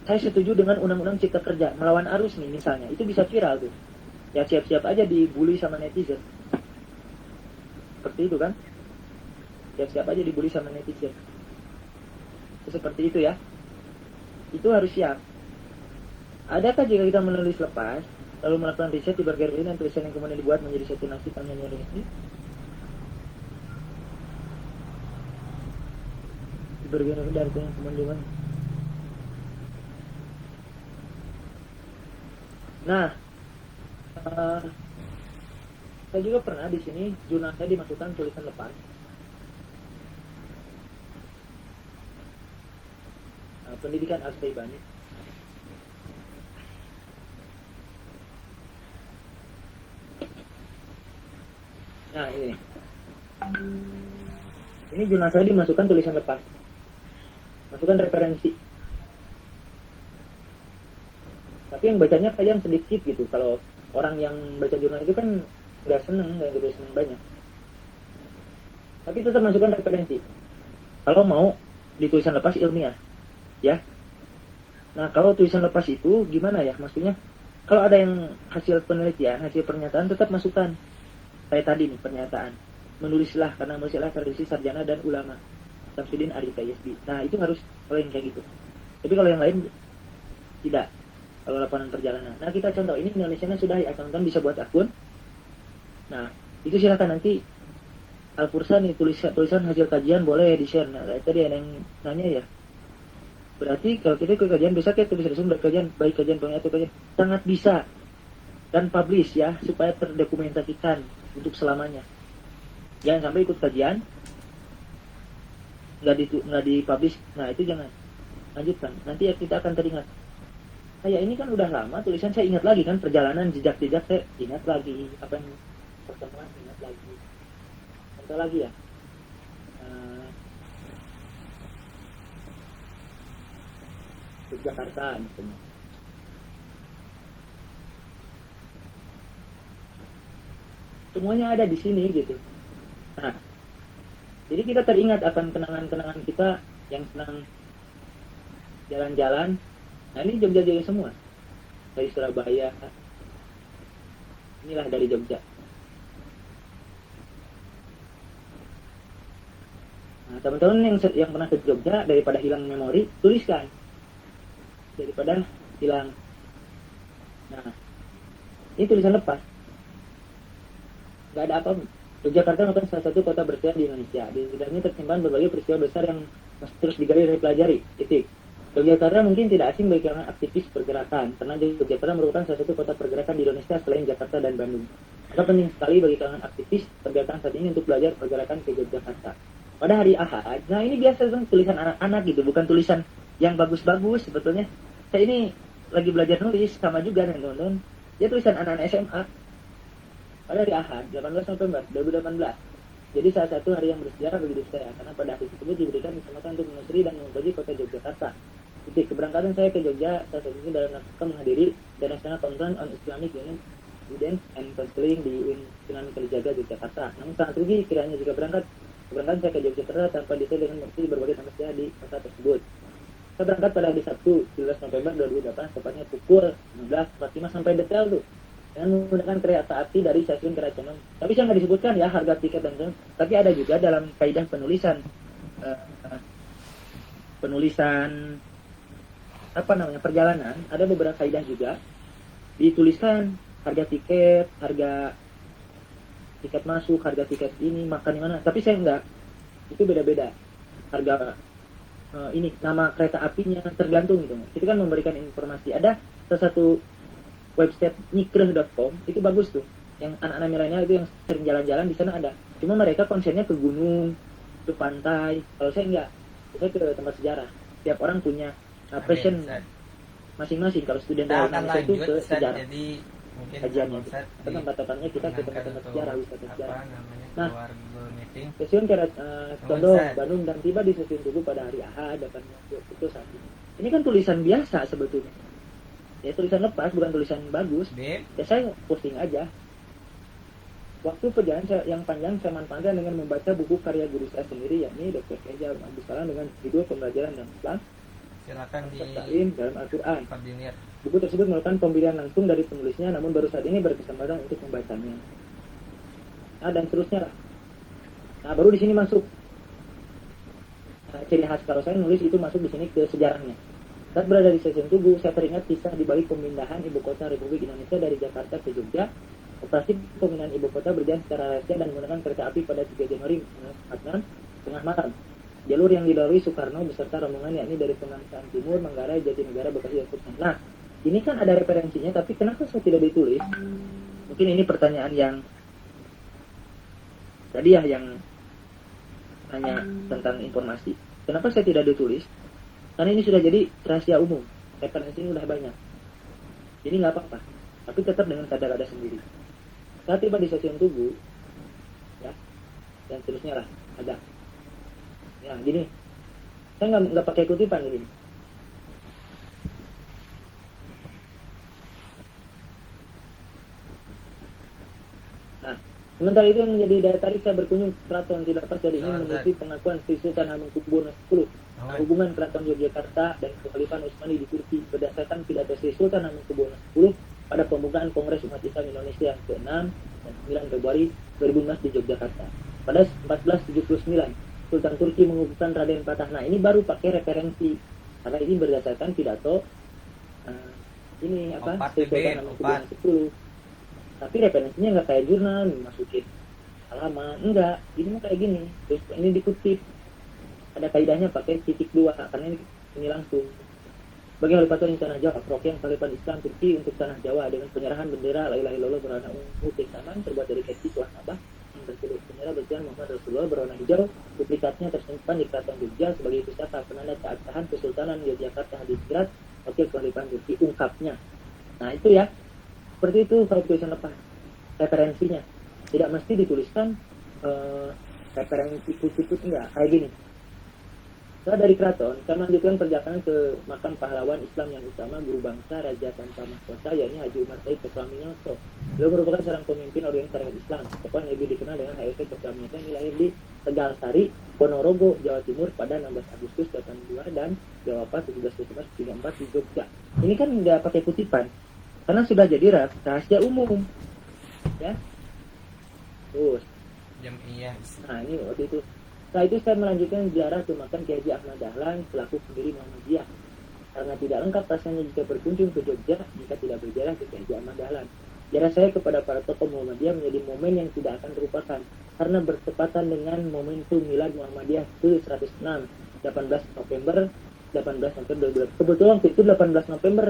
saya setuju dengan undang-undang cipta kerja, melawan arus nih misalnya, itu bisa viral tuh. Ya siap-siap aja dibully sama netizen. Seperti itu kan? Siap-siap aja dibully sama netizen. Seperti itu ya. Itu harus siap. Adakah jika kita menulis lepas, lalu melakukan riset di berbagai dan tulisan yang kemudian dibuat menjadi satu nasib yang ini? Di berbagai dari yang kemudian dibuat. Nah, saya juga pernah di sini jurnal saya dimasukkan tulisan lepas. Pendidikan Al-Saibani. Nah ini jurnal saya dimasukkan tulisan lepas, masukkan referensi. Tapi yang bacanya kalian sedikit gitu. Kalau orang yang baca jurnal itu kan nggak seneng banyak. Tapi tetap masukkan referensi. Kalau mau di tulisan lepas ilmiah, ya. Nah kalau tulisan lepas itu gimana ya? Maksudnya kalau ada yang hasil penelitian, hasil pernyataan tetap masukkan. Kayak tadi nih pernyataan, menulislah karena menulislah tradisi sarjana dan ulama Samsudin Arif YSB. Nah itu harus kalau yang kayak gitu. Tapi kalau yang lain tidak. Kalau laporan perjalanan. Nah kita contoh ini Indonesia sudah ya, teman-teman bisa buat akun. Nah itu silakan nanti Al-Fursa nih tulisan hasil kajian boleh di share. Nah tadi ada yang nanya ya. Berarti kalau kita ikut kajian bisa kita bisa langsung kajian baik kajian atau kajian sangat bisa dan publish ya supaya terdokumentasikan untuk selamanya. Jangan sampai ikut kajian nggak dipublish. Nah itu jangan lanjutkan. Nanti ya kita akan teringat. Kayak ini kan udah lama tulisan saya ingat lagi kan perjalanan jejak-jejak saya ingat lagi apa yang pertemuan ingat lagi. Contoh lagi ya. Jakarta misalnya. Semuanya ada di sini gitu. Nah, jadi kita teringat akan kenangan-kenangan kita yang senang jalan-jalan. Nah ini Jogja semua. Dari Surabaya. Inilah dari Jogja. Nah teman-teman yang pernah ke Jogja, daripada hilang memori, tuliskan. Daripada hilang. Nah ini tulisan lepas. Gak ada apa. Yogyakarta merupakan salah satu kota bersejarah di Indonesia. Di dalamnya tersimpan berbagai peristiwa besar yang masih terus digali dan dipelajari. Titik. Yogyakarta mungkin tidak asing bagi kalangan aktivis pergerakan, karena Yogyakarta merupakan salah satu kota pergerakan di Indonesia selain Jakarta dan Bandung. Maka penting sekali bagi kalangan aktivis pergerakan saat ini untuk belajar pergerakan ke Yogyakarta. Pada hari Ahad, nah ini biasa tulisan anak-anak gitu, bukan tulisan yang bagus-bagus sebetulnya. Saya ini lagi belajar nulis sama juga nih teman-teman. Dia tulisan anak-anak SMA. Pada hari Ahad, 18 November 2018. Jadi salah satu hari yang bersejarah bagi diri saya, karena pada hari tersebut diberikan kesempatan untuk menelusuri dan mengkaji kota Yogyakarta. Titik keberangkatan saya ke Jogja salah satunya dalam rangka menghadiri International Conference on Islamic Guidance and Counseling di Sunan Kalijaga Yogyakarta. Namun sangat rugi kiranya jika keberangkatan saya ke Yogyakarta tanpa disertai dengan mengerti berbagai tempat saya di kota tersebut. Saya berangkat pada hari Sabtu 17 November 2008 tepatnya pukul 16.45 sampai detail tuh dengan menggunakan kereta api dari stasiun Keracunan. Tapi saya nggak disebutkan ya harga tiket dan sebagainya. Tapi ada juga dalam kaidah penulisan perjalanan, ada beberapa kaidah juga dituliskan harga tiket masuk, harga tiket ini, makan di mana. Tapi saya enggak, itu beda-beda harga. Ini nama kereta apinya tergantung gitu. Itu kan memberikan informasi. Ada salah satu website nikreh.com, itu bagus tuh. Yang anak-anak milenial itu yang sering jalan-jalan di sana ada. Cuma mereka konsennya ke gunung, ke pantai. Kalau saya enggak, saya ke tempat sejarah. Tiap orang punya passion masing-masing. Kalau student dari Indonesia itu ke sejarah. Jadi mungkin Kajiannya itu. Ustaz Karena tempat-tempatnya kita ke tempat-tempat sejarah, wisata sejarah. Nah, keluar Google Meeting. Stasiun kayak contoh Ustaz. Bandung dan tiba di stasiun Tugu pada hari Ahad dapat itu saat ini. Ini kan tulisan biasa sebetulnya. Ya tulisan lepas, bukan tulisan bagus. Bim, Ya saya posting aja. Waktu perjalanan yang panjang saya manfaatkan dengan membaca buku karya guru saya sendiri, yakni Dr. Keja Abdul Salam dengan judul Pembelajaran dan Islam silakan Taklim dalam Al-Quran. koordinir. Buku tersebut merupakan pembelian langsung dari penulisnya, namun baru saat ini berkesempatan untuk membacanya. Nah, dan seterusnya lah. Nah, baru di sini masuk ciri khas kalau saya nulis itu masuk di sini ke sejarahnya. Saat berada di stasiun Tugu, saya teringat kisah di balik pemindahan ibu kota Republik Indonesia dari Jakarta ke Jogja. Operasi pemindahan ibu kota berjalan secara rahasia dan menggunakan kereta api pada 3 Januari 1946 tengah malam. Jalur yang dilalui Soekarno beserta rombongan yakni dari Pegangsaan Timur, Manggarai, Jatinegara, Bekasi, dan seterusnya. Nah, ini kan ada referensinya, tapi kenapa saya tidak ditulis? Mungkin ini pertanyaan yang tadi ya, yang tanya tentang informasi. Kenapa saya tidak ditulis? Karena ini sudah jadi rahasia umum. Referensi ini udah banyak. Jadi nggak apa-apa. Tapi tetap dengan kadar-kadar sendiri. Saat tiba di stasiun Tugu, ya, dan seterusnya lah, ada. Ya, gini. Saya nggak pakai kutipan gini. Nah, sementara itu yang menjadi daya tarik saya berkunjung ke keraton tidak lepas dari ingin menulis pengakuan Sri Sultan Hamengkubuwono X. Nah, hubungan keraton Yogyakarta dan kekhalifahan Utsmani di Turki berdasarkan pidato Sri Sultan Hamengkubuwono X pada pembukaan Kongres Umat Islam Indonesia yang ke-6 dan 9 Februari 2015 di Yogyakarta. Pada 1479, Sultan Turki mengukuhkan Raden Patah. Nah, ini baru pakai referensi karena ini berdasarkan pidato ini apa? Sri Sultan Hamengkubuwono X. Tapi referensinya nggak kayak jurnal, masukin halaman, enggak. Ini mah kayak gini. Terus ini dikutip. Ada kaidahnya pakai titik 2 karena ini langsung. Bagi Khalifatul Tanah Jawa, perwakilan Khalifah Islam Turki untuk Tanah Jawa dengan penyerahan bendera La ilaha illallah berwarna ungu kesamaan terbuat dari kain tuah Abah yang bertulis bendera bertuliskan Muhammad Rasulullah berwarna hijau. Duplikatnya tersimpan di Keraton Jogja sebagai pusaka penanda keabsahan Kesultanan Yogyakarta Hadijrat Wakil Khalifah Turki, ungkapnya. Nah itu ya, seperti itu kalau tulisan lepas. Referensinya tidak mesti dituliskan referensi khusus enggak kayak gini. Setelah dari keraton, saya melanjutkan perjalanan ke makam pahlawan Islam yang utama, guru bangsa, Raja Tanpa Mahkota, yakni Haji Umar Said Kesuaminyoto. Beliau merupakan seorang pemimpin organisasi syariat Islam. Tokoh yang lebih dikenal dengan HLC Kesuaminyoto yang lahir di Tegalsari, Ponorogo, Jawa Timur pada 16 Agustus 82 dan wafat 17 Desember 34 di Jogja. Ini kan nggak pakai kutipan, karena sudah jadi rahasia umum, ya. Terus, Jamiah. nah ini waktu itu. Setelah itu saya melanjutkan ziarah ke makam Kiai Haji Ahmad Dahlan selaku pendiri Muhammadiyah. Karena tidak lengkap rasanya jika berkunjung ke Jogja jika tidak berziarah ke Kiai Haji Ahmad Dahlan. Ziarah saya kepada para tokoh Muhammadiyah menjadi momen yang tidak akan terlupakan karena bertepatan dengan momentum Milad Muhammadiyah ke-106 18 November 2012. Kebetulan waktu itu 18 November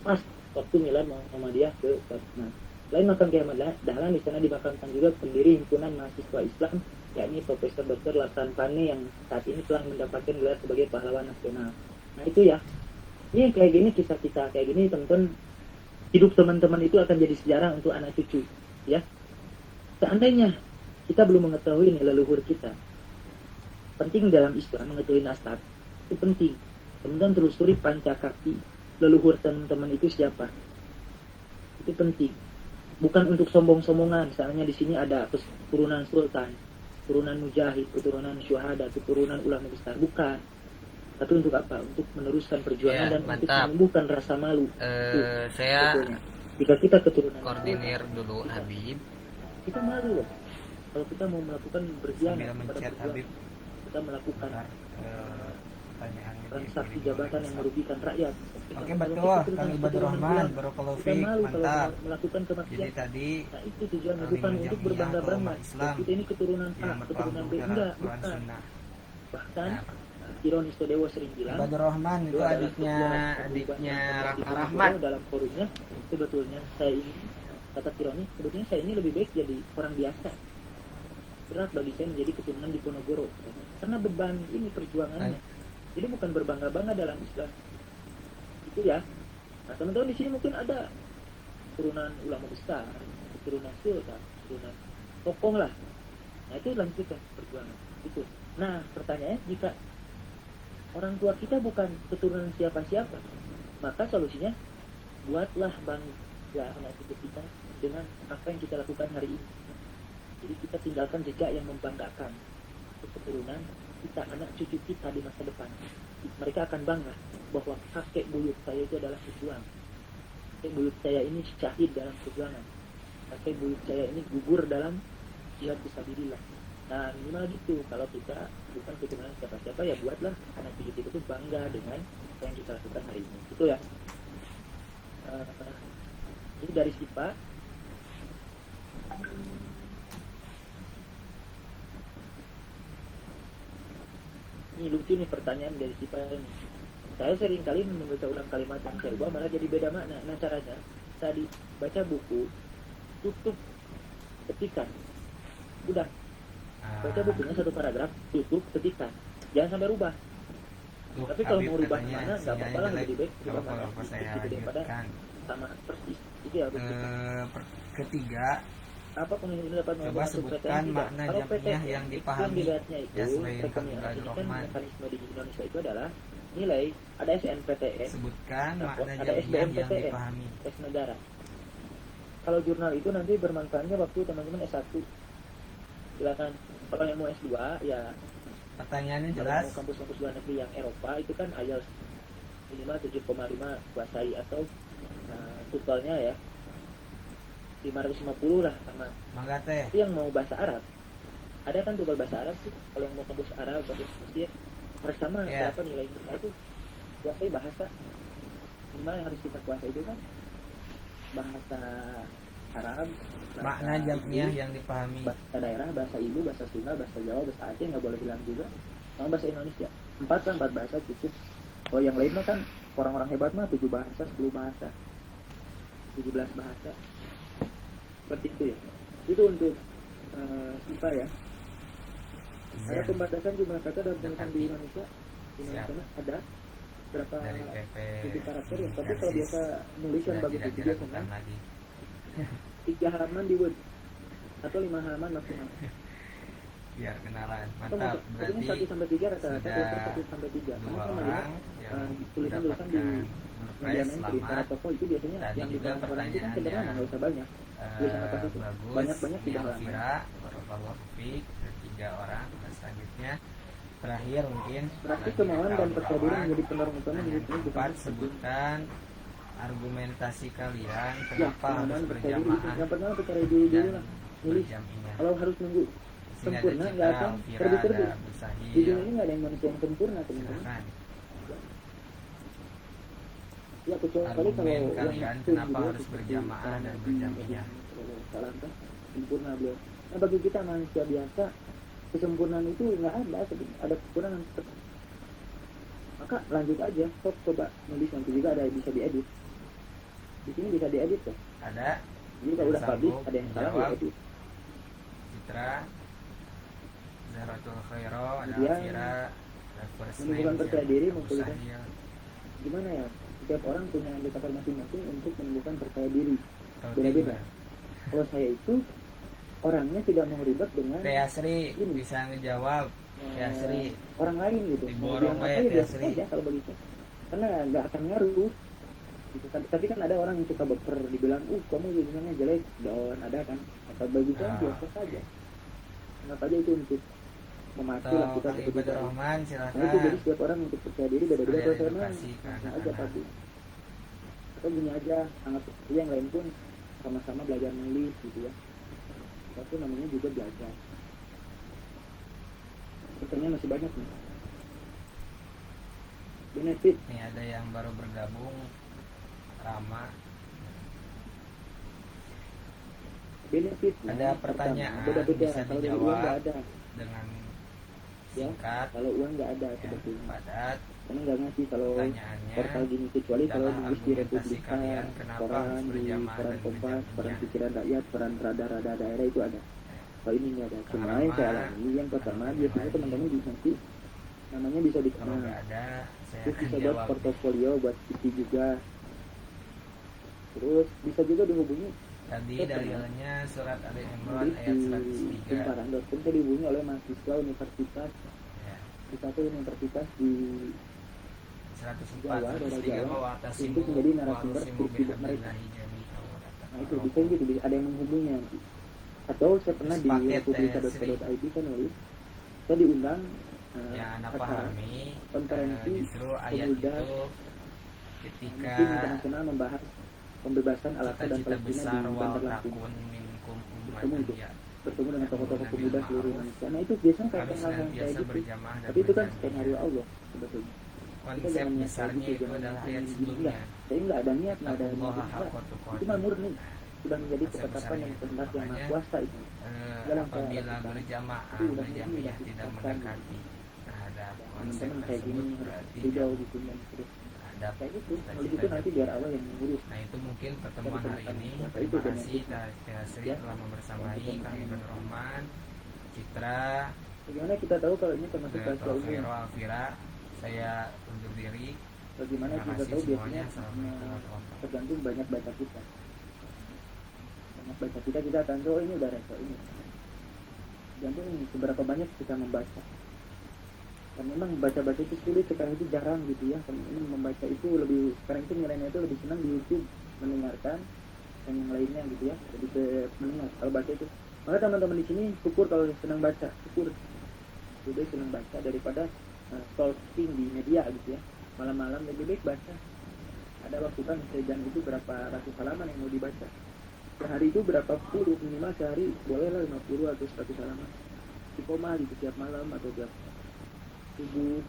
pas waktu Milad Muhammadiyah ke-106. Selain makam Kiai Ahmad Dahlan, di sana dimakamkan juga pendiri himpunan mahasiswa Islam, yakni Profesor Dr. Lasan Pane yang saat ini telah mendapatkan gelar sebagai pahlawan nasional. Nah itu ya, ini kayak gini kisah-kisah kayak gini teman-teman, hidup teman-teman itu akan jadi sejarah untuk anak cucu, ya. Seandainya kita belum mengetahui leluhur kita, penting dalam Islam mengetahui nasab itu penting. Teman-teman telusuri Pancakaki, leluhur teman-teman itu siapa, itu penting. Bukan untuk sombong-sombongan, misalnya di sini ada keturunan sultan, keturunan mujahid, keturunan syuhada, keturunan ulama besar, bukan. Tapi untuk apa? Untuk meneruskan perjuangan Ya, dan mantap. untuk menumbuhkan rasa malu. Saya Sebetulnya. Jika kita keturunan koordinir dulu Habib kita malu loh. Kalau kita mau melakukan berkhianat sambil kepada mencet perjuangan, Habib. kita melakukan. pertanyaannya transaksi dipilih jabatan oleh yang Ustaz. merugikan rakyat. Oke, Kalau betul, kita Kang tentang Ibadur keturunan Rahman, bulan, barakallahu kita fiik, malu kalau mantap. melakukan Jadi kemaksiatan. tadi Nah itu tujuannya Alimul bukan untuk Jamiah berbangga-bangga. atau Islam Kita ini keturunan A, yang keturunan B, berpegang enggak, teguh Quran bukan. Sunnah. Bahkan Nah, Ironis Dewa sering bilang Ibadur Rahman itu adalah adiknya Raka Rahmat. dalam forumnya sebetulnya saya ini, kata Kironi, sebetulnya saya ini lebih baik jadi orang biasa. Berat bagi saya menjadi keturunan Diponegoro karena beban ini perjuangannya. Jadi bukan berbangga-bangga dalam Islam itu ya. Nah teman-teman di sini mungkin ada keturunan ulama besar, keturunan sultan, keturunan tokoh lah. Nah itu lanjutkan perjuangan itu. Nah pertanyaannya, jika orang tua kita bukan keturunan siapa-siapa, maka solusinya buatlah bangga anak cucu kita dengan apa yang kita lakukan hari ini. Jadi kita tinggalkan jejak yang membanggakan untuk keturunan kita, anak cucu kita di masa depan. Mereka akan bangga bahwa kakek buyut saya itu adalah pejuang. Kakek buyut saya ini syahid dalam perjuangan. Kakek buyut saya ini gugur dalam jihad fisabilillah. Nah minimal gitu, kalau kita bukan keturunan siapa-siapa ya buatlah anak cucu kita itu bangga dengan apa yang kita lakukan hari ini. Itu ya. Ini dari Sipa. Ini lucu nih pertanyaan dari Sipa ini. Saya sering kali membaca ulang kalimat yang saya ubah malah jadi beda makna. Nah caranya, tadi baca buku, tutup ketikan. Udah. Baca bukunya satu paragraf, tutup ketika, jangan sampai rubah. Tapi kalau mau rubah mana, nggak apa-apa lah, lebih baik rubah mana itu daripada sama persis. Itu ya. Ketiga, apa pengen dapat coba sebutkan makna jamiah yang dipahami. Dilihatnya itu Ya, selain rekomendasi Ibadur kan Rahman. mekanisme di Indonesia itu adalah nilai, ada SNPTN, Sebutkan makna ada jamiah yang SBMPTN, dipahami. tes negara. Kalau jurnal itu nanti bermanfaatnya waktu teman-teman S1. Silakan. Kalau yang mau S2 ya Pertanyaannya kalau jelas. mau kampus-kampus luar negeri yang Eropa itu kan IELTS minimal 7,5 kuasai atau totalnya ya 550 lah sama. Mangga teh. Itu yang mau bahasa Arab. Ada kan tuh bahasa Arab sih. Kalau yang mau kampus Arab, kampus Mesir harus sama Ya. berapa nilai itu. Kuasai bahasa. Minimal yang harus kita kuasai itu kan bahasa Arab, Makna jamiah yang dipahami. bahasa daerah, bahasa Ibu, bahasa Sunda, bahasa Jawa, bahasa Aceh nggak boleh bilang juga. Sama bahasa Indonesia. 4 bahasa cukup. Kalau yang lainnya kan orang-orang hebat mah 7 bahasa, 10 bahasa, 17 bahasa. Seperti itu ya. Itu untuk IPA ya. Ada pembatasan jumlah kata dalam tulisan di Indonesia. Di Indonesia ada berapa Dari PP titik karakter ya. Tapi kalau biasa nulis yang bagus itu biasanya lagi. 3 halaman di Word atau 5 halaman maksimal. Biar kenalan. Atau Mantap. maksudnya Berarti 1 sampai 3 rata-rata, sudah 1 sampai 3. dua Karena orang melihat yang tulisan-tulisan di mendapatkan media surprise. mainstream para Selamat. tokoh itu biasanya Tadi yang juga dipegang orang itu kan pertanyaannya sederhana, nggak usah banyak. Tulisan apa sih? bagus. Banyak-banyak Ini tidak lama. Alvira, barakallahu fiik, 3 orang. Dan selanjutnya terakhir mungkin Berarti bagi kemauan dan kaum percaya diri ulama. menjadi pendorong utama Yang hidup ini bukan keempat, sebutkan argumentasi kalian ya, kenapa harus kemauan percaya diri itu. berjamaah Yang pertama percaya diri dulu dan lah. Milih. berjamiah. Kalau harus nunggu Sini ada sempurna nggak Citra, akan Alvira, terbit-terbit. ada Busahil. Di dunia ini nggak ada yang manusia yang sempurna teman-teman. Silakan. Ya kecuali kalau Argumen yang kalian itu kenapa juga harus seperti berjamaah dan Nabi berjamiah. Salam kan sempurna beliau. Nah bagi kita manusia biasa kesempurnaan itu nggak ada, ada kekurangan. Maka lanjut aja, coba nulis nanti juga ada bisa diedit. Di sini bisa diedit ya. Ada Jadi kalau udah Sanggup publish ada yang salah menjawab. diedit. Citra, Zahratul Khairo, ada Kemudian, Alvira, ada First menunjukkan Name, percaya diri Abu memperlukan Sahil. Gimana ya? Setiap orang punya indikator masing-masing untuk menunjukkan percaya diri. Kalau Beda-beda. tiga. Kalau saya itu orangnya tidak mau ribet dengan Teh Asri bisa ngejawab. Teh Asri orang lain gitu. Mau Diborong bilang bae, apa ya Teh biasa Asri. aja kalau begitu. Karena nggak akan ngaruh. Gitu. Tapi kan ada orang yang suka baper, dibilang, kamu gimana jelek, down, ada kan. Atau begitu kan Ah. biasa saja. Kenapa aja itu untuk memacu lah atau kita Kang untuk Ibadur bicara. Rahman Nah itu silakan. jadi setiap orang untuk percaya diri beda-beda. Ada Kalau saya mah edukasi ke langsung aja anak-anak. tapi atau gini aja, sangat yang lain pun sama-sama belajar nulis gitu ya. Tapi namanya juga belajar. Pertanyaan masih banyak nih. benefit Nih ada yang baru bergabung, Rama. benefit Ada pertanyaan, beda-beda. bisa Kalau dari uang dijawab nggak ada dengan ya, singkat, kalau uang nggak ada ya, sebetulnya padat. karena nggak ngasih kalau Pertanyaannya portal gini, kecuali kalau adalah nulis di argumentasi Republika, kalian kenapa koran harus di berjamaah koran dan Kompas, berjam-jam. koran pikiran rakyat, koran rada-rada daerah itu ada. Kalau ini nggak ada. Cuma Kalau yang saya lama, alami yang pertama kalau biasanya lagi. teman-teman bisa nanti namanya bisa Kalau dikenal, nggak ada, saya terus akan bisa buat jawab. portofolio buat CV juga, terus bisa juga dihubungi Tadi Saya dalilnya surat Ali Imran nulis ayat di 103. kumparan.com saya dihubungi oleh mahasiswa universitas Ya, di satu universitas di 104, Jawa, daerah 103 Jawa, wa'tasimu untuk menjadi narasumber wa'tasimu kursi hidup mereka. bihablillahi jami'an wa la Nah itu tafarraqu. bisa gitu, ada yang menghubungi nanti. Atau saya pernah di Paket, republika.co.id kan nulis, saya diundang Yang Anda acara pahami, konferensi justru ayat pemuda itu ketika Muslim internasional membahas pembebasan Al-Aqsa dan cita-cita Palestina besar di wal Bandar Lampung. takun minkum Bertemu itu, ummatan bertemu dengan tokoh-tokoh Nabi pemuda Muhammad. seluruh Indonesia. Nah itu biasanya kami kayak hal-hal yang kayak senantiasa gitu. berjamaah dan Tapi itu kan berjanji. skenario Allah sebetulnya. Kita Konsep jangan niat besarnya kayak gitu, itu jangan adalah niat ayat gini, sebelumnya. Saya nggak ada niat, nggak ada Allah niat. haqqa tuqatih. Itu mah murni, sudah menjadi Konsep ketetapan besarnya yang itu. kehendak yang maha Makanya, kuasa itu. Dalam apabila keadaan berjamaah itu udah berjamiah ini, tidak udah mendekati terhadap konsep teman-teman kayak gini tersebut harus berarti beda gitu dan terus terhadap kayak gitu. Kalau cita-cita gitu nanti biar Allah yang mengurus. Nah itu mungkin pertemuan hari ini. Apa itu Terima kasih benefitnya? THSRI Ya. telah membersamai kami Ibn Rahman, Citra, Bagaimana kita tahu kalau ini termasuk dan rahasia umum? Profero Alvira. Saya undur diri. Bagaimana Terima kita kasih tahu semuanya. biasanya Assalamualaikum warahmatullahi wabarakatuh. tergantung banyak baca kita. Banyak baca kita akan tahu oh, ini udah rahasia ini. Tergantung seberapa banyak kita membaca. Dan memang baca-baca itu sulit sekarang itu jarang gitu ya. Teman-teman membaca itu lebih sekarang itu nilainya itu lebih senang di YouTube mendengarkan dan yang lainnya gitu ya. Lebih ke mendengar kalau baca itu. Maka teman-teman di sini syukur kalau senang baca, syukur. Lebih senang baca daripada stalking di media gitu ya. Malam-malam lebih baik baca. Ada waktu kan sejam itu berapa ratus halaman yang mau dibaca. Sehari itu berapa puluh, minimal sehari bolehlah 50 atau 100 halaman. Istiqomah gitu tiap malam atau tiap subuh.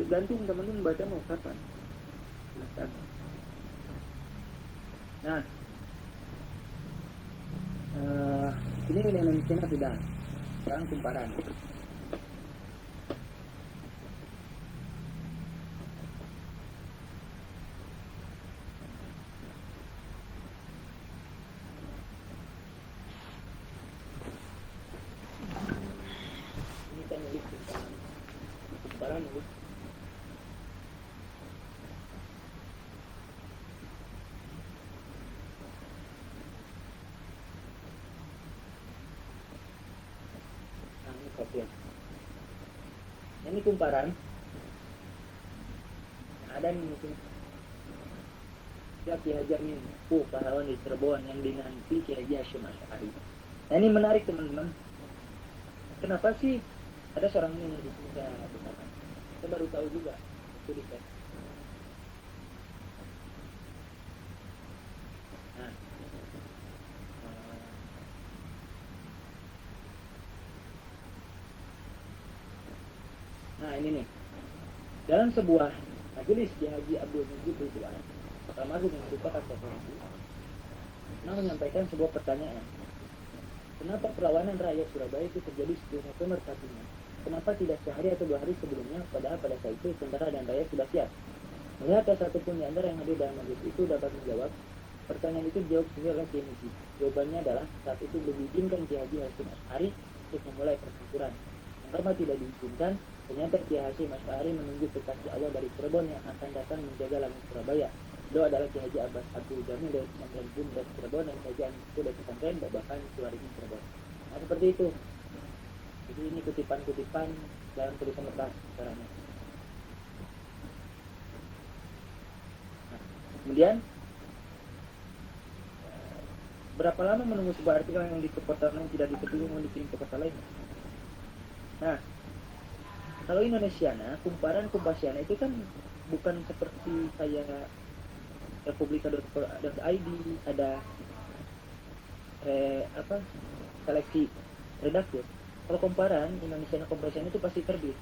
Gantung teman-teman baca mau kapan. Silahkan. Nah, ini Indonesia sudah. Sekarang kumparan. Ini kan nulis kumparan nulis. Nah, ini kopian. Ini kumparan. Ada nih mungkin. Siap diajar nih. Pahlawan di Cirebon yang dinanti Kiai Haji Hasyim Asy'ari. Nah ini menarik teman-teman. Kenapa sih ada seorang ini di sini saya katakan? Saya baru tahu juga. Itu di chat. Nah, nah ini nih. Dalam sebuah majelis Kiai Haji Abdul Majid Ridwan, termasuk yang merupakan tokoh pernah menyampaikan sebuah pertanyaan. Kenapa perlawanan rakyat Surabaya itu terjadi 10 November tahunnya? Kenapa tidak sehari atau 2 hari sebelumnya? Padahal pada saat itu tentara dan rakyat sudah siap. Melihat tak satupun di antara yang hadir dalam majelis itu dapat menjawab pertanyaan itu dijawab sendiri oleh Kiai Haji. Jawabannya adalah saat itu belum diizinkan Kiai Haji Hasyim Asy'ari untuk memulai pertempuran. Karena tidak diizinkan, ternyata Kiai Hasyim Asy'ari menunggu kekasih Allah dari Cirebon yang akan datang menjaga langit Surabaya. Beliau adalah Kiai Haji Abbas Abdul Jamil dari pesantren Bun dari Cirebon dan Kiai Haji itu dari pesantren Babakan Suwarini Cirebon. Nah seperti itu. Jadi ini kutipan-kutipan dalam tulisan lepas caranya. Nah, kemudian berapa lama menunggu sebuah artikel yang di kota lain tidak diketahui mau dikirim ke kota lain? Nah, kalau Indonesiana, kumparan Kompasiana itu kan bukan seperti kayak republika.id ada seleksi redaktur. Kalau kumparan Indonesiana Kompasiana itu pasti terbit.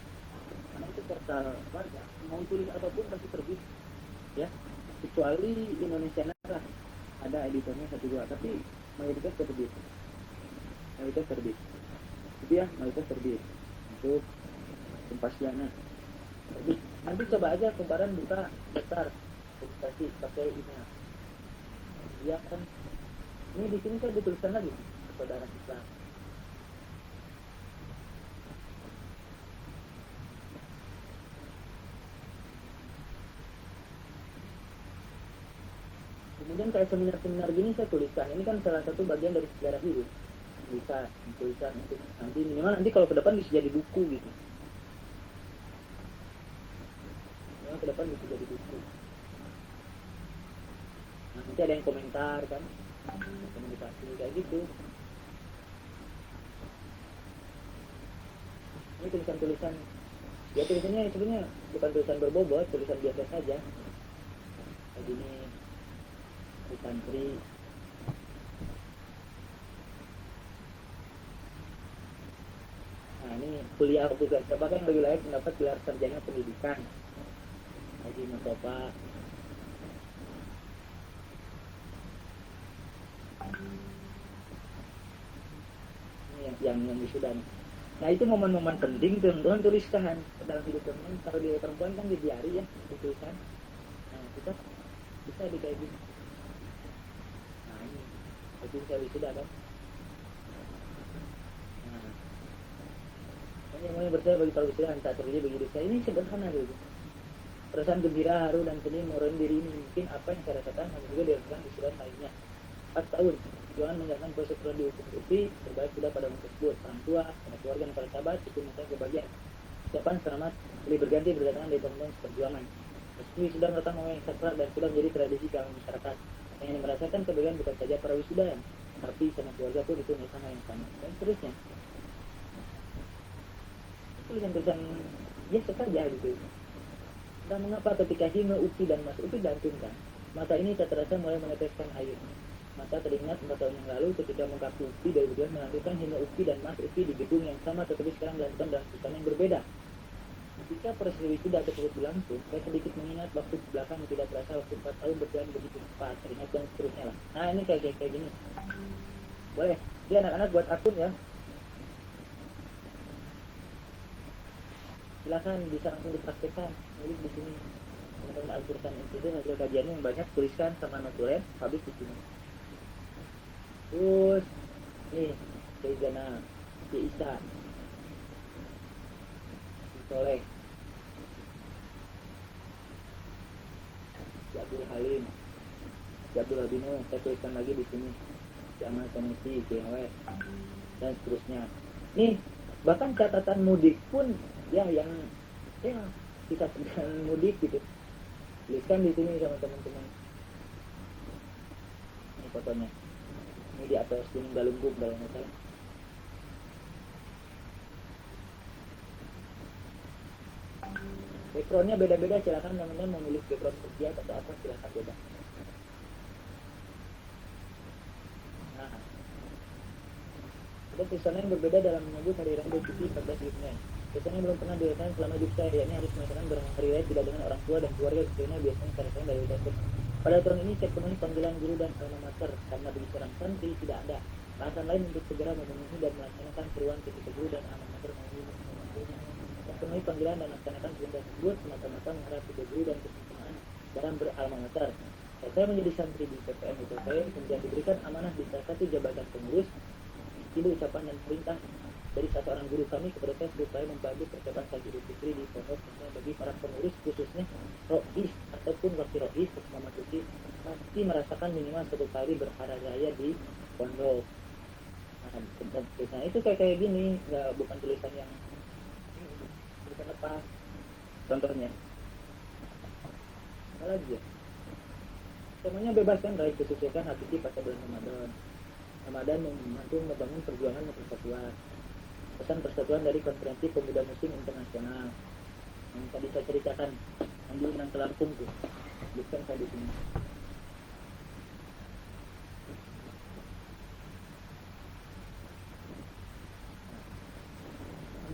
Karena itu portal warga mau tulis apapun pasti terbit ya, kecuali Indonesia lah ada editornya 1-2, tapi mayoritas terbit itu ya, mayoritas terbit untuk Kompasiana. Jadi nanti coba aja kumparan buka daftar publikasi pakai email ya kan. Ini di sini saya dituliskan lagi saudara Islam. Kemudian kayak seminar-seminar gini saya tuliskan. Ini kan salah satu bagian dari sejarah hidup. Bisa tulisan untuk nanti minimal nanti kalau ke depan bisa jadi buku gitu. Minimal ke depan bisa jadi buku. Nah, nanti ada yang komentar kan, komunikasi kayak gitu. Ini tulisan-tulisan. Ya tulisannya sebenarnya bukan tulisan berbobot, tulisan biasa saja. Kayak gini. Santri nah ini kuliah juga siapa kan lebih layak mendapat gelar sarjana pendidikan Haji Mustafa. Ini yang wisuda. Nah itu momen-momen penting teman-teman tuliskan dalam hidup teman. Kalau dia perempuan kan di diari ya dituliskan. Nah kita bisa di kayak gini. Itu saya wisuda kan. Nah, ini yang mau bersaya bagi para wisuda tak terjadi bagi diri saya ini sederhana gitu. Perasaan gembira, haru dan sedih mengurangkan diri ini mungkin apa yang saya rasakan hanya juga dirasakan wisuda lainnya. 4 tahun perjuangan menjalankan proses di hukum UPI terbaik sudah pada umur tersebut. Orang tua, keluarga dan para sahabat itu saya kebahagiaan. Ucapan selamat boleh berganti berdatangan dari teman-teman seperjuangan. Meski sudah merupakan momen yang sakral dan sudah menjadi tradisi dalam masyarakat. Yang merasakan kebahagiaan bukan saja para wisuda, tapi sama keluarga pun itu sama yang sama dan seterusnya. Tulisan-tulisan biasa saja gitu. Dan mengapa ketika Hime, Upi dan Mas Upi dilantunkan, mata ini tak terasa mulai meneteskan air. Mata teringat 4 tahun yang lalu ketika mengkaku Upi dari berdua melantunkan Hime, Upi dan Mas Upi di gedung yang sama, tetapi sekarang dilakukan dalam suasana yang berbeda. Ketika proses wisuda tersebut berlangsung, saya sedikit mengingat waktu belakang yang tidak terasa waktu 4 tahun berjalan begitu cepat, teringat dan seterusnya lah. Nah ini kayak gini. Boleh, jadi anak-anak buat akun ya. Silakan bisa langsung dipraktekkan. Nulis di sini. Teman-teman Al-Qur'an itu hasil kajiannya yang banyak tuliskan sama notulen, habis di sini. Terus nih, Sayyidina Isa. Soleh, Abdul Halim, Abdul Habino, saya tuliskan lagi di sini, Jamal Sanusi, JW, dan seterusnya. Nih, bahkan catatan mudik pun, ya yang ya kita sedang mudik gitu, tuliskan di sini sama teman-teman. Ini fotonya, ini di atas Gunung Galunggung kalau nggak salah. Backgroundnya beda-beda, silakan teman-teman memilih background kerja atau apa silakan beda. Nah, ada tulisan yang berbeda dalam menyebut hari raya Idul Fitri 14 Zulhijjah. Tulisan yang belum pernah dirasakan selama hidup saya, yakni harus merasakan berhari raya tidak dengan orang tua dan keluarga sebenarnya biasanya saya rasakan dari udah. Pada tahun ini saya penuhi panggilan guru dan alma mater karena bagi seorang santri tidak ada alasan lain untuk segera memenuhi dan melaksanakan seruan ketika guru dan alma mater memenuhi. Penuhi panggilan dan melaksanakan perintah tersebut semata-mata mengharap ke guru dan kesempurnaan dalam beralma mater. Saya menjadi santri di PPN itu saya kemudian diberikan amanah di salah satu jabatan pengurus. Itu ucapan dan perintah dari satu orang guru kami kepada saya supaya membagi persiapan salat Idul Fitri di pondok bagi para pengurus khususnya rois ataupun wakil rois bersama Tuti pasti merasakan minimal 1 kali berhari raya di pondok. Nah itu kayak gini, nggak bukan tulisan yang apa contohnya apa lagi ya, semuanya bebas kan, baik disesuaikan hakiki pada bulan Ramadan membantu membangun perjuangan dan persatuan, pesan persatuan dari konferensi pemuda muslim internasional yang tadi saya ceritakan yang di Nang Lampung tuh, bukan saya di sini.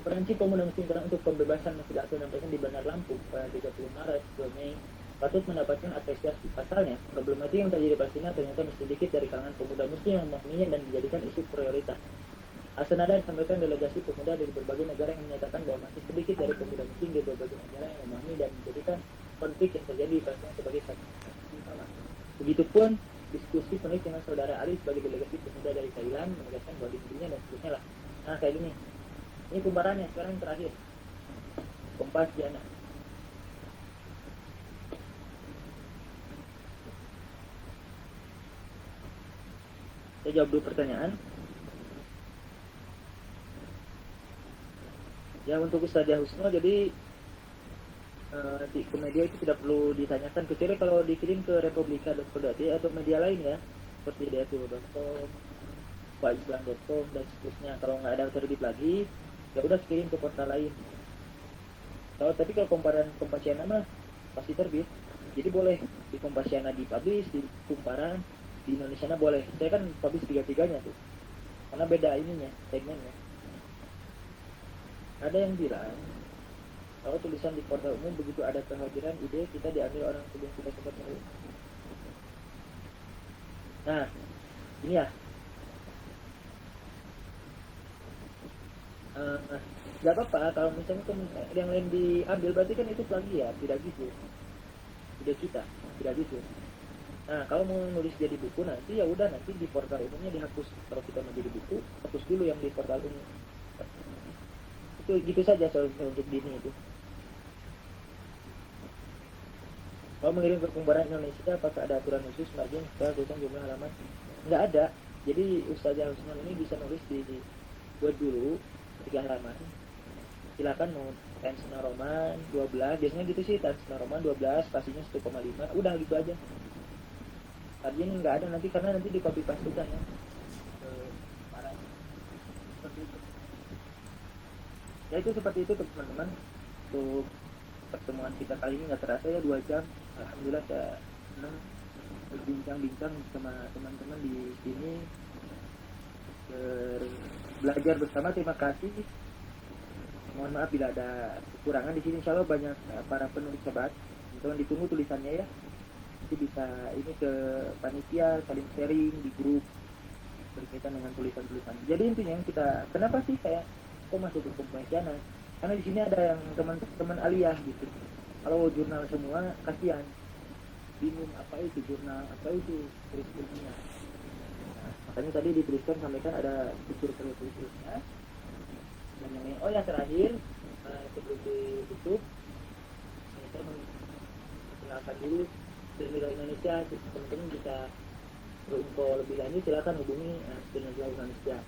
Konferensi Pemuda Muslim untuk Pembebasan Masjid Al-Aqsa disampaikan di Bandar Lampung pada 30 Maret 2 Mei patut mendapatkan apresiasi. Pasalnya, problematik yang terjadi di Palestina ternyata masih sedikit dari kalangan pemuda muslim yang memahaminya dan menjadikan isu prioritas. Senada disampaikan delegasi pemuda dari berbagai negara yang menyatakan bahwa masih sedikit dari pemuda muslim di berbagai negara yang memahami dan menjadikan konflik yang terjadi di Palestina sebagai satu masalah. Begitupun diskusi penulis dengan saudara Ali sebagai delegasi pemuda dari Thailand menegaskan bahwa di negerinya dan seterusnya lah. Nah kayak gini, ini kumparannya sekarang yang terakhir. Kompas Jana. Saya jawab dulu pertanyaan. Ya untuk Ustazah Husno, jadi di media itu tidak perlu ditanyakan kecuali kalau dikirim ke republika.co.id atau media lain ya, seperti deatu.com, faizlan.com dan seterusnya. Kalau nggak ada terbit lagi, ya udah kirim ke portal lain. Tapi kalau Kompasiana mah pasti terbit, jadi boleh di Kompasiana dipublish, di Kumparan, di Indonesia boleh. Saya kan publish tiga-tiganya tuh, karena beda ininya, segmennya. Ada yang bilang kalau tulisan di portal umum begitu ada kekhawatiran ide kita diambil orang sebelum kita sempat menulis. Nah, ini ya. Gak apa-apa kalau misalnya yang lain diambil, berarti kan itu plagiat, tidak gitu. Ide kita, tidak gitu. Nah, kalau mau nulis jadi buku nanti ya udah nanti di portal umumnya dihapus. Kalau kita mau jadi buku, hapus dulu yang di portal umum. Itu gitu saja solusinya untuk dini itu. Kalau mengirim ke Kumparan Indonesia, apakah ada aturan khusus margin setelah tulisan jumlah halaman? Nggak ada. Jadi Ustazah Husman ini bisa nulis buat dulu 3 halaman. Silakan mau Tensna Roman 12, biasanya gitu sih, Tensna Roman 12, spasinya 1,5, udah gitu aja. Margin nggak ada nanti karena nanti di copy paste kan ya. Seperti itu. Ya itu seperti itu teman-teman. Untuk pertemuan kita kali ini nggak terasa ya 2 jam. Alhamdulillah saya senang berbincang-bincang sama teman-teman di sini, belajar bersama. Terima kasih. Mohon maaf bila ada kekurangan di sini. Insya Allah banyak para penulis hebat. Teman-teman ditunggu tulisannya ya. Nanti bisa ini ke panitia saling sharing di grup berkaitan dengan tulisan-tulisan. Jadi intinya kita kenapa sih saya kok masuk ke Kompasiana? Karena di sini ada yang teman-teman aliyah gitu. Kalau jurnal semua kasihan, bingung apa itu jurnal, apa itu tulis ilmiah. Nah, makanya tadi dituliskan sampaikan ada fitur tulisnya. Dan yang terakhir sebelum ditutup, saya mengenalkan dulu Sirnila Indonesia. Teman-teman bisa berinfo lebih lanjut silakan hubungi Sirnila Indonesia.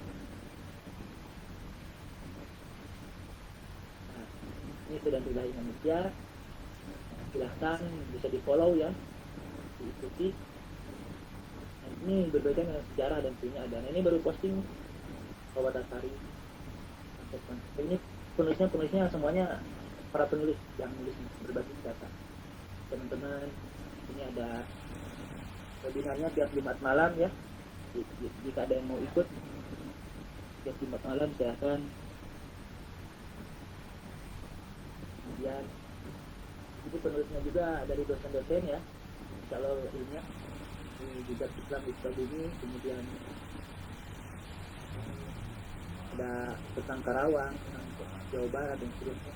Ini sudah Sirnila Indonesia. Silahkan bisa di follow ya, diikuti. Nah, ini berbeda dengan sejarah dan punya ada. Nah, ini baru posting Kawatasari. Ini penulisnya semuanya para penulis yang nulis berbasis data. Teman-teman, ini ada webinarnya tiap Jumat malam ya. Jika ada yang mau ikut tiap Jumat malam silahkan. Kemudian itu penulisnya juga dari dosen-dosen ya, kalau ilmiah juga Islam di Sukabumi, kemudian ada tentang Karawang, tentang Jawa Barat dan seterusnya.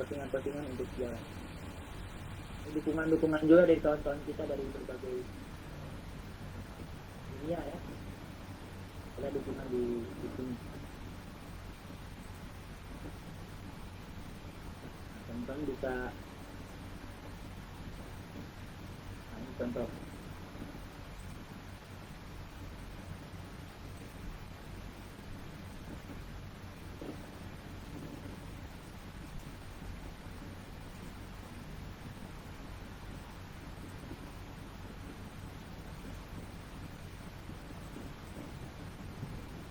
Postingan-postingan untuk sejarah. Dukungan-dukungan juga dari kawan-kawan kita dari berbagai dunia ya. Ada dukungan di sini. Teman-teman bisa, nah ini contoh